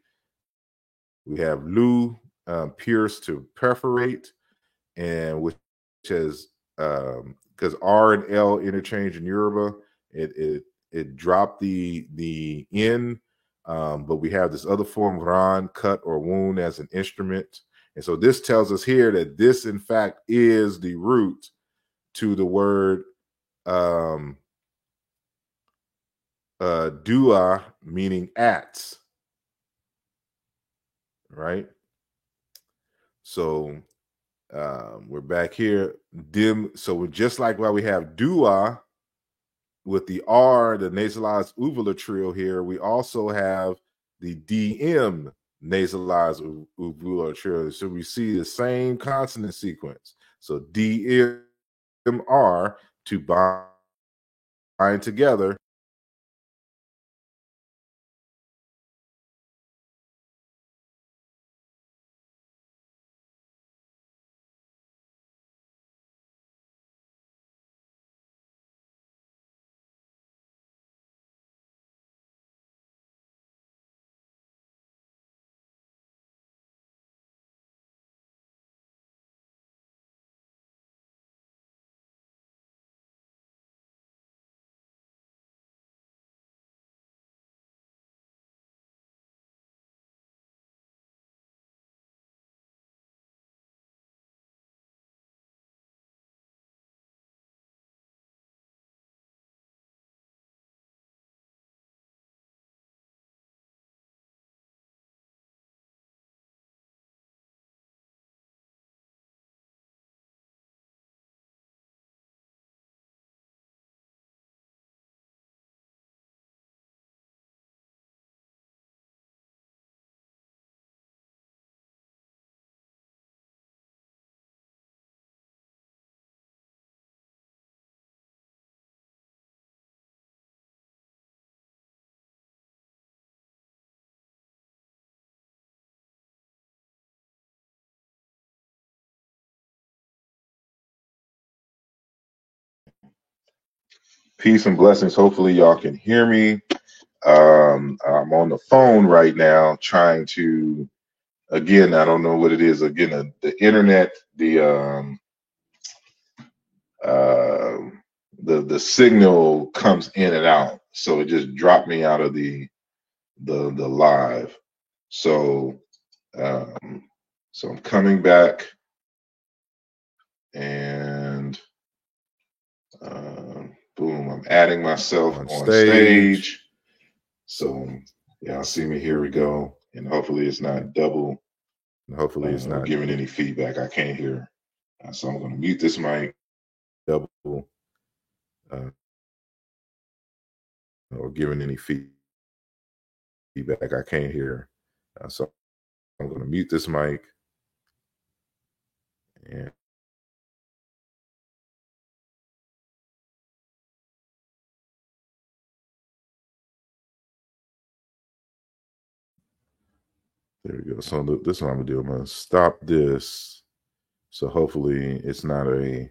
We have lu, pierce, to perforate, and which is because R and L interchange in Yoruba, it dropped the N, but we have this other form, ran, cut or wound, as an instrument. And so this tells us here that this, in fact, is the root to the word dua, meaning at, right? So we're back here. Dim. So we're just like while we have dua with the R, the nasalized uvula trio here, we also have the DM nasalized uvula trio. So we see the same consonant sequence. So DMR to bind together. Peace and blessings. Hopefully, y'all can hear me. I'm on the phone right now trying to, again, I don't know what it is. Again, the internet, uh, the signal comes in and out, so it just dropped me out of the live. So so I'm coming back, and boom, I'm adding myself on stage. So y'all see me, here we go, and hopefully it's not double. Hopefully it's not giving any feedback. I can't hear. So I'm going to mute this mic. Double or giving any feedback. I can't hear. So I'm going to mute this mic. And there we go. So this is what I'm going to do. I'm going to stop this. So hopefully it's not a,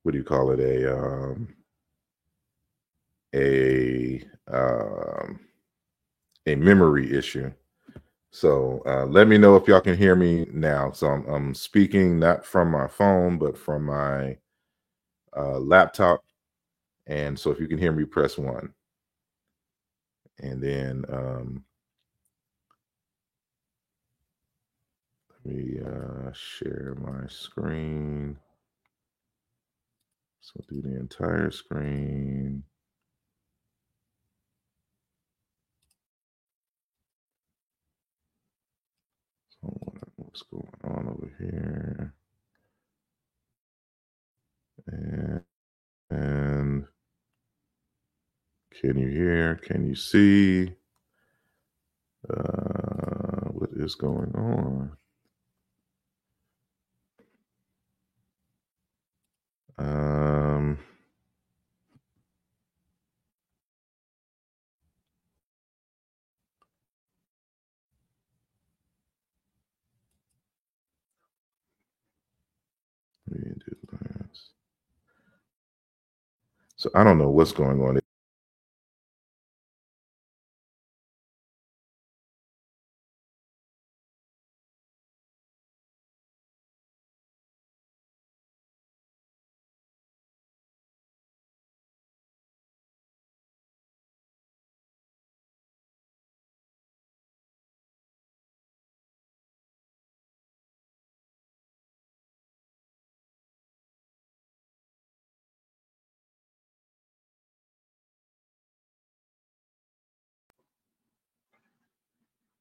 what do you call it? A memory issue. So let me know if y'all can hear me now. So I'm speaking not from my phone, but from my laptop. And so if you can hear me, press 1. And then let me share my screen. So do the entire screen. So what's going on over here? And can you hear? Can you see? What is going on? Let me do this. So I don't know what's going on.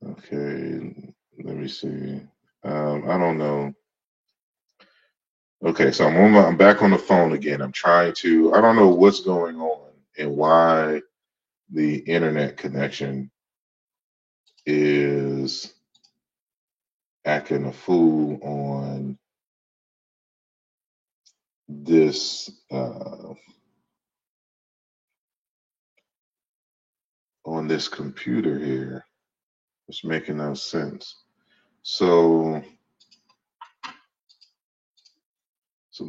Okay, let me see. I don't know. Okay, so I'm back on the phone again. I'm trying to. I don't know what's going on and why the internet connection is acting a fool this on this computer here. It's making no sense. So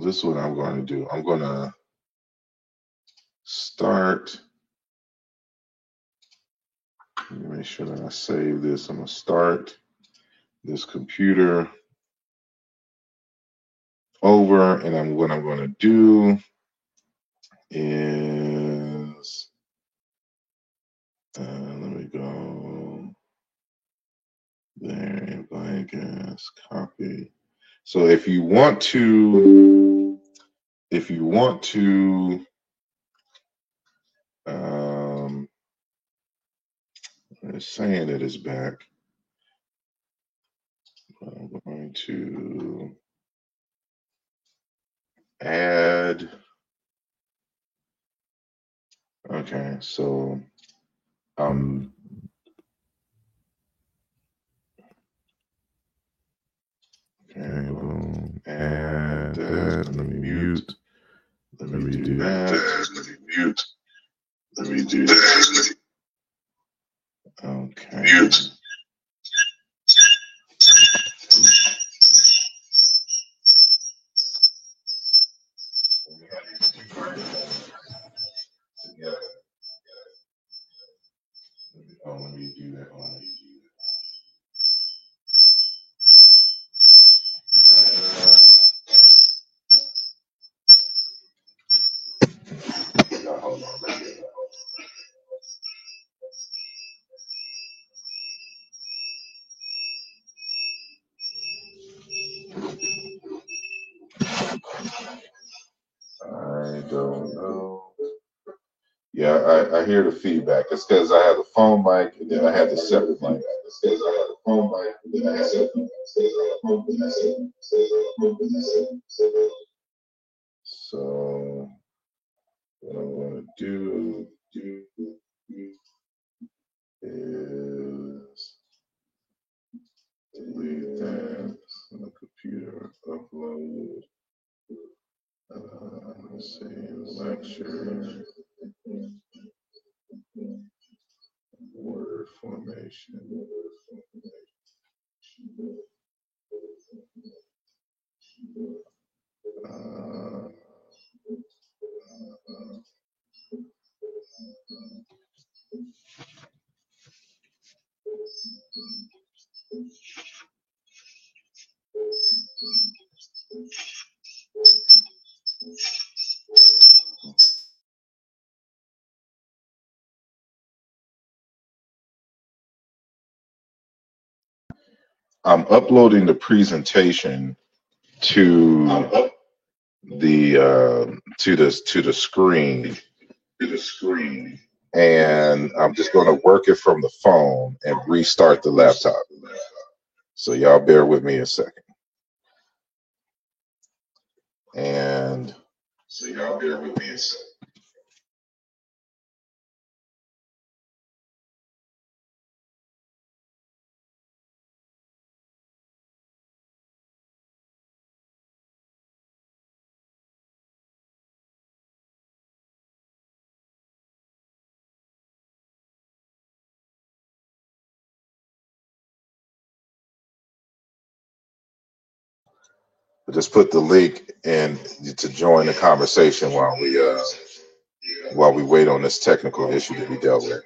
this is what I'm going to do. I'm going to start. Let me make sure that I save this. I'm going to start this computer over, and what I'm going to do is let me go there, blank as copy. So if you want to it's saying that it's back. I'm going to add. Okay, so okay, boom, add that. Let me mute. Let me do that. Let me mute. Let me do that. Okay. Mute. Let me do that. Hold on. I don't know. Yeah, I hear the feedback. It's because I have the phone mic and then I have the separate mic. It's because I have the phone mic and then I have separate mic. So what I'm going to do is delete that on the computer, upload. Let's see, lecture, word formation. I'm uploading the presentation to the screen, and I'm just going to work it from the phone and restart the laptop. So y'all bear with me a second. And so y'all bear with me a second. I just put the link in to join the conversation while we wait on this technical issue to be dealt with.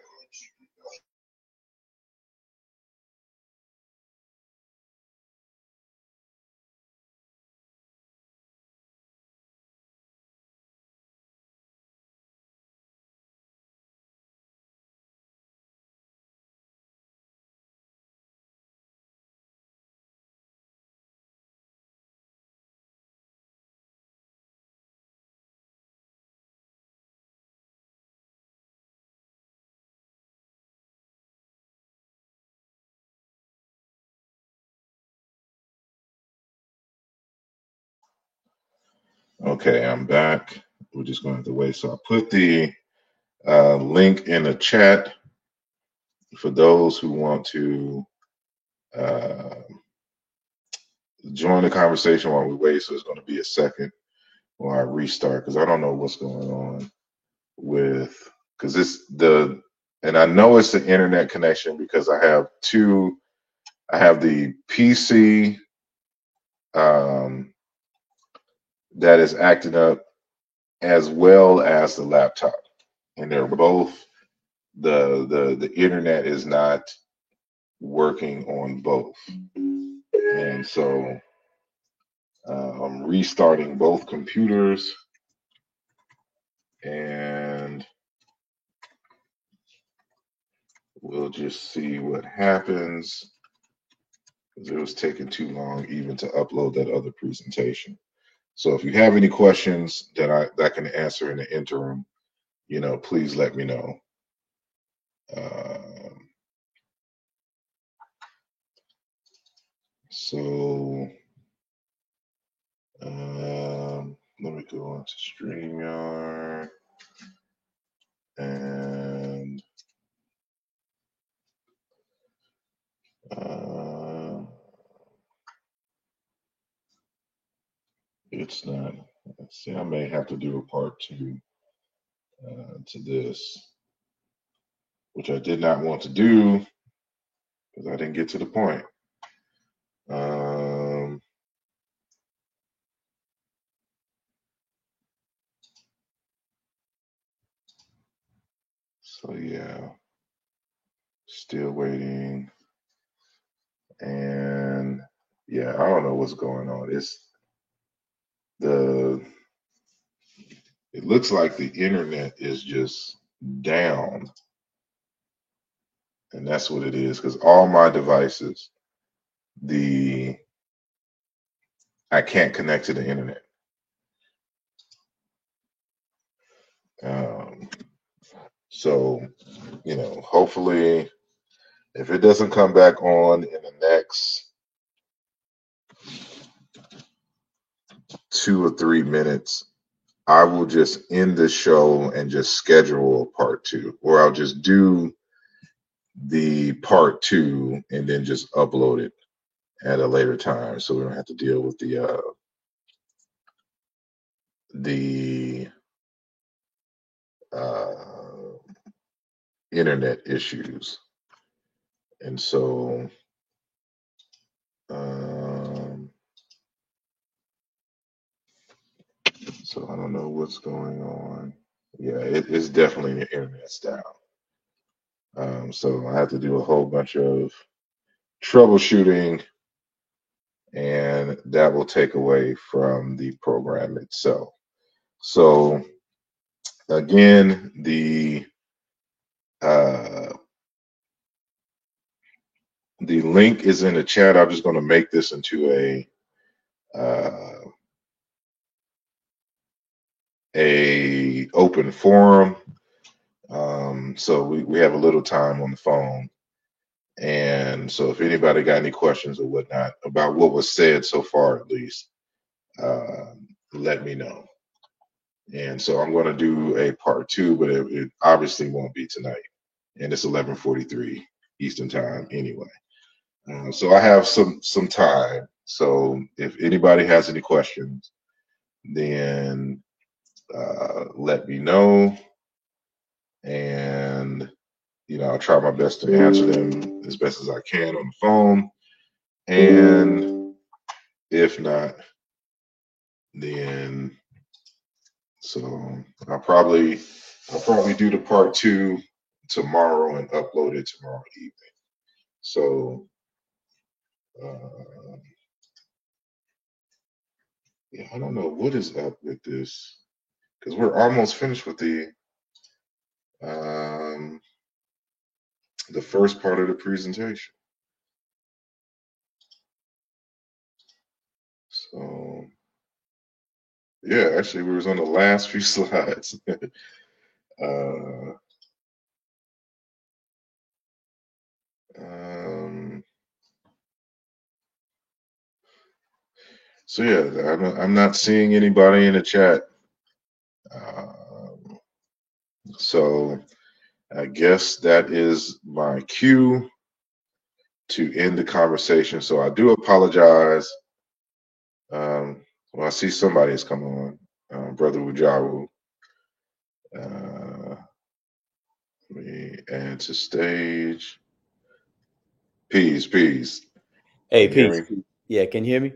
Okay, I'm back. We're just going to have to wait. So I put the link in the chat for those who want to join the conversation while we wait. So it's going to be a second while I restart because I don't know what's going on with because and I know it's the internet connection because I have the PC that is acting up as well as the laptop, and they're both the internet is not working on both, and so I'm restarting both computers, and we'll just see what happens because it was taking too long even to upload that other presentation. So if you have any questions that I can answer in the interim, please let me know. So let me go on to StreamYard and it's not. Let's see, I may have to do a part 2 to this, which I did not want to do because I didn't get to the point. So yeah, still waiting, and yeah, I don't know what's going on. It looks like the internet is just down, and that's what it is because all my devices, I can't connect to the internet. So, hopefully, if it doesn't come back on in the next 2 or 3 minutes, I will just end the show and just schedule a part 2, or I'll just do the part 2 and then just upload it at a later time, so we don't have to deal with the internet issues. And so so I don't know what's going on. Yeah, it's definitely the internet's down. So I have to do a whole bunch of troubleshooting, and that will take away from the program itself. So again, the link is in the chat. I'm just going to make this into a open forum. So we have a little time on the phone. And so if anybody got any questions or whatnot about what was said so far, at least, let me know. And so I'm going to do a part 2, but it obviously won't be tonight. And it's 11:43 Eastern time anyway. So I have some time. So if anybody has any questions, then let me know. And I'll try my best to answer them as best as I can on the phone. And if not, then I'll probably do the part 2 tomorrow and upload it tomorrow evening. So yeah, I don't know what is up with this, because we're almost finished with the first part of the presentation. So yeah, actually we was on the last few slides. So yeah, I'm not seeing anybody in the chat. So I guess that is my cue to end the conversation. So I do apologize. Well, I see somebody has come on, Brother Ujaru. Let me add to stage. Peace. Hey, peace. Yeah, can you hear me?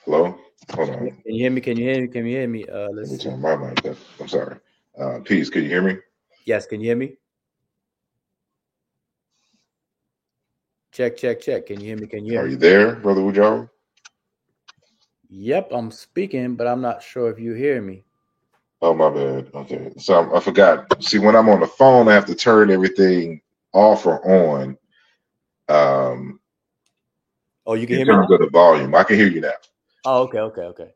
Hello? Hold on. Can you hear me? Can you hear me? Let me turn my mic up. I'm sorry. Peace, can you hear me? Yes, can you hear me? Check. Can you hear me? Can you hear me? Are you there, Brother Ujaru? Yep, I'm speaking, but I'm not sure if you hear me. Oh, my bad. Okay. So I forgot. See, when I'm on the phone, I have to turn everything off or on. Oh, you can hear in terms me? of the volume. I can hear you now. Oh, okay.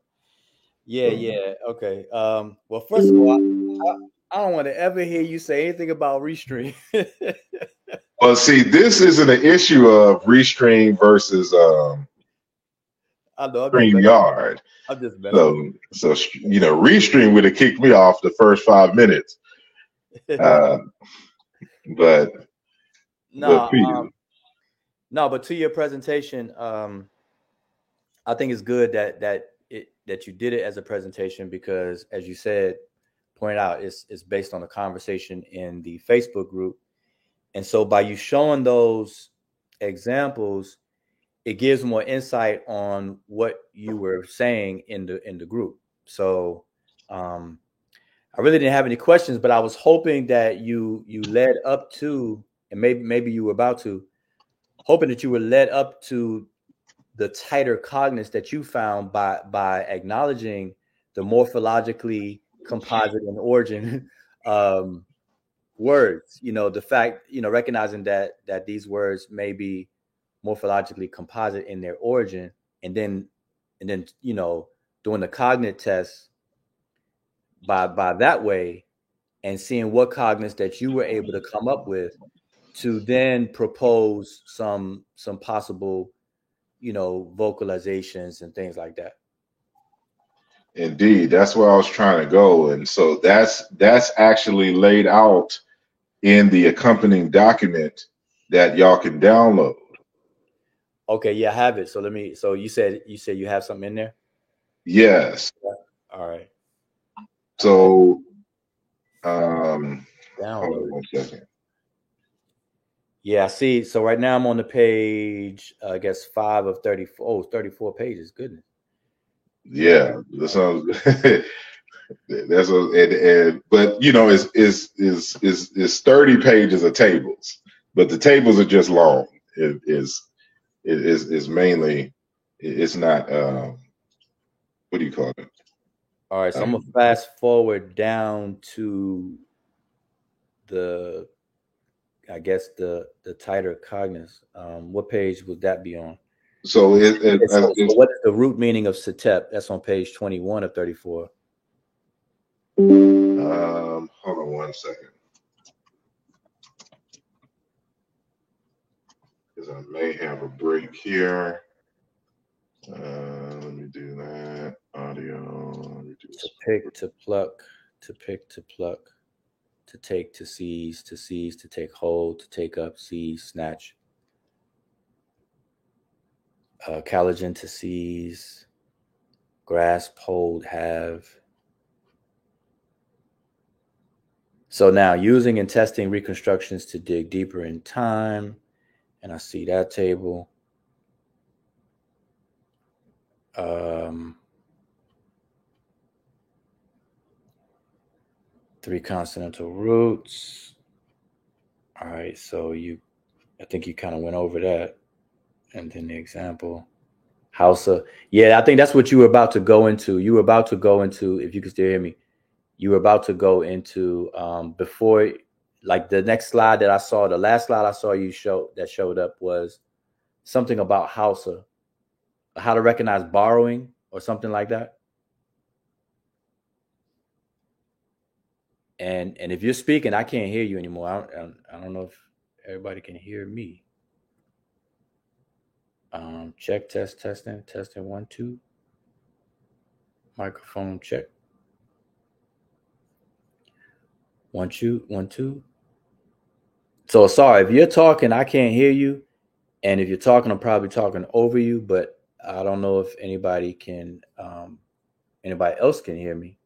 Yeah. Okay. Well, first of all, I don't want to ever hear you say anything about Restream. Well, see, this isn't an issue of Restream versus StreamYard. I'm just messing. So Restream would have kicked me off the first 5 minutes. But no, but to your presentation, I think it's good that you did it as a presentation, because, as you said, pointed out, it's based on a conversation in the Facebook group. And so by you showing those examples, it gives more insight on what you were saying in the group. So I really didn't have any questions, but I was hoping that you led up to, and maybe you were about to, hoping that you were led up to the tighter cognates that you found by acknowledging the morphologically composite in origin words. The fact, recognizing that these words may be morphologically composite in their origin, and then doing the cognate test by that way, and seeing what cognates that you were able to come up with to then propose some possible vocalizations and things like that. Indeed, that's where I was trying to go. And so that's actually laid out in the accompanying document that y'all can download. Okay, yeah, I have it. So let me. So you said you have something in there. Yes. All right. So, Download. hold on 1 second. Yeah, I see. So right now I'm on the page, I guess 5 of 34. Oh, 34 pages. Goodness. Yeah, that sounds. That's but you know, it's 30 pages of tables, but the tables are just long. It is mainly it's not what do you call it? All right, so I'm gonna fast forward down to the, I guess the tighter cognizance. What page would that be on? So So what is the root meaning of Setep? That's on page 21 of 34. Hold on 1 second, because I may have a break here. Let me do that. Audio. To pick, to pluck, to pick, to pluck, to take, to seize, to take hold, to take up, seize, snatch. Calogen, to seize, grasp, hold, have. So now using and testing reconstructions to dig deeper in time. And I see that table. Three consonantal roots. All right, so I think you kind of went over that. And then the example. Hausa. Yeah, I think that's what you were about to go into. You were about to go into, if you can still hear me, you were about to go into before, like the next slide that I saw, the last slide I saw you showed up was something about Hausa, how to recognize borrowing or something like that. And if you're speaking, I can't hear you anymore. I don't know if everybody can hear me. Check, testing 1 2. Microphone check. 1 2 1 2. So sorry if you're talking, I can't hear you, and if you're talking, I'm probably talking over you. But I don't know if anybody else can hear me.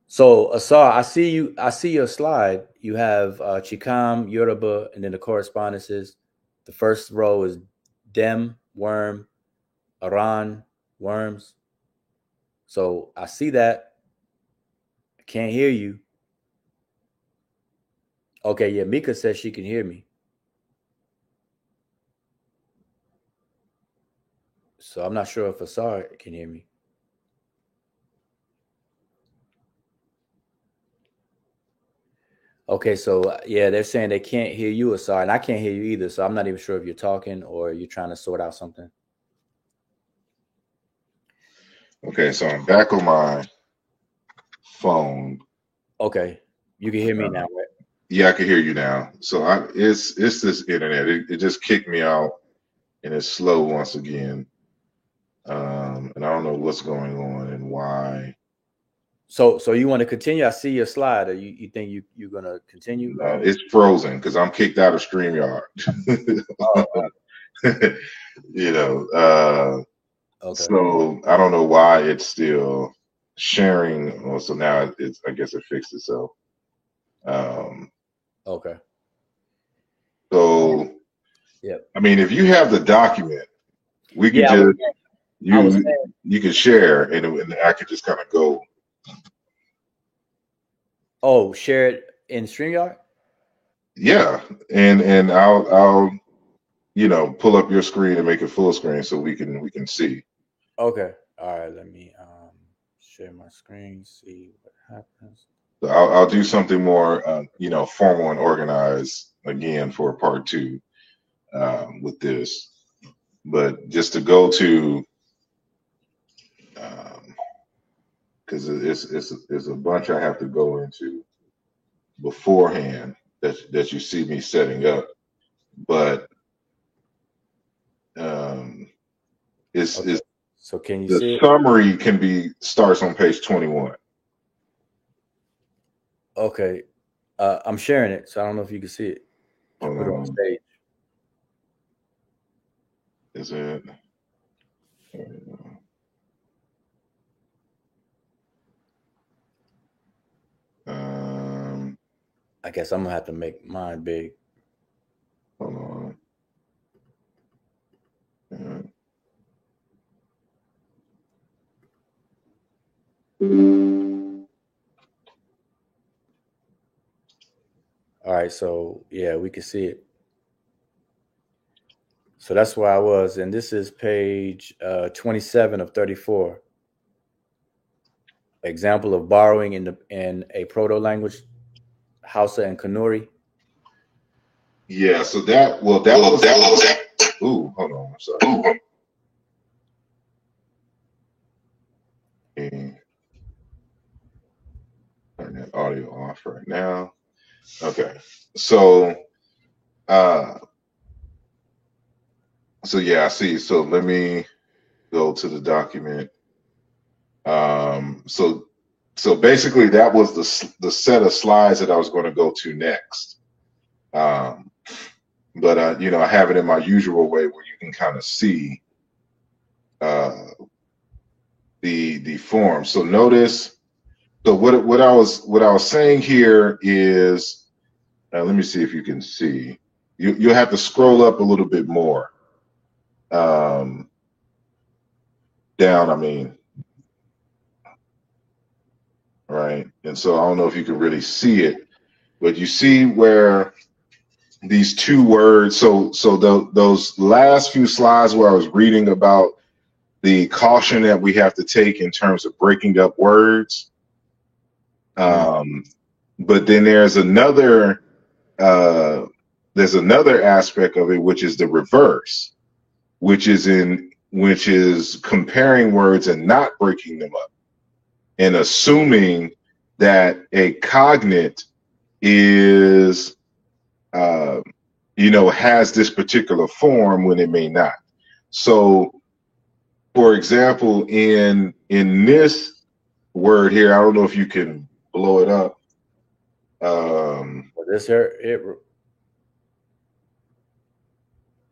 So Asar, I see your slide. You have Chikam, Yoruba, and then the correspondences. The first row is Dem, worm, Aran, worms. So I see that. I can't hear you. Okay, yeah, Mika says she can hear me. So I'm not sure if Asar can hear me. Okay, so yeah, they're saying they can't hear you, Asar, and I can't hear you either. So I'm not even sure if you're talking or you're trying to sort out something. Okay, so I'm back on my phone. Okay, you can hear me now, right? Yeah, I can hear you now. So it's this internet. It just kicked me out, and it's slow once again. And I don't know what's going on and why. So you want to continue? I see your slide. Or you think you're gonna continue? It's frozen because I'm kicked out of StreamYard. You know, okay. So I don't know why it's still sharing. Well, so now I guess it fixed itself. Okay. So yeah, I mean, if you have the document, we could just you could share, and I could just kind of go. Oh, share it in StreamYard? Yeah, and I'll pull up your screen and make it full screen so we can see. Okay. All right. Let me share my screen. See what happens. So I'll do something more formal and organized again for part 2 with this. But just to go to, because it's a bunch I have to go into beforehand that you see me setting up. But Is so can you the see it? summary starts on page 21. Okay. I'm sharing it, so I don't know if you can see it. Put it on stage. Is it? I guess I'm gonna have to make mine big. Hold on. All right, so yeah, we can see it. So that's where I was, and this is page 27 of 34. Example of borrowing in a proto language, Hausa and Kanuri. Yeah, so that was. Ooh, hold on. I'm sorry. Okay. Turn that audio off right now. Okay, so yeah, I see. So let me go to the document. So basically, that was the set of slides that I was going to go to next. But I have it in my usual way where you can kind of see the form. So notice. So what I was saying here is, let me see if you can see. You'll have to scroll up a little bit more. Down, I mean. Right. And so I don't know if you can really see it, but you see where these two words. So those last few slides where I was reading about the caution that we have to take in terms of breaking up words. But then there's another aspect of it, which is the reverse, which is comparing words and not breaking them up, and assuming that a cognate is, has this particular form when it may not. So, for example, in this word here, I don't know if you can blow it up. This here,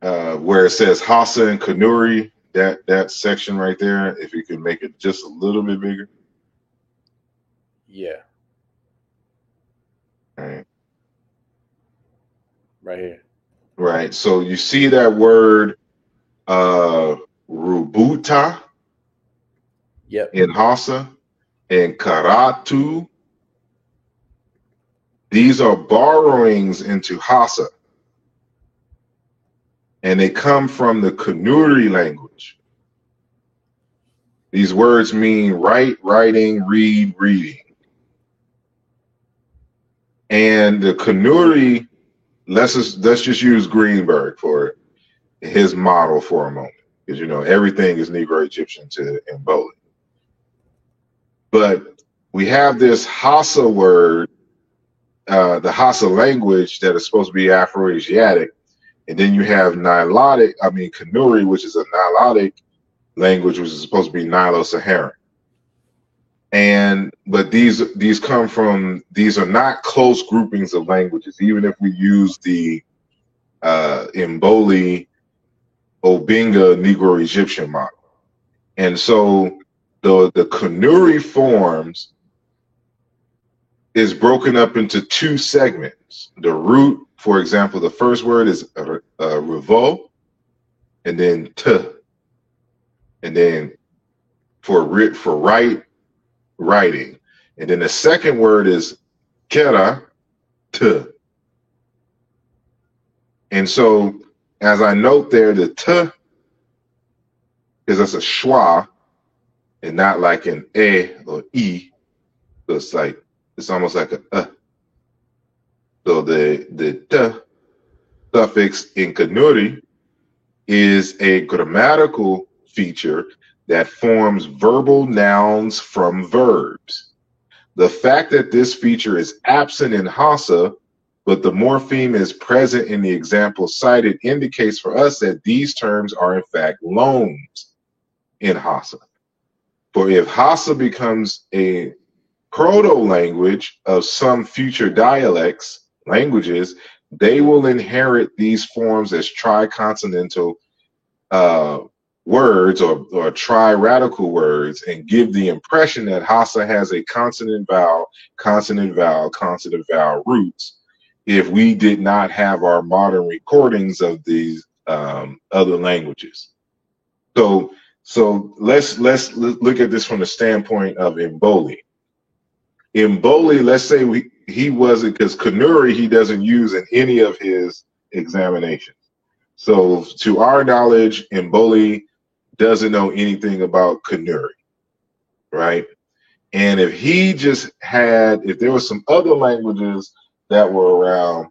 where it says Hausa and Kanuri, that section right there, if you can make it just a little bit bigger. Yeah. Right. Right here. Right. So you see that word Rubuta. Yep. In Hausa and Karatu. These are borrowings into Hausa. And they come from the Kanuri language. These words mean write, writing, read, reading. And the Kanuri, let's just use Greenberg for his model for a moment. Because, everything is Negro Egyptian to Mboli. But we have this Hausa word, the Hausa language that is supposed to be Afro-Asiatic. And then you have Kanuri, which is a Nilotic language, which is supposed to be Nilo-Saharan. But these come from, these are not close groupings of languages, even if we use the Mboli Obinga Negro Egyptian model. And so the Kanuri forms is broken up into two segments. The root, for example, the first word is revo, and then t, and then for write, writing, and then the second word is kera, t. And so, as I note there, the t is that's a schwa, and not like an e or e. So it's almost like a. So the t suffix in Kanuri is a grammatical feature that forms verbal nouns from verbs. The fact that this feature is absent in Hausa, but the morpheme is present in the example cited, indicates for us that these terms are in fact loans in Hausa. For if Hausa becomes a proto-language of some future languages, they will inherit these forms as triconsonantal words or tri-radical words and give the impression that Hausa has a consonant-vowel roots if we did not have our modern recordings of these other languages. So let's look at this from the standpoint of Mboli. Mboli, let's say he wasn't, because Kanuri he doesn't use in any of his examinations. So to our knowledge, Mboli doesn't know anything about Kanuri, right? And if he just if there were some other languages that were around,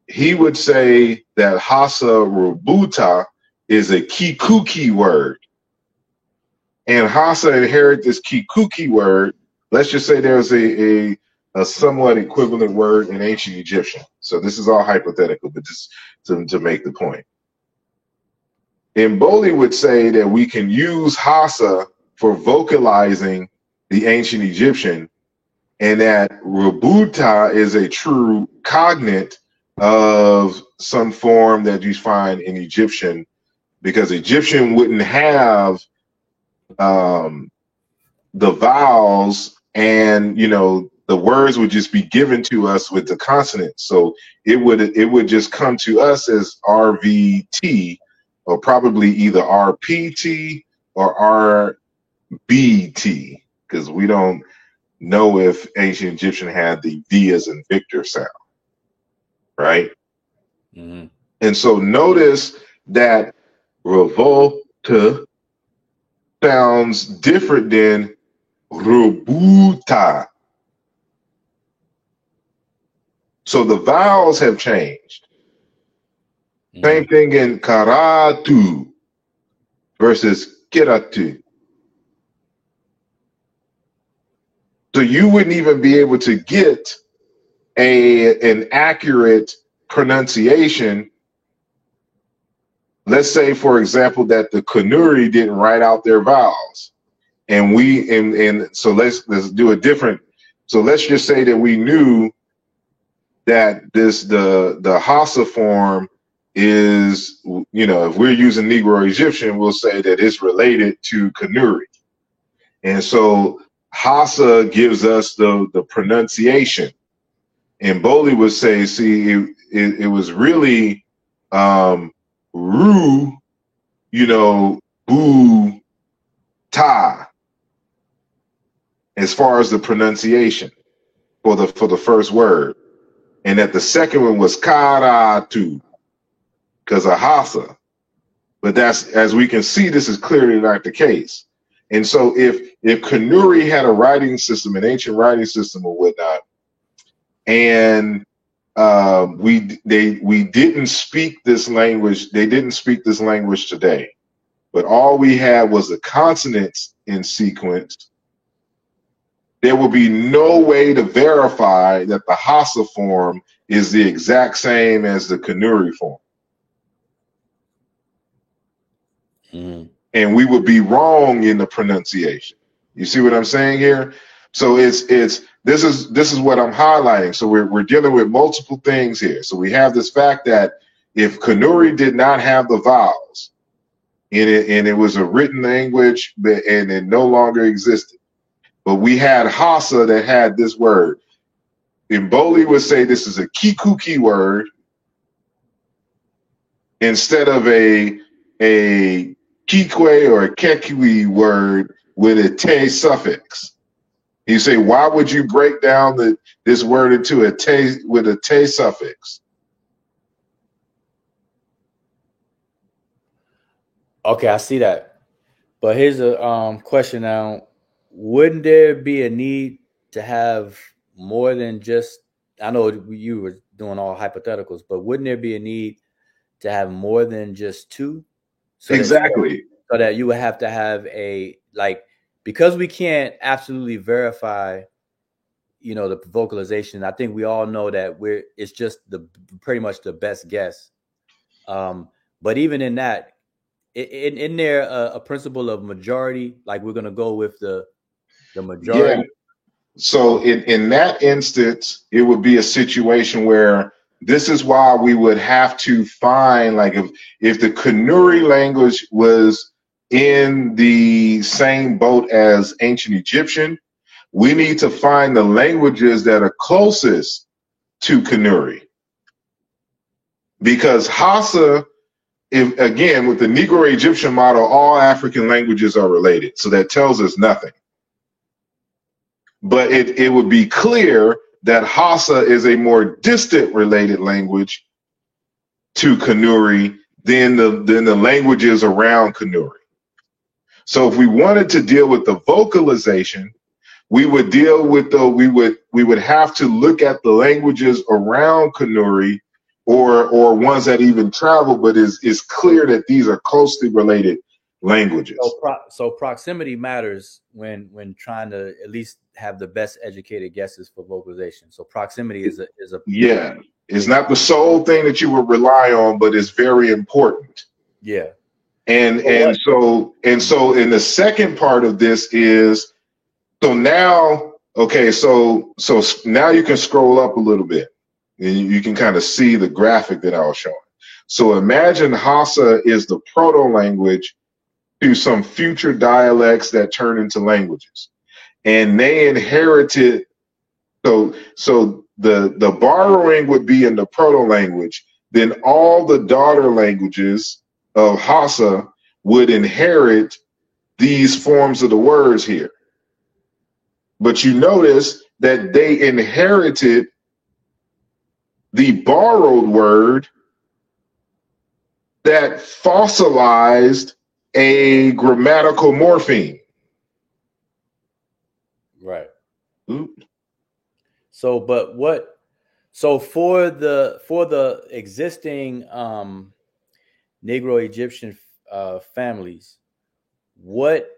he would say that Hausa Rubuta is a Kikuki word. And Hausa inherit this Kikuki word. Let's just say there's a somewhat equivalent word in ancient Egyptian. So this is all hypothetical, but just to make the point. Mboli would say that we can use Hausa for vocalizing the ancient Egyptian, and that Rubuta is a true cognate of some form that you find in Egyptian, because Egyptian wouldn't have the vowels, and the words would just be given to us with the consonants. So it would just come to us as RVT, or probably either RPT or RBT, because we don't know if ancient Egyptian had the V as in Victor sound, right? Mm-hmm. And so notice that revolta sounds different than rubuta. So the vowels have changed. Mm-hmm. Same thing in karatu versus kiratu. So you wouldn't even be able to get an accurate pronunciation. Let's say, for example, that the Kanuri didn't write out their vowels, and so let's do a different. So let's just say that we knew that the Hausa form is, if we're using Negro Egyptian, we'll say that it's related to Kanuri, and so Hausa gives us the pronunciation, and Mboli would say, see, it was really Ru, Bu, Ta, as far as the pronunciation for the first word, and that the second one was Karatu because of Hausa. But that's, as we can see, this is clearly not the case. And so if Kanuri had a writing system, an ancient writing system or whatnot, and we didn't speak this language, they didn't speak this language today, but all we had was the consonants in sequence, there will be no way to verify that the Hausa form is the exact same as the Kanuri form. Mm. And we would be wrong in the pronunciation. You see what I'm saying here? So this is what I'm highlighting. So we're dealing with multiple things here. So we have this fact that if Kanuri did not have the vowels in it, and it was a written language, and it no longer existed, but we had Hausa that had this word. Mboli would say this is a Kikuki word instead of a Kikwe or a Kekui word with a te suffix. You say, why would you break down this word into a te with a te suffix? Okay, I see that. But here's a question now. Wouldn't there be a need to have more than just, I know you were doing all hypotheticals, but wouldn't there be a need to have more than just two? So Exactly. So that you would have to have because we can't absolutely verify, the vocalization. I think we all know that it's just pretty much the best guess. But even in that, in there a principle of majority? Like we're gonna go with the majority. Yeah. So in that instance, it would be a situation where this is why we would have to find, like, if the Kanuri language was in the same boat as ancient Egyptian, we need to find the languages that are closest to Kanuri. Because Hausa, if again, with the Negro Egyptian model, all African languages are related. So that tells us nothing. But it would be clear that Hausa is a more distant related language to Kanuri than the languages around Kanuri. So if we wanted to deal with the vocalization, we would deal with we would have to look at the languages around Kanuri, or ones that even travel, but is clear that these are closely related languages. So proximity matters when trying to at least have the best educated guesses for vocalization. So proximity is a yeah. It's not the sole thing that you would rely on, but it's very important. Yeah. And so in the second part of this is, so now, okay, so now you can scroll up a little bit and you can kind of see the graphic that I was showing. So imagine Hausa is the proto-language to some future dialects that turn into languages. And they inherited, so the borrowing would be in the proto-language, then all the daughter languages of Hausa would inherit these forms of the words here. But you notice that they inherited the borrowed word that fossilized a grammatical morpheme. Right. Oops. So, but what? So for the existing Negro Egyptian families, what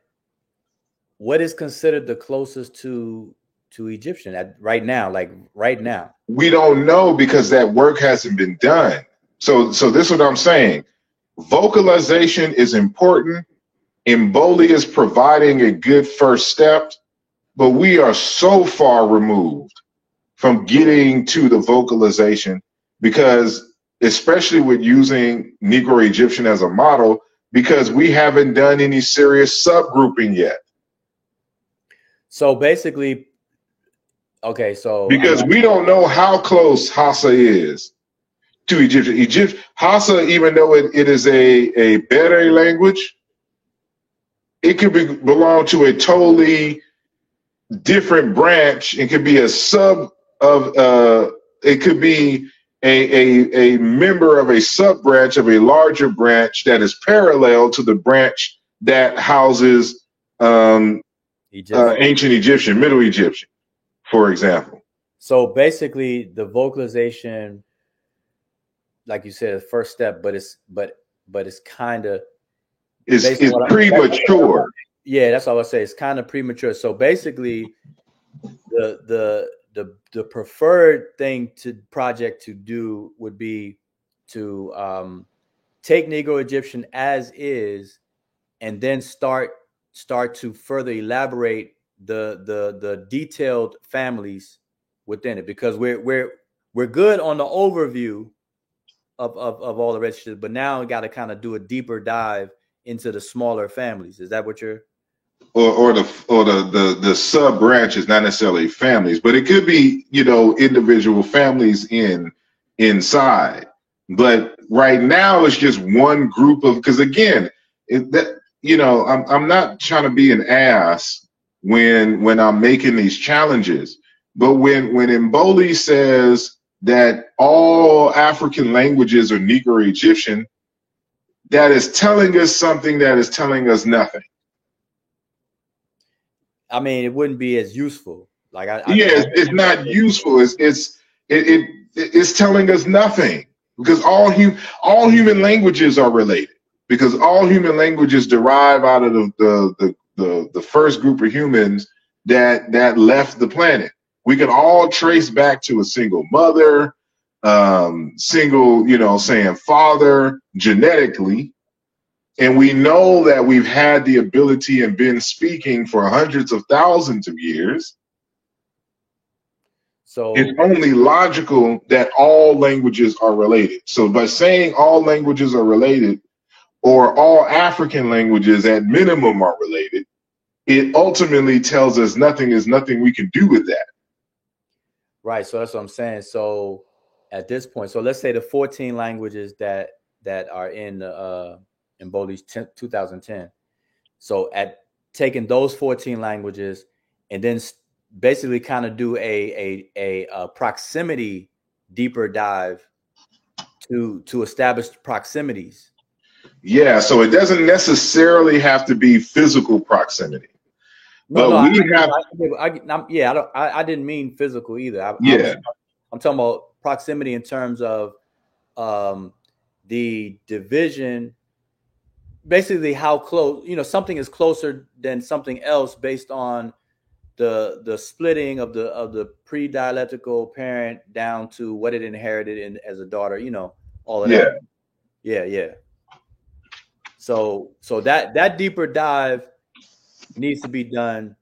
is considered the closest to Egyptian right now? Like right now, we don't know because that work hasn't been done. So this is what I'm saying. Vocalization is important. Mboli is providing a good first step, but we are so far removed from getting to the vocalization, because especially with using Negro Egyptian as a model, because we haven't done any serious subgrouping yet. So basically, okay, so because we don't know how close Hausa is to Egyptian. Hausa, even though it is a Bere language, it could belong to a totally different branch. It could be a sub of it could be a member of a sub branch of a larger branch that is parallel to the branch that houses ancient Egyptian, Middle Egyptian, for example. So basically, the vocalization, like you said, the first step, but it's kind of it's premature. Yeah, that's all I say. It's kind of premature. So basically, the preferred thing to do would be to take Negro Egyptian as is, and then start to further elaborate the detailed families within it, because we're good on the overview of all the registers, but now we got to kind of do a deeper dive into the smaller families. Is that what you're? Or the sub branches, not necessarily families, but it could be, individual families inside. But right now it's just one group of, because again, I'm not trying to be an ass when I'm making these challenges, but when Mboli says that all African languages are Negro Egyptian, that is telling us something that is telling us nothing. I mean, it wouldn't be as useful. Like, it's not useful. It's telling us nothing, because all human languages are related, because all human languages derive out of the first group of humans that left the planet. We can all trace back to a single mother, single, saying father genetically, And we know that we've had the ability and been speaking for hundreds of thousands of years. So it's only logical that all languages are related. So by saying all languages are related, or all African languages at minimum are related, it ultimately tells us nothing is nothing we can do with that. Right. So that's what I'm saying. So at this point, so let's say the 14 languages that are in Boli's 2010. So at taking those 14 languages and then basically kind of do a proximity deeper dive to establish proximities. Yeah, so it doesn't necessarily have to be physical proximity. I didn't mean physical either. I'm talking about proximity in terms of the division, basically how close, something is closer than something else based on the splitting of the pre-dialectical parent down to what it inherited as a daughter, all of that. Yeah. So that deeper dive needs to be done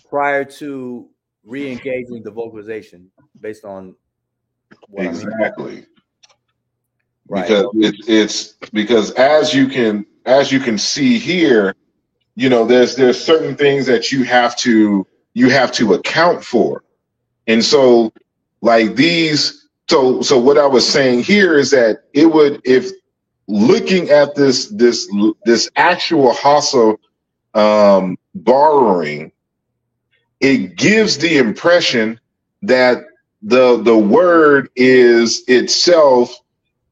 prior to re-engaging the vocalization based on what exactly. I mean. Right. Because it's because as you can see here, there's certain things that you have to account for. And so like these, so what I was saying here is that it would, if looking at this actual Hausa borrowing, it gives the impression that the word is itself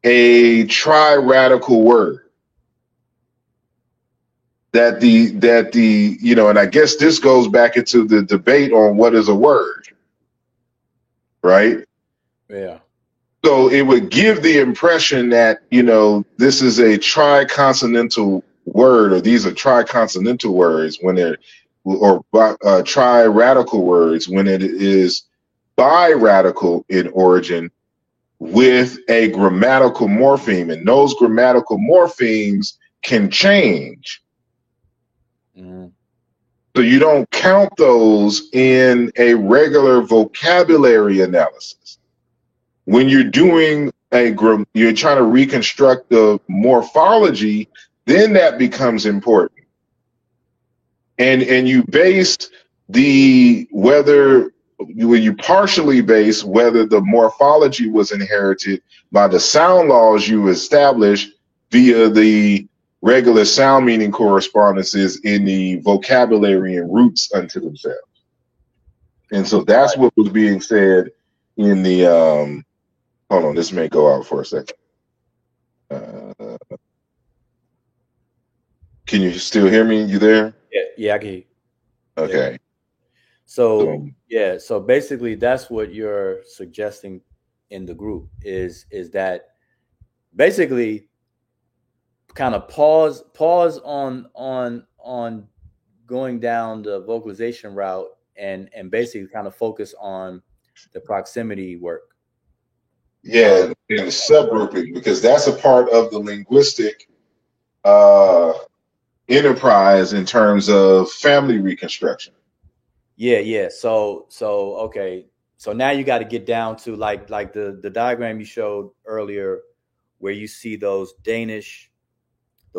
a tri-radical word. That the and I guess this goes back into the debate on what is a word, right? Yeah. So it would give the impression that, this is a tri-consonantal word, or these are tri-consonantal words when they're, or tri-radical words when it is bi-radical in origin with a grammatical morpheme. And those grammatical morphemes can change. Mm-hmm. So you don't count those in a regular vocabulary analysis. When you're doing you're trying to reconstruct the morphology, then that becomes important. And you base you partially base whether the morphology was inherited by the sound laws you establish via the regular sound meaning correspondences in the vocabulary and roots unto themselves. And so that's what was being said in the hold on, this may go out for a second. Can you still hear me? You there? Yeah, I can hear you. Okay. Yeah. So basically that's what you're suggesting in the group is that basically kind of pause on going down the vocalization route and basically kind of focus on the proximity work. Yeah, and the subgrouping, because that's a part of the linguistic enterprise in terms of family reconstruction. Yeah. So okay. So now you got to get down to like the diagram you showed earlier, where you see those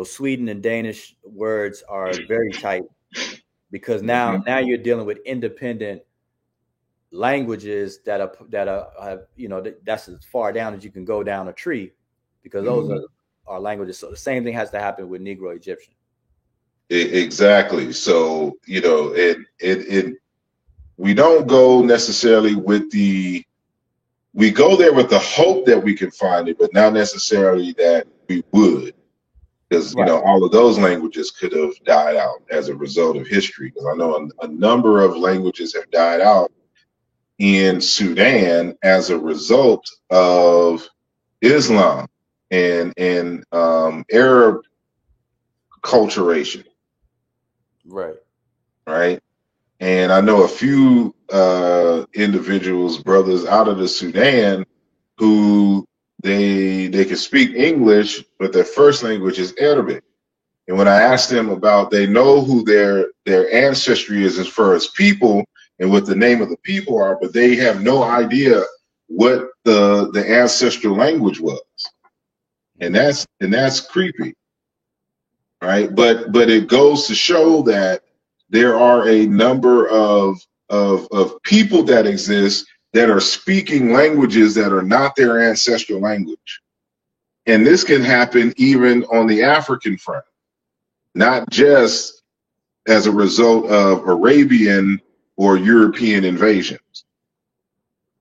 Sweden and Danish words are very tight, because now you're dealing with independent languages that are that's as far down as you can go down a tree, because those are languages. So the same thing has to happen with Negro Egyptian. Exactly. So we don't go necessarily we go there with the hope that we can find it, but not necessarily that we would, because all of those languages could have died out as a result of history. Because I know a number of languages have died out in Sudan as a result of Islam and Arab culturation. Right. And I know a few individuals, brothers out of the Sudan, who they can speak English, but their first language is Arabic. And when I asked them about, they know who their ancestry is as far as people and what the name of the people are, but they have no idea what the ancestral language was. And that's creepy, right? But it goes to show that there are a number of people that exist that are speaking languages that are not their ancestral language. And this can happen even on the African front, not just as a result of Arabian or European invasions.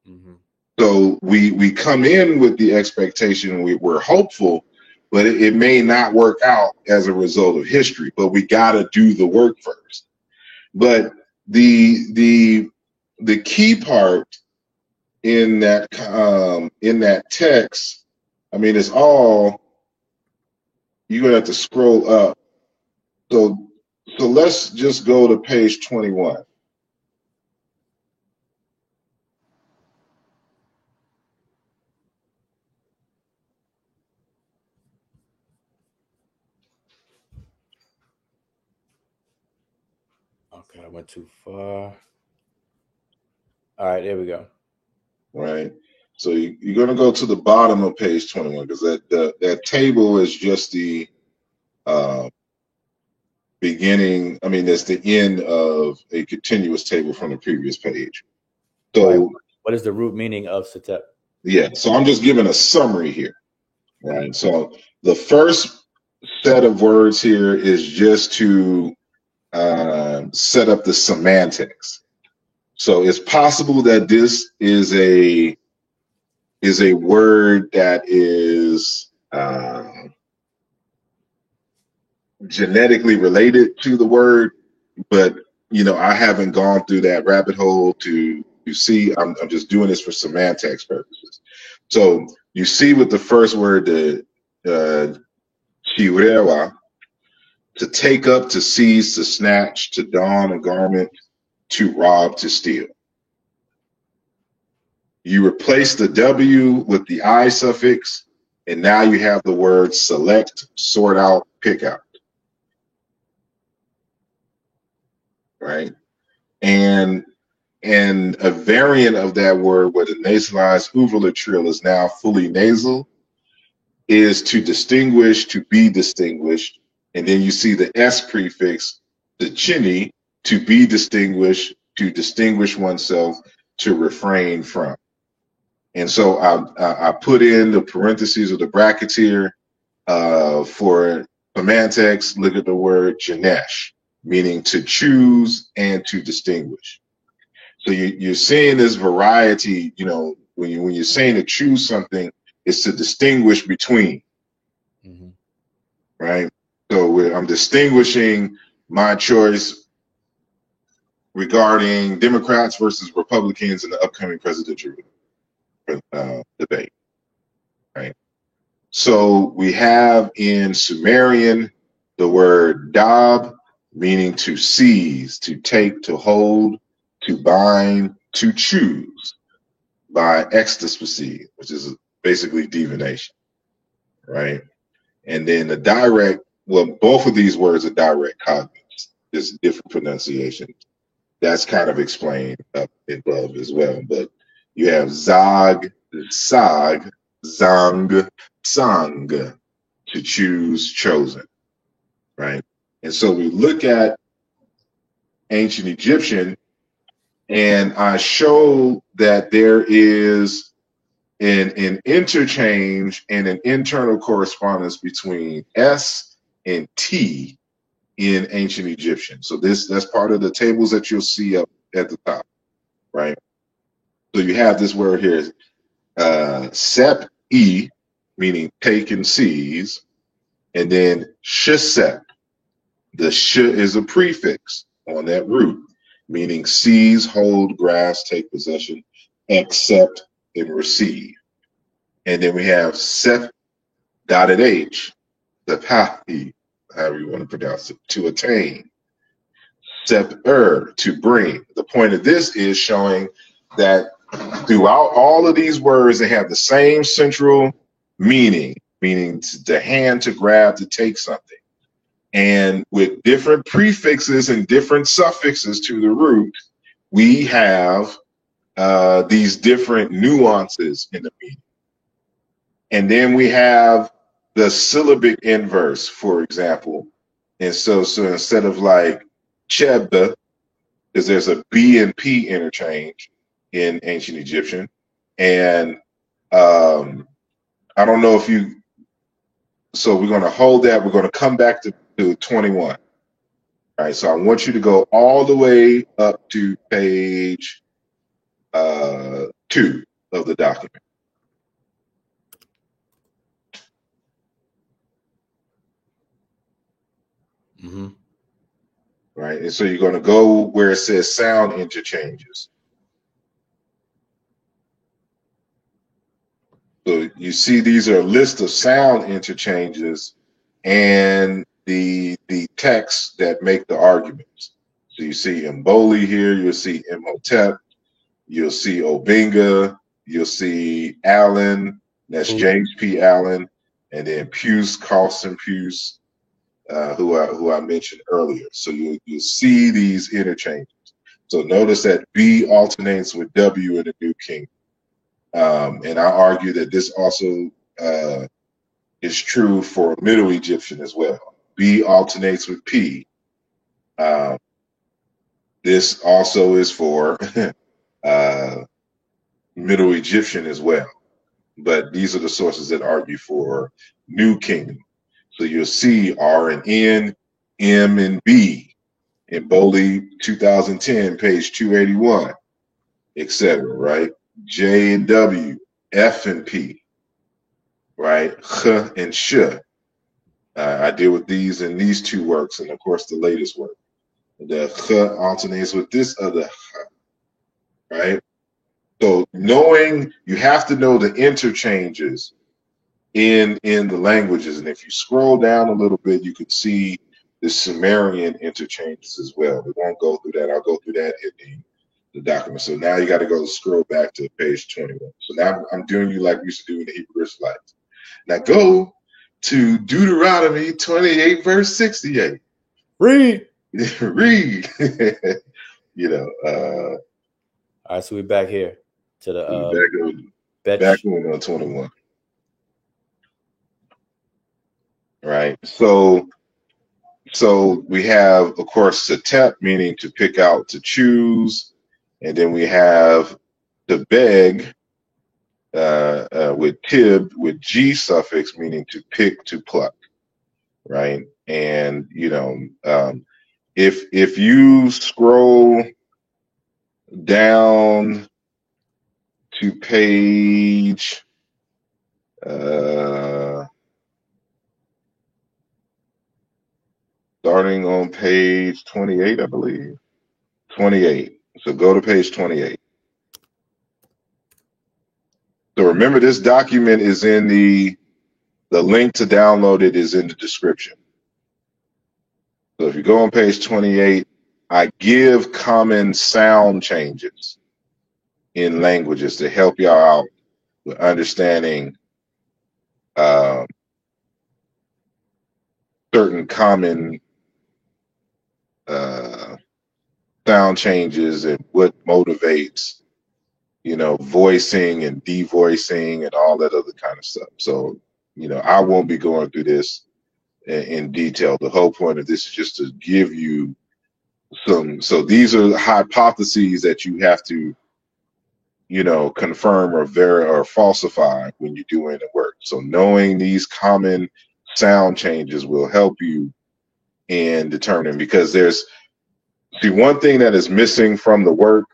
Mm-hmm. So we come in with the expectation, we're hopeful, but it may not work out as a result of history, but we got to do the work first. But the key part in that text, I mean, it's all, you're gonna have to scroll up. So let's just go to page 21. Okay, I went too far. All right, there we go. Right. So you're going to go to the bottom of page 21 because that table is just the beginning. I mean, that's the end of a continuous table from the previous page. So, right. What is the root meaning of Setep? Yeah. So I'm just giving a summary here. Right. So the first set of words here is just to set up the semantics. So it's possible that this is a word that is genetically related to the word, but I haven't gone through that rabbit hole to see. I'm just doing this for semantics purposes. So you see with the first word, the chirewa, to take up, to seize, to snatch, to don a garment, to rob, to steal. You replace the W with the I suffix, and now you have the word select, sort out, pick out. Right? And a variant of that word where the nasalized uvular trill is now fully nasal is to distinguish, to be distinguished. And then you see the S prefix, the chini, to be distinguished, to distinguish oneself, to refrain from. And so I put in the parentheses or the brackets here for semantics. Look at the word Janesh, meaning to choose and to distinguish. So you're seeing this variety. When you're saying to choose something, it's to distinguish between. Mm-hmm. Right. So I'm distinguishing my choice regarding Democrats versus Republicans in the upcoming presidential debate. Right. So we have in Sumerian the word dab, meaning to seize, to take, to hold, to bind, to choose by ecstasy, which is basically divination. Right. And then the direct, well, both of these words are direct cognates, just different pronunciation. That's kind of explained up above as well. But you have zag, sag, zang, sang, to choose, chosen, right? And so we look at ancient Egyptian, and I show that there is an interchange and an internal correspondence between S and T in ancient Egyptian. So that's part of the tables that you'll see up at the top, right? So you have this word here, sep-e, meaning take and seize, and then shesep. The sh is a prefix on that root, meaning seize, hold, grasp, take possession, accept, and receive. And then we have sep dotted H, the pahi, however you want to pronounce it, to attain. Sep-er, to bring. The point of this is showing that throughout all of these words, they have the same central meaning to hand, to grab, to take something. And with different prefixes and different suffixes to the root, we have these different nuances in the meaning. And then we have the syllabic inverse, for example. And so instead of like Chebda, because there's a B and P interchange in ancient Egyptian. And I don't know if you, so we're going to hold that. We're going to come back to 21. All right, so I want you to go all the way up to page 2 of the document. Mm-hmm. Right, and so you're going to go where it says sound interchanges. So you see these are a list of sound interchanges and the texts that make the arguments. So you see Mboli here, you'll see Imhotep, you'll see Obinga, you'll see Allen, that's James P. Allen, and then Puce, Carlson Puce, who I mentioned earlier. So you see these interchanges. So notice that B alternates with W in the New Kingdom. And I argue that this also is true for Middle Egyptian as well. B alternates with P. This also is for Middle Egyptian as well. But these are the sources that argue for New Kingdom. So you'll see R and N, M and B in Mboli 2010, page 281, etc., right? J and W, F and P, right? Ch and Sh. I deal with these in these two works, and of course the latest work. The Ch alternates with this other Ch, right? So knowing, you have to know the interchanges in the languages, and if you scroll down a little bit, you can see the Sumerian interchanges as well. We won't go through that. I'll go through that in the document. So now you got to go scroll back to page 21. So now I'm doing you like we used to do in the Hebrew Israelites. Now go to Deuteronomy 28, verse 68. Read. Read. All right, so we're back here to the back on 21. Right. So we have, of course, Setep, meaning to pick out, to choose, and then we have the beg with tib, with G suffix, meaning to pick, to pluck, right? And if you scroll down to page starting on page 28, I believe. 28. So go to page 28. So remember, this document is in the link to download it is in the description. So if you go on page 28, I give common sound changes in languages to help y'all out with understanding certain common sound changes and what motivates, voicing and devoicing and all that other kind of stuff. So, I won't be going through this in detail. The whole point of this is just to give you some. So these are hypotheses that you have to, confirm or verify or falsify when you're doing the work. So knowing these common sound changes will help you in determining, because one thing that is missing from the work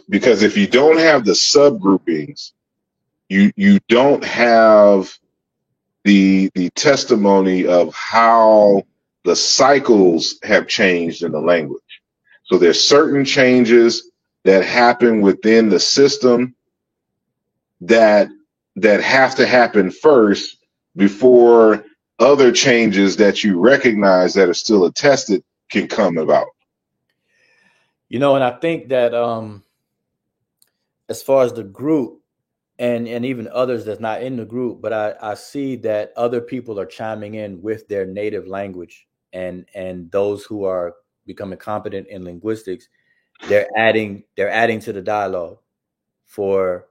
because if you don't have the subgroupings, you don't have the testimony of how the cycles have changed in the language. So there's certain changes that happen within the system that have to happen first before other changes that you recognize that are still attested can come about. And I think that as far as the group, and even others that's not in the group, but I see that other people are chiming in with their native language, and those who are becoming competent in linguistics, they're adding to the dialogue for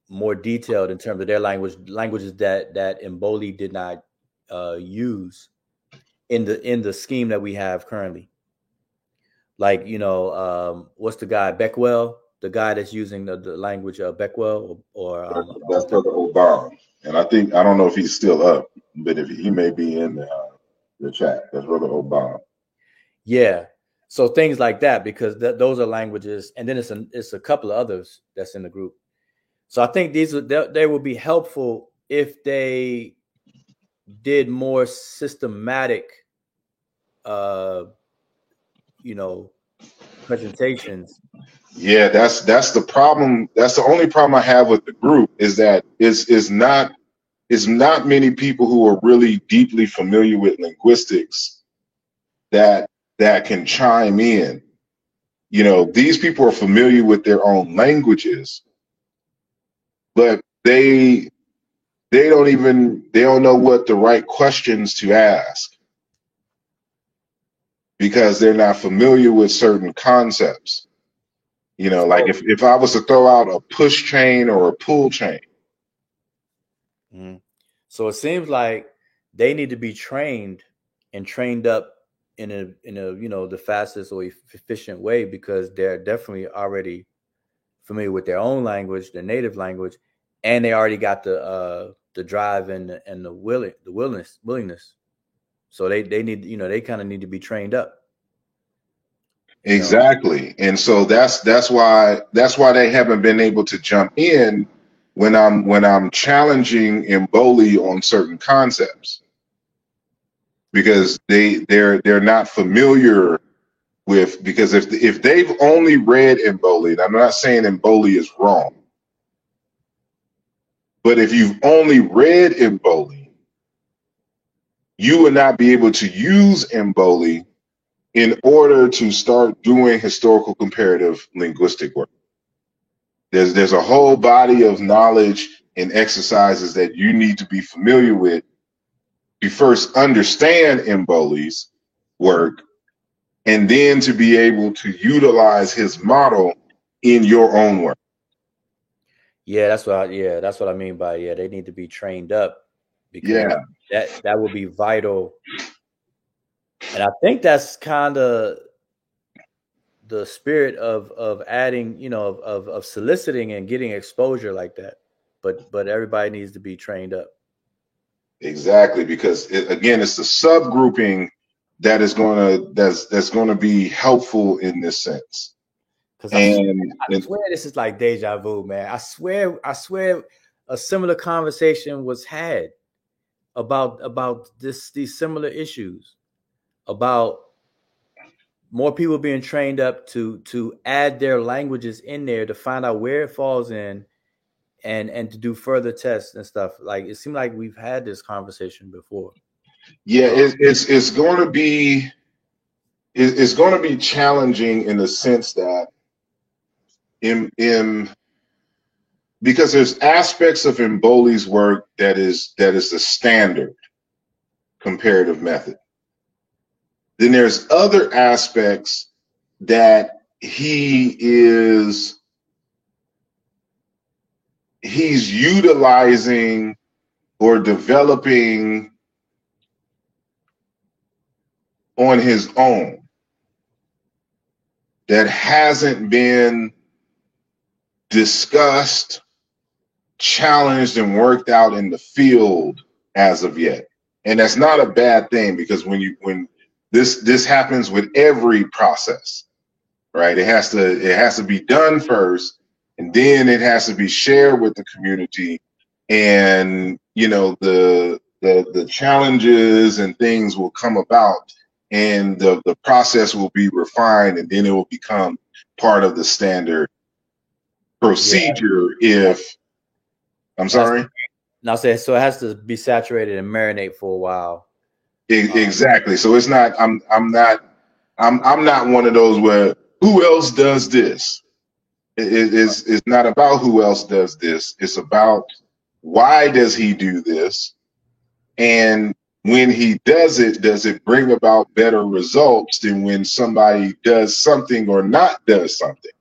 more detailed in terms of their languages that Mboli did not use in the scheme that we have currently. Like, what's the guy, Beckwell, the guy that's using the language of Beckwell, or that's Brother Obama. And I don't know if he's still up, but if he may be in the chat. That's Brother Obama. Yeah. So things like that, because those are languages, and then it's a couple of others that's in the group. So I think they will be helpful if they did more systematic, presentations. Yeah, that's the problem. That's the only problem I have with the group, is that it's not many people who are really deeply familiar with linguistics that can chime in. These people are familiar with their own languages, but they don't know what the right questions to ask, because they're not familiar with certain concepts. Like if I was to throw out a push chain or a pull chain. Mm-hmm. So it seems like they need to be trained up in a the fastest or efficient way, because they're definitely already familiar with their own language, their native language, and they already got the drive and the willingness. So they need, they kind of need to be trained up. Exactly. And so that's why they haven't been able to jump in when I'm challenging Mboli on certain concepts, because they're not familiar with, because if they've only read Mboli, and I'm not saying Mboli is wrong, but if you've only read Mboli, you would not be able to use Mboli in order to start doing historical comparative linguistic work. There's a whole body of knowledge and exercises that you need to be familiar with to first understand Mboli's work, and then to be able to utilize his model in your own work. Yeah, that's what I mean by, they need to be trained up, because that will be vital. And I think that's kind of the spirit of adding, of soliciting and getting exposure like that. But everybody needs to be trained up. Exactly, because again, it's the subgrouping that is that's going to be helpful in this sense. Because I swear this is like deja vu, man. I swear a similar conversation was had about these similar issues, about more people being trained up to add their languages in there, to find out where it falls in, and to do further tests and stuff. Like, it seemed like we've had this conversation before. Yeah, it's going to be challenging in the sense that because there's aspects of Mboli's work that is the standard comparative method. Then there's other aspects that he's utilizing or developing on his own that hasn't been discussed, challenged, and worked out in the field as of yet. And that's not a bad thing, because when this happens with every process, right? It has to be done first, and then it has to be shared with the community, and the challenges and things will come about, and the process will be refined, and then it will become part of the standard procedure. I'm sorry. No, so it has to be saturated and marinate for a while. Exactly. So it's not. I'm not one of those where, who else does this? It's not about who else does this. It's about why does he do this, and when he does it bring about better results than when somebody does something or not does something?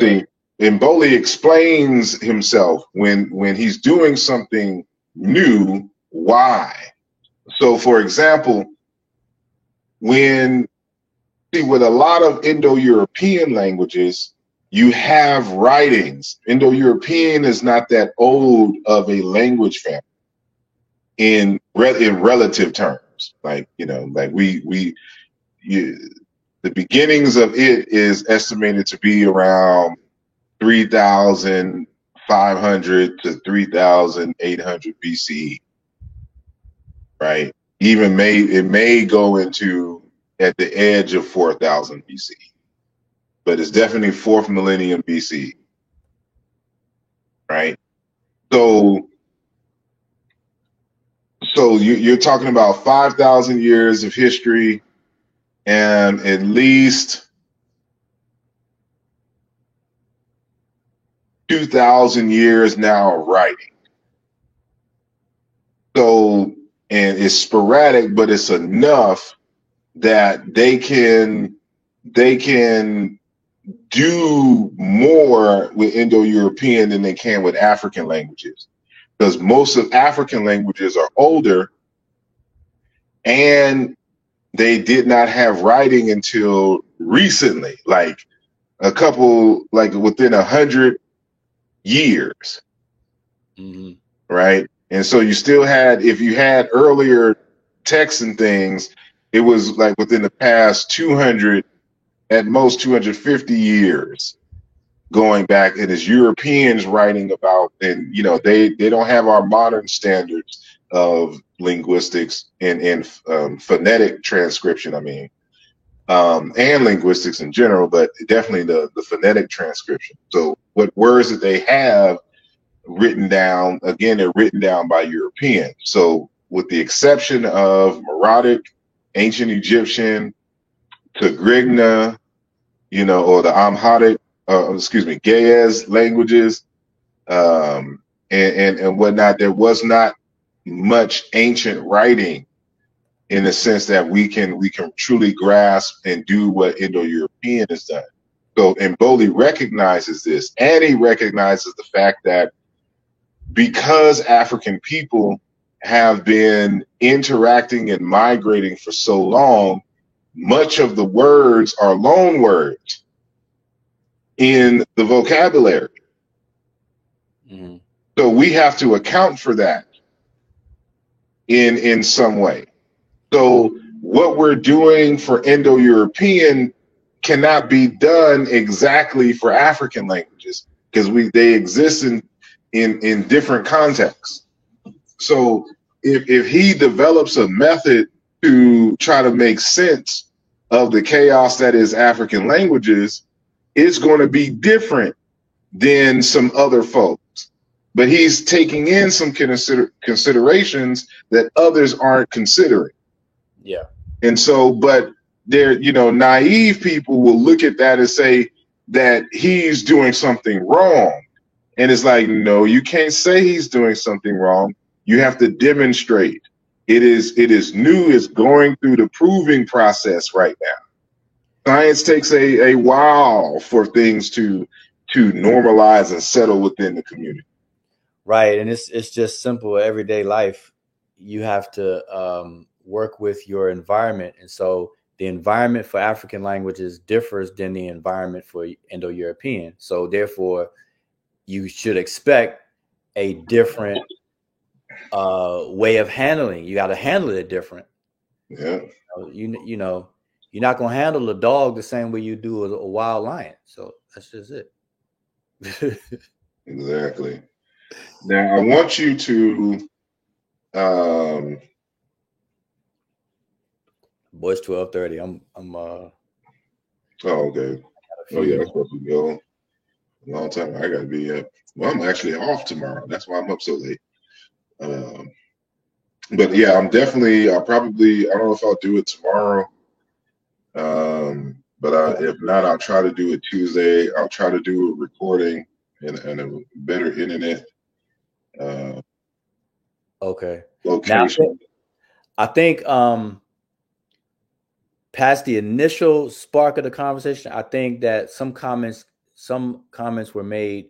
Right. And Mboli explains himself when he's doing something new, why. So, for example, with a lot of Indo-European languages, you have writings. Indo-European is not that old of a language family in relative terms. Like, the beginnings of it is estimated to be around 3,500 to 3,800 BCE, right? It may go into at the edge of 4,000 BCE, but it's definitely 4th millennium BCE, right? So you're talking about 5,000 years of history and at least 2,000 years now of writing. So, and it's sporadic, but it's enough that they can do more with Indo-European than they can with African languages, because most of African languages are older and they did not have writing until recently, like within 100 years. Mm-hmm. Right. And so you still had, if you had earlier texts and things, it was like within the past 200, at most 250 years going back. And it's Europeans writing about, and they don't have our modern standards of linguistics and phonetic transcription, and linguistics in general, but definitely the phonetic transcription. So what words that they have written down, again, they're written down by Europeans. So with the exception of Meroitic, Ancient Egyptian, Tigrinya, or the Amharic, Ge'ez languages, and whatnot, there was not much ancient writing in the sense that we can truly grasp and do what Indo-European has done. So, and Mboli recognizes this, and he recognizes the fact that because African people have been interacting and migrating for so long, much of the words are loan words in the vocabulary. Mm-hmm. So we have to account for that in some way. So what we're doing for Indo-European cannot be done exactly for African languages, because they exist in different contexts. So if he develops a method to try to make sense of the chaos that is African languages, it's going to be different than some other folks. But he's taking in some considerations that others aren't considering. Yeah. And so, but they're, naive people will look at that and say that he's doing something wrong. And it's like, no, you can't say he's doing something wrong. You have to demonstrate. It is new. It's going through the proving process right now. Science takes a while for things to normalize and settle within the community. Right. And it's just simple everyday life. You have to work with your environment. And so the environment for African languages differs than the environment for Indo-European. So therefore, you should expect a different way of handling. You got to handle it different. Yeah. You're not going to handle a dog the same way you do a wild lion. So that's just it. Exactly. Now I want you to Boys, 12:30. I'm oh, okay. Oh yeah, that's supposed to go a long time. I gotta be up. Well, I'm actually off tomorrow. That's why I'm up so late. But yeah, I'll don't know if I'll do it tomorrow. But if not, I'll try to do it Tuesday. I'll try to do a recording and a better internet okay. location. Now, I think past the initial spark of the conversation, I think that some comments were made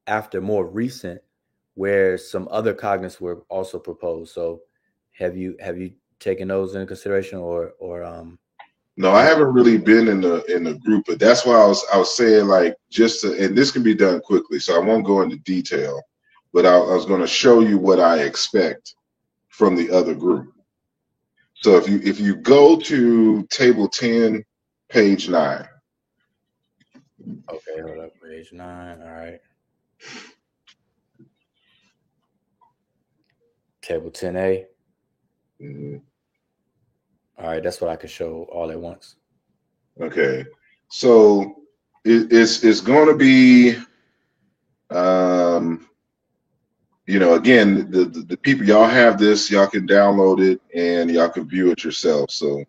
after more recent, where some other cognates were also proposed. So have you taken those into consideration, or No, I haven't really been in the group, but that's why I was saying, like, just to, and this can be done quickly, so I won't go into detail, but I was going to show you what I expect from the other group. So if you go to table 10, page 9. Okay, hold up, page 9. All right. Table 10A. Mm-hmm. All right, that's what I can show all at once. Okay, so it's going to be, you know, again, the people, y'all have this, y'all can download it and y'all can view it yourself. So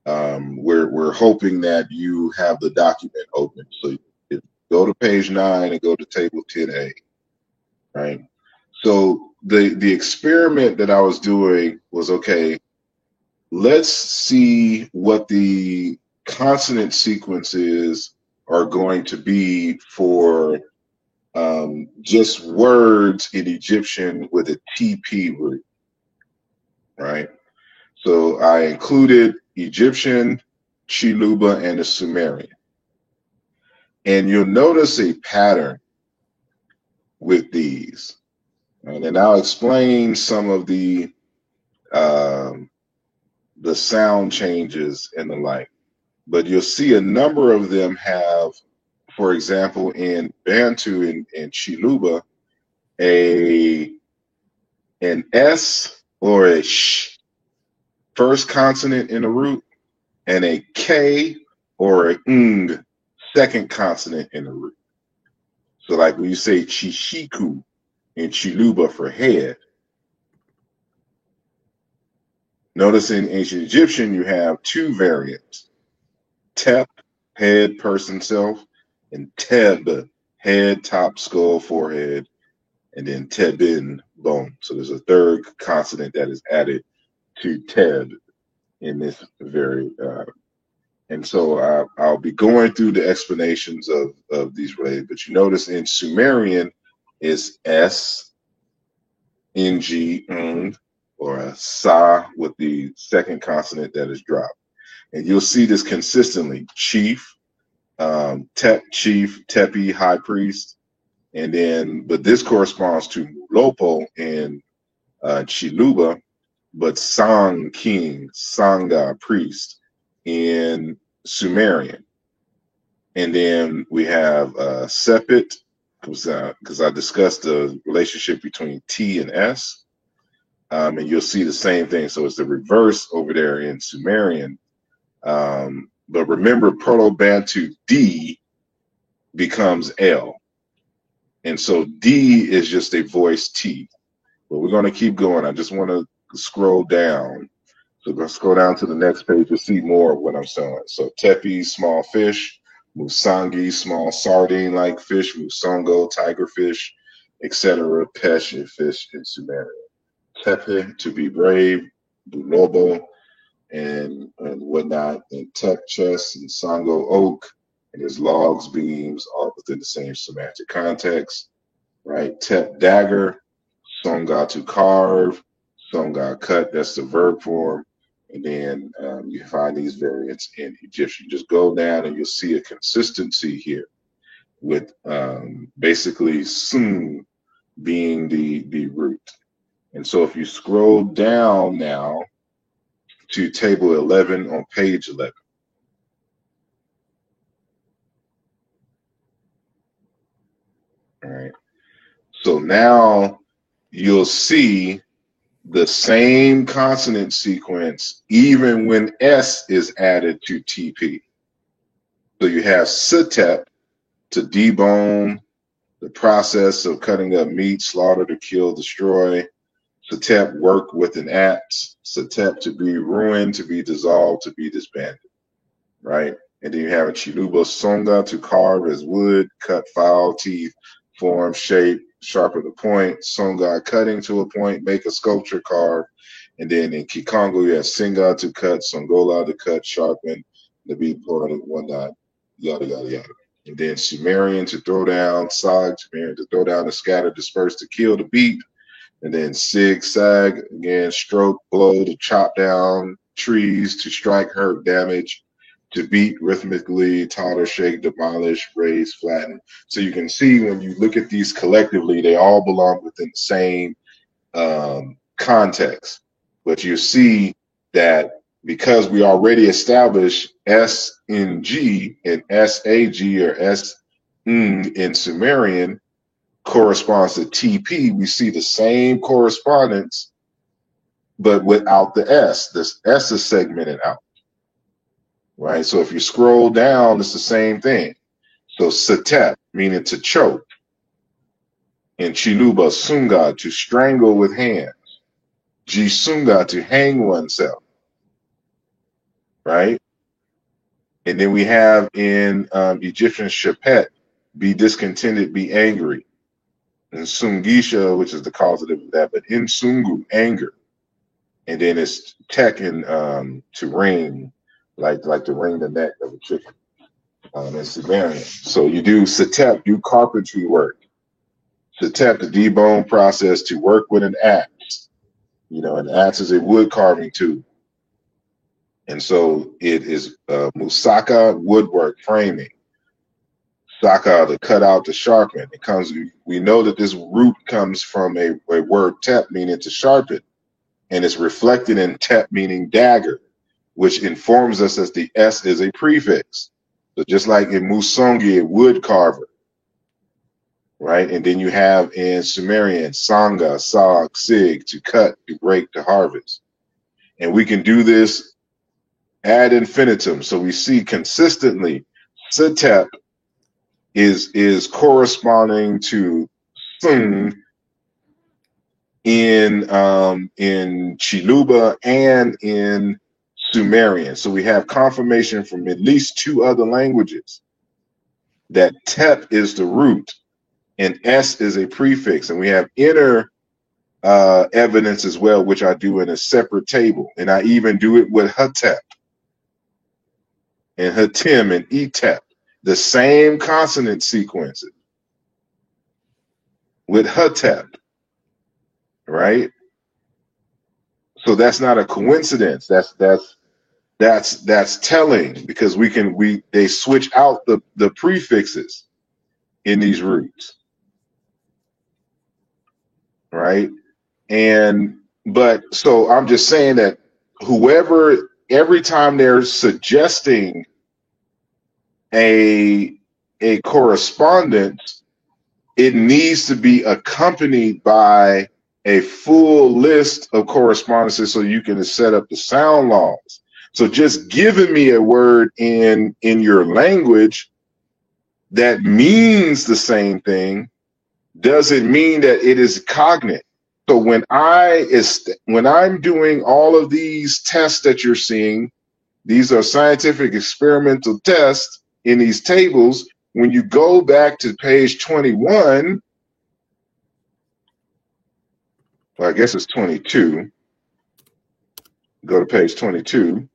we're hoping that you have the document open. So if go to page 9 and go to table 10A, right? So the experiment that I was doing was, okay, let's see what the consonant sequences are going to be for just words in Egyptian with a TP root, right? So I included Egyptian, Chiluba, and the Sumerian. And you'll notice a pattern with these. Right? And I'll explain some of the sound changes and the like. But you'll see a number of them have, for example, in Bantu and Chiluba, an S or a sh first consonant in the root, and a K or a ng second consonant in the root. So like when you say Chishiku in Chiluba for head, notice in ancient Egyptian you have two variants: Tep, head, person, self, and Teb, head, top, skull, forehead, and then Tebin, bone. So there's a third consonant that is added to Teb in this very, and so I'll be going through the explanations of these related. But you notice in Sumerian is S, Ng, or a Sa with the second consonant that is dropped. And you'll see this consistently: chief, Tep, chief, Tepi, high priest, and then, but this corresponds to Lopo in Chiluba, but Sang, king, Sanga, priest in Sumerian. And then we have Sepit, because I discussed the relationship between T and S. And you'll see the same thing. So it's the reverse over there in Sumerian. But remember, Proto-Bantu D becomes L. And so D is just a voice T. But we're going to keep going. I just want to scroll down. So let's go down to the next page to see more of what I'm saying. So Tepi, small fish. Musangi, small sardine-like fish. Musongo, tigerfish, etc. Peshe, fish in Sumerian. Tepe, to be brave. Bulobo, and whatnot. And Tep, chest, and Sango, oak. And his logs, beams, all within the same semantic context. Right? Tep, dagger. Songa, to carve. Songa, cut. That's the verb form. And then you find these variants in Egyptian. Just go down and you'll see a consistency here with basically sun being the root. And so if you scroll down now to table 11 on page 11. All right. So now you'll see the same consonant sequence even when S is added to TP. So you have Setep, to debone, the process of cutting up meat, slaughter, to kill, destroy. Setep, work with an axe. Setep, to be ruined, to be dissolved, to be disbanded. Right? And then you have a Chiluba Songa, to carve as wood, cut, file, teeth, form, shape, sharpen the point. Songa, cutting to a point, make a sculpture, carve. And then in Kikongo, you have Singa, to cut, Songola, to cut, sharpen, the beat, point, whatnot, yada, yada, yada. And then Sumerian, to throw down, Sag, Sumerian, to throw down, to scatter, disperse, to kill, to beat. And then Sig, Sag, again, stroke, blow, to chop down trees, to strike, hurt, damage, to beat rhythmically, totter, shake, demolish, raise, flatten. So you can see when you look at these collectively, they all belong within the same context. But you see that because we already established S in G and SAG or S in Sumerian corresponds to TP, we see the same correspondence, but without the S. This S is segmented out. Right, so if you scroll down, it's the same thing. So Setep, meaning to choke. In Chiluba, Sunga, to strangle with hands. Jisunga, to hang oneself. Right? And then we have in Egyptian Shapet, be discontented, be angry. And Sungisha, which is the causative of that, but in Sungu, anger. And then it's Tek and to ring, like to wring the neck of a chicken. In Sumerian. So you do Setep, do carpentry work. Setep, the debone process, to work with an axe. You know, an axe is a wood carving tool. And so it is Musaka, woodwork, framing. Saka, to cut out, to sharpen. It comes. We know that this root comes from a word tep, meaning to sharpen. And it's reflected in tep, meaning dagger, which informs us that the S is a prefix. So just like in Musongi, a wood carver, right? And then you have in Sumerian, Sanga, Sag, Sig, to cut, to break, to harvest. And we can do this ad infinitum. So we see consistently, Setep is corresponding to Sung in Chiluba and in Sumerian. So we have confirmation from at least 2 other languages that Tep is the root and S is a prefix. And we have inner evidence as well, which I do in a separate table. And I even do it with Hetep and Hatim and Etep, the same consonant sequences with Hetep, right? So that's not a coincidence. That's telling, because they switch out the prefixes in these roots, right? But so I'm just saying that whoever, every time they're suggesting a correspondence, it needs to be accompanied by a full list of correspondences so you can set up the sound laws. So just giving me a word in your language that means the same thing doesn't mean that it is cognate. So when I'm doing all of these tests that you're seeing, these are scientific experimental tests in these tables. When you go back to page 21, well, I guess it's 22. Go to page 22.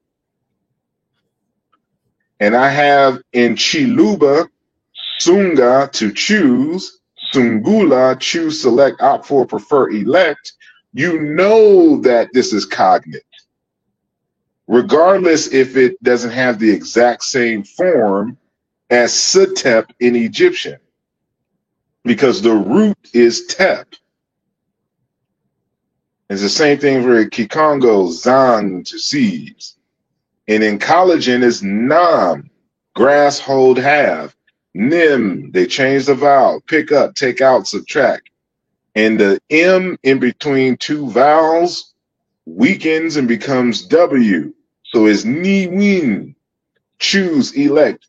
And I have in Chiluba, Sunga, to choose, Sungula, choose, select, opt for, prefer, elect. You know that this is cognate, regardless if it doesn't have the exact same form as Setep in Egyptian, because the root is Tep. It's the same thing for Kikongo, Zang, to seize. And in collagen is Nam, grass, hold, have. Nim, they change the vowel, pick up, take out, subtract. And the M in between 2 vowels weakens and becomes W. So it's Ni Win, choose, elect.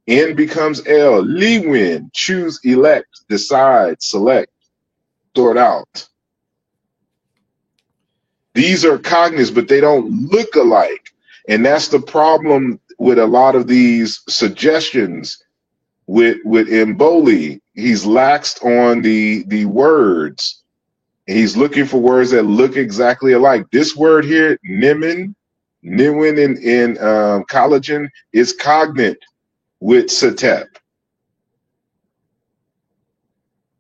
N becomes L, Li Win, choose, elect, decide, select, sort out. These are cognates, but they don't look alike. And that's the problem with a lot of these suggestions with Mboli. He's laxed on the words. He's looking for words that look exactly alike. This word here, niwin in collagen, is cognate with setep.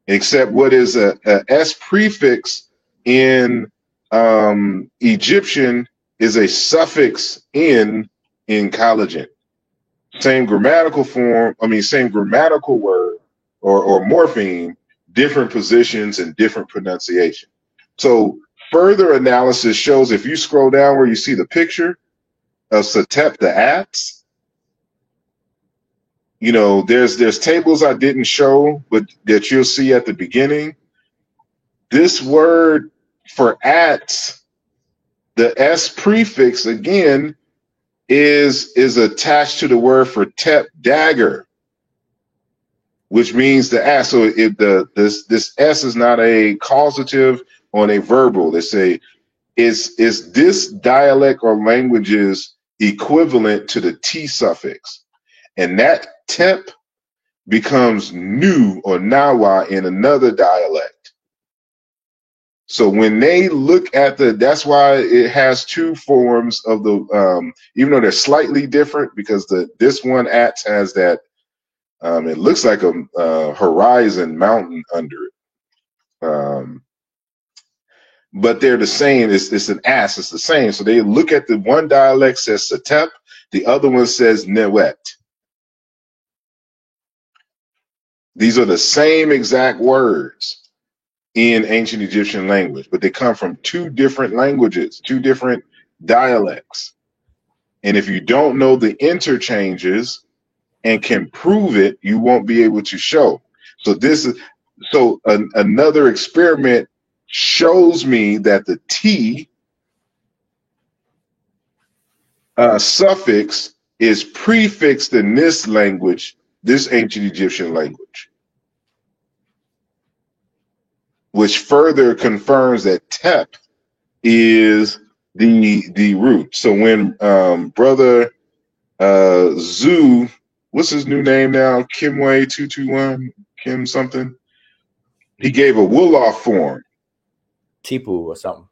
Except what is a S prefix in Egyptian is a suffix in collagen. Same grammatical form, same grammatical word or morpheme, different positions and different pronunciation. So further analysis shows, if you scroll down where you see the picture of setep, the ats, there's tables I didn't show, but that you'll see at the beginning. This word for ats, the S prefix again is attached to the word for tep, dagger, which means the at. So this S is not a causative on a verbal. Is this dialect or language's equivalent to the T suffix, and that tep becomes nu or nawa in another dialect. So when they look at that's why it has two forms of the, even though they're slightly different, because this one ats has that, it looks like a horizon mountain under it. But they're the same. It's an ass. It's the same. So they look at the one dialect says setep, the other one says newet. These are the same exact words in ancient Egyptian language, but they come from two different languages, two different dialects. And if you don't know the interchanges and can prove it, you won't be able to show. So another experiment shows me that the T suffix is prefixed in this language, this ancient Egyptian language, which further confirms that tep is the root. So when brother Zoo, what's his new name now? Kimway 221, Kim something. He gave a Wolof form. Tipu or something.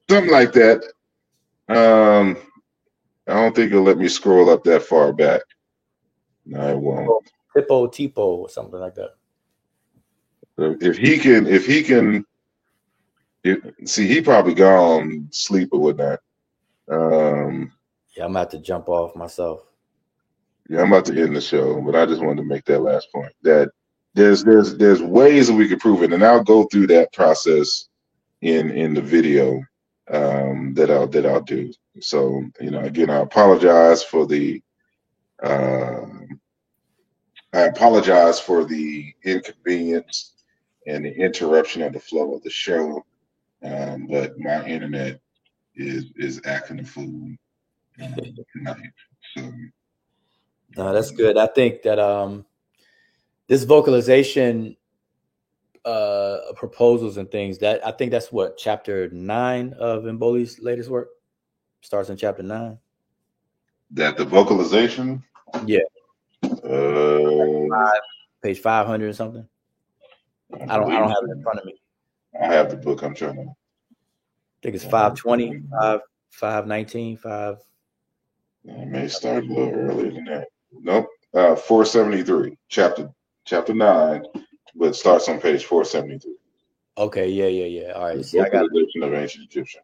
Something like that. I don't think it'll let me scroll up that far back. No, it won't. Tipo or something like that. If he can, see, he probably gone sleep or whatnot. Yeah, I'm gonna have to jump off myself. Yeah, I'm about to end the show, but I just wanted to make that last point, that there's ways that we can prove it, and I'll go through that process in the video that I'll do. So, again, I apologize for the inconvenience and the interruption of the flow of the show, but my internet is acting a fool tonight. So, no, that's good. I think that this vocalization proposals and things, that I think that's what chapter 9 of Mboli's latest work starts in chapter 9. That the vocalization, yeah, page 500 or something. I don't have it in front of me. I have the book. I'm trying to. I think it's 520, 519, 5. It may start a little earlier than that. Nope. 473, chapter 9, but it starts on page 473. Okay, yeah. All right. See, I got it. Of ancient Egyptian.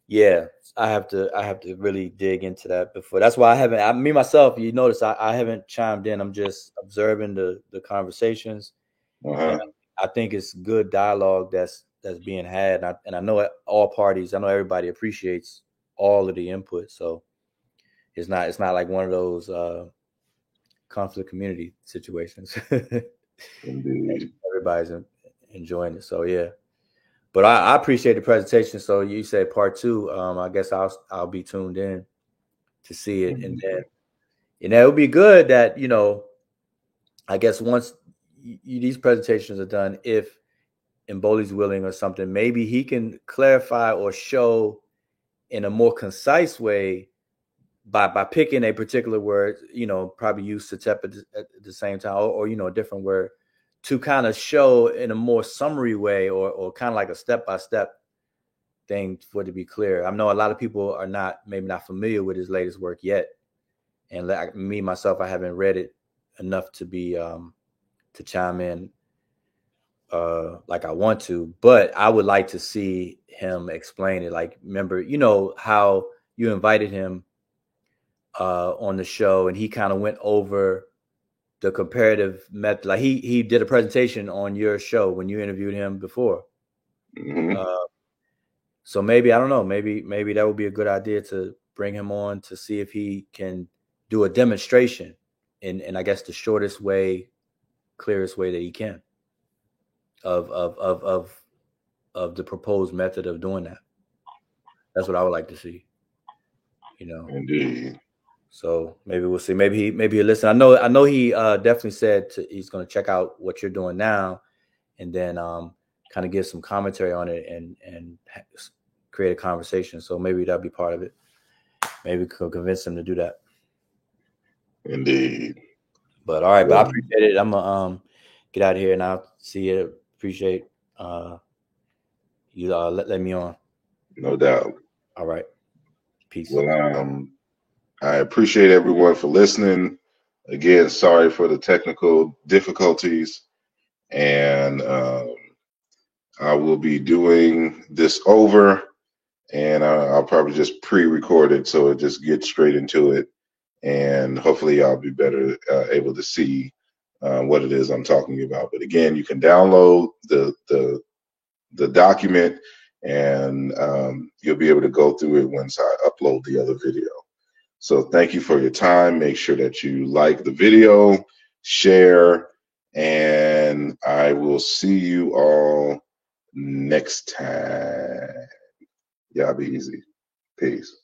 Yeah, I have to really dig into that before. That's why I haven't. Me myself, you notice I haven't chimed in. I'm just observing the conversations. Uh-huh. I think it's good dialogue that's being had, and I know all parties. I know everybody appreciates all of the input. So it's not like one of those conflict community situations. Indeed. Everybody's enjoying it. So yeah. But I appreciate the presentation. So you said part 2. I guess I'll be tuned in to see it, and then it would be good that I guess once these presentations are done, if Mboli's willing or something, maybe he can clarify or show in a more concise way by picking a particular word, probably use Satep at the same time, or a different word to kind of show in a more summary way, or kind of like a step-by-step thing for it to be clear. I know a lot of people are maybe not familiar with his latest work yet. And me, myself, I haven't read it enough to be, to chime in like I want to, but I would like to see him explain it. Like, remember, how you invited him on the show, and he kind of went over the comparative method. Like he did a presentation on your show when you interviewed him before. Mm-hmm. So maybe, I don't know, maybe that would be a good idea to bring him on to see if he can do a demonstration in I guess the shortest way, clearest way that he can of the proposed method of doing that. That's what I would like to see. Indeed. So maybe we'll see. Maybe he'll listen. I know he definitely said he's going to check out what you're doing now, and then kind of give some commentary on it and create a conversation. So maybe that'll be part of it. Maybe we could convince him to do that. Indeed. But all right, but I appreciate it. I'm gonna get out of here now. See you. Appreciate you let me on. No doubt. All right. Peace. Well, I appreciate everyone for listening. Again, sorry for the technical difficulties, and I will be doing this over, and I'll probably just pre-record it so it just gets straight into it, and hopefully I'll be better able to see what it is I'm talking about. But again, you can download the document, and you'll be able to go through it once I upload the other video. So thank you for your time. Make sure that you like the video, share, and I will see you all next time. Y'all be easy. Peace.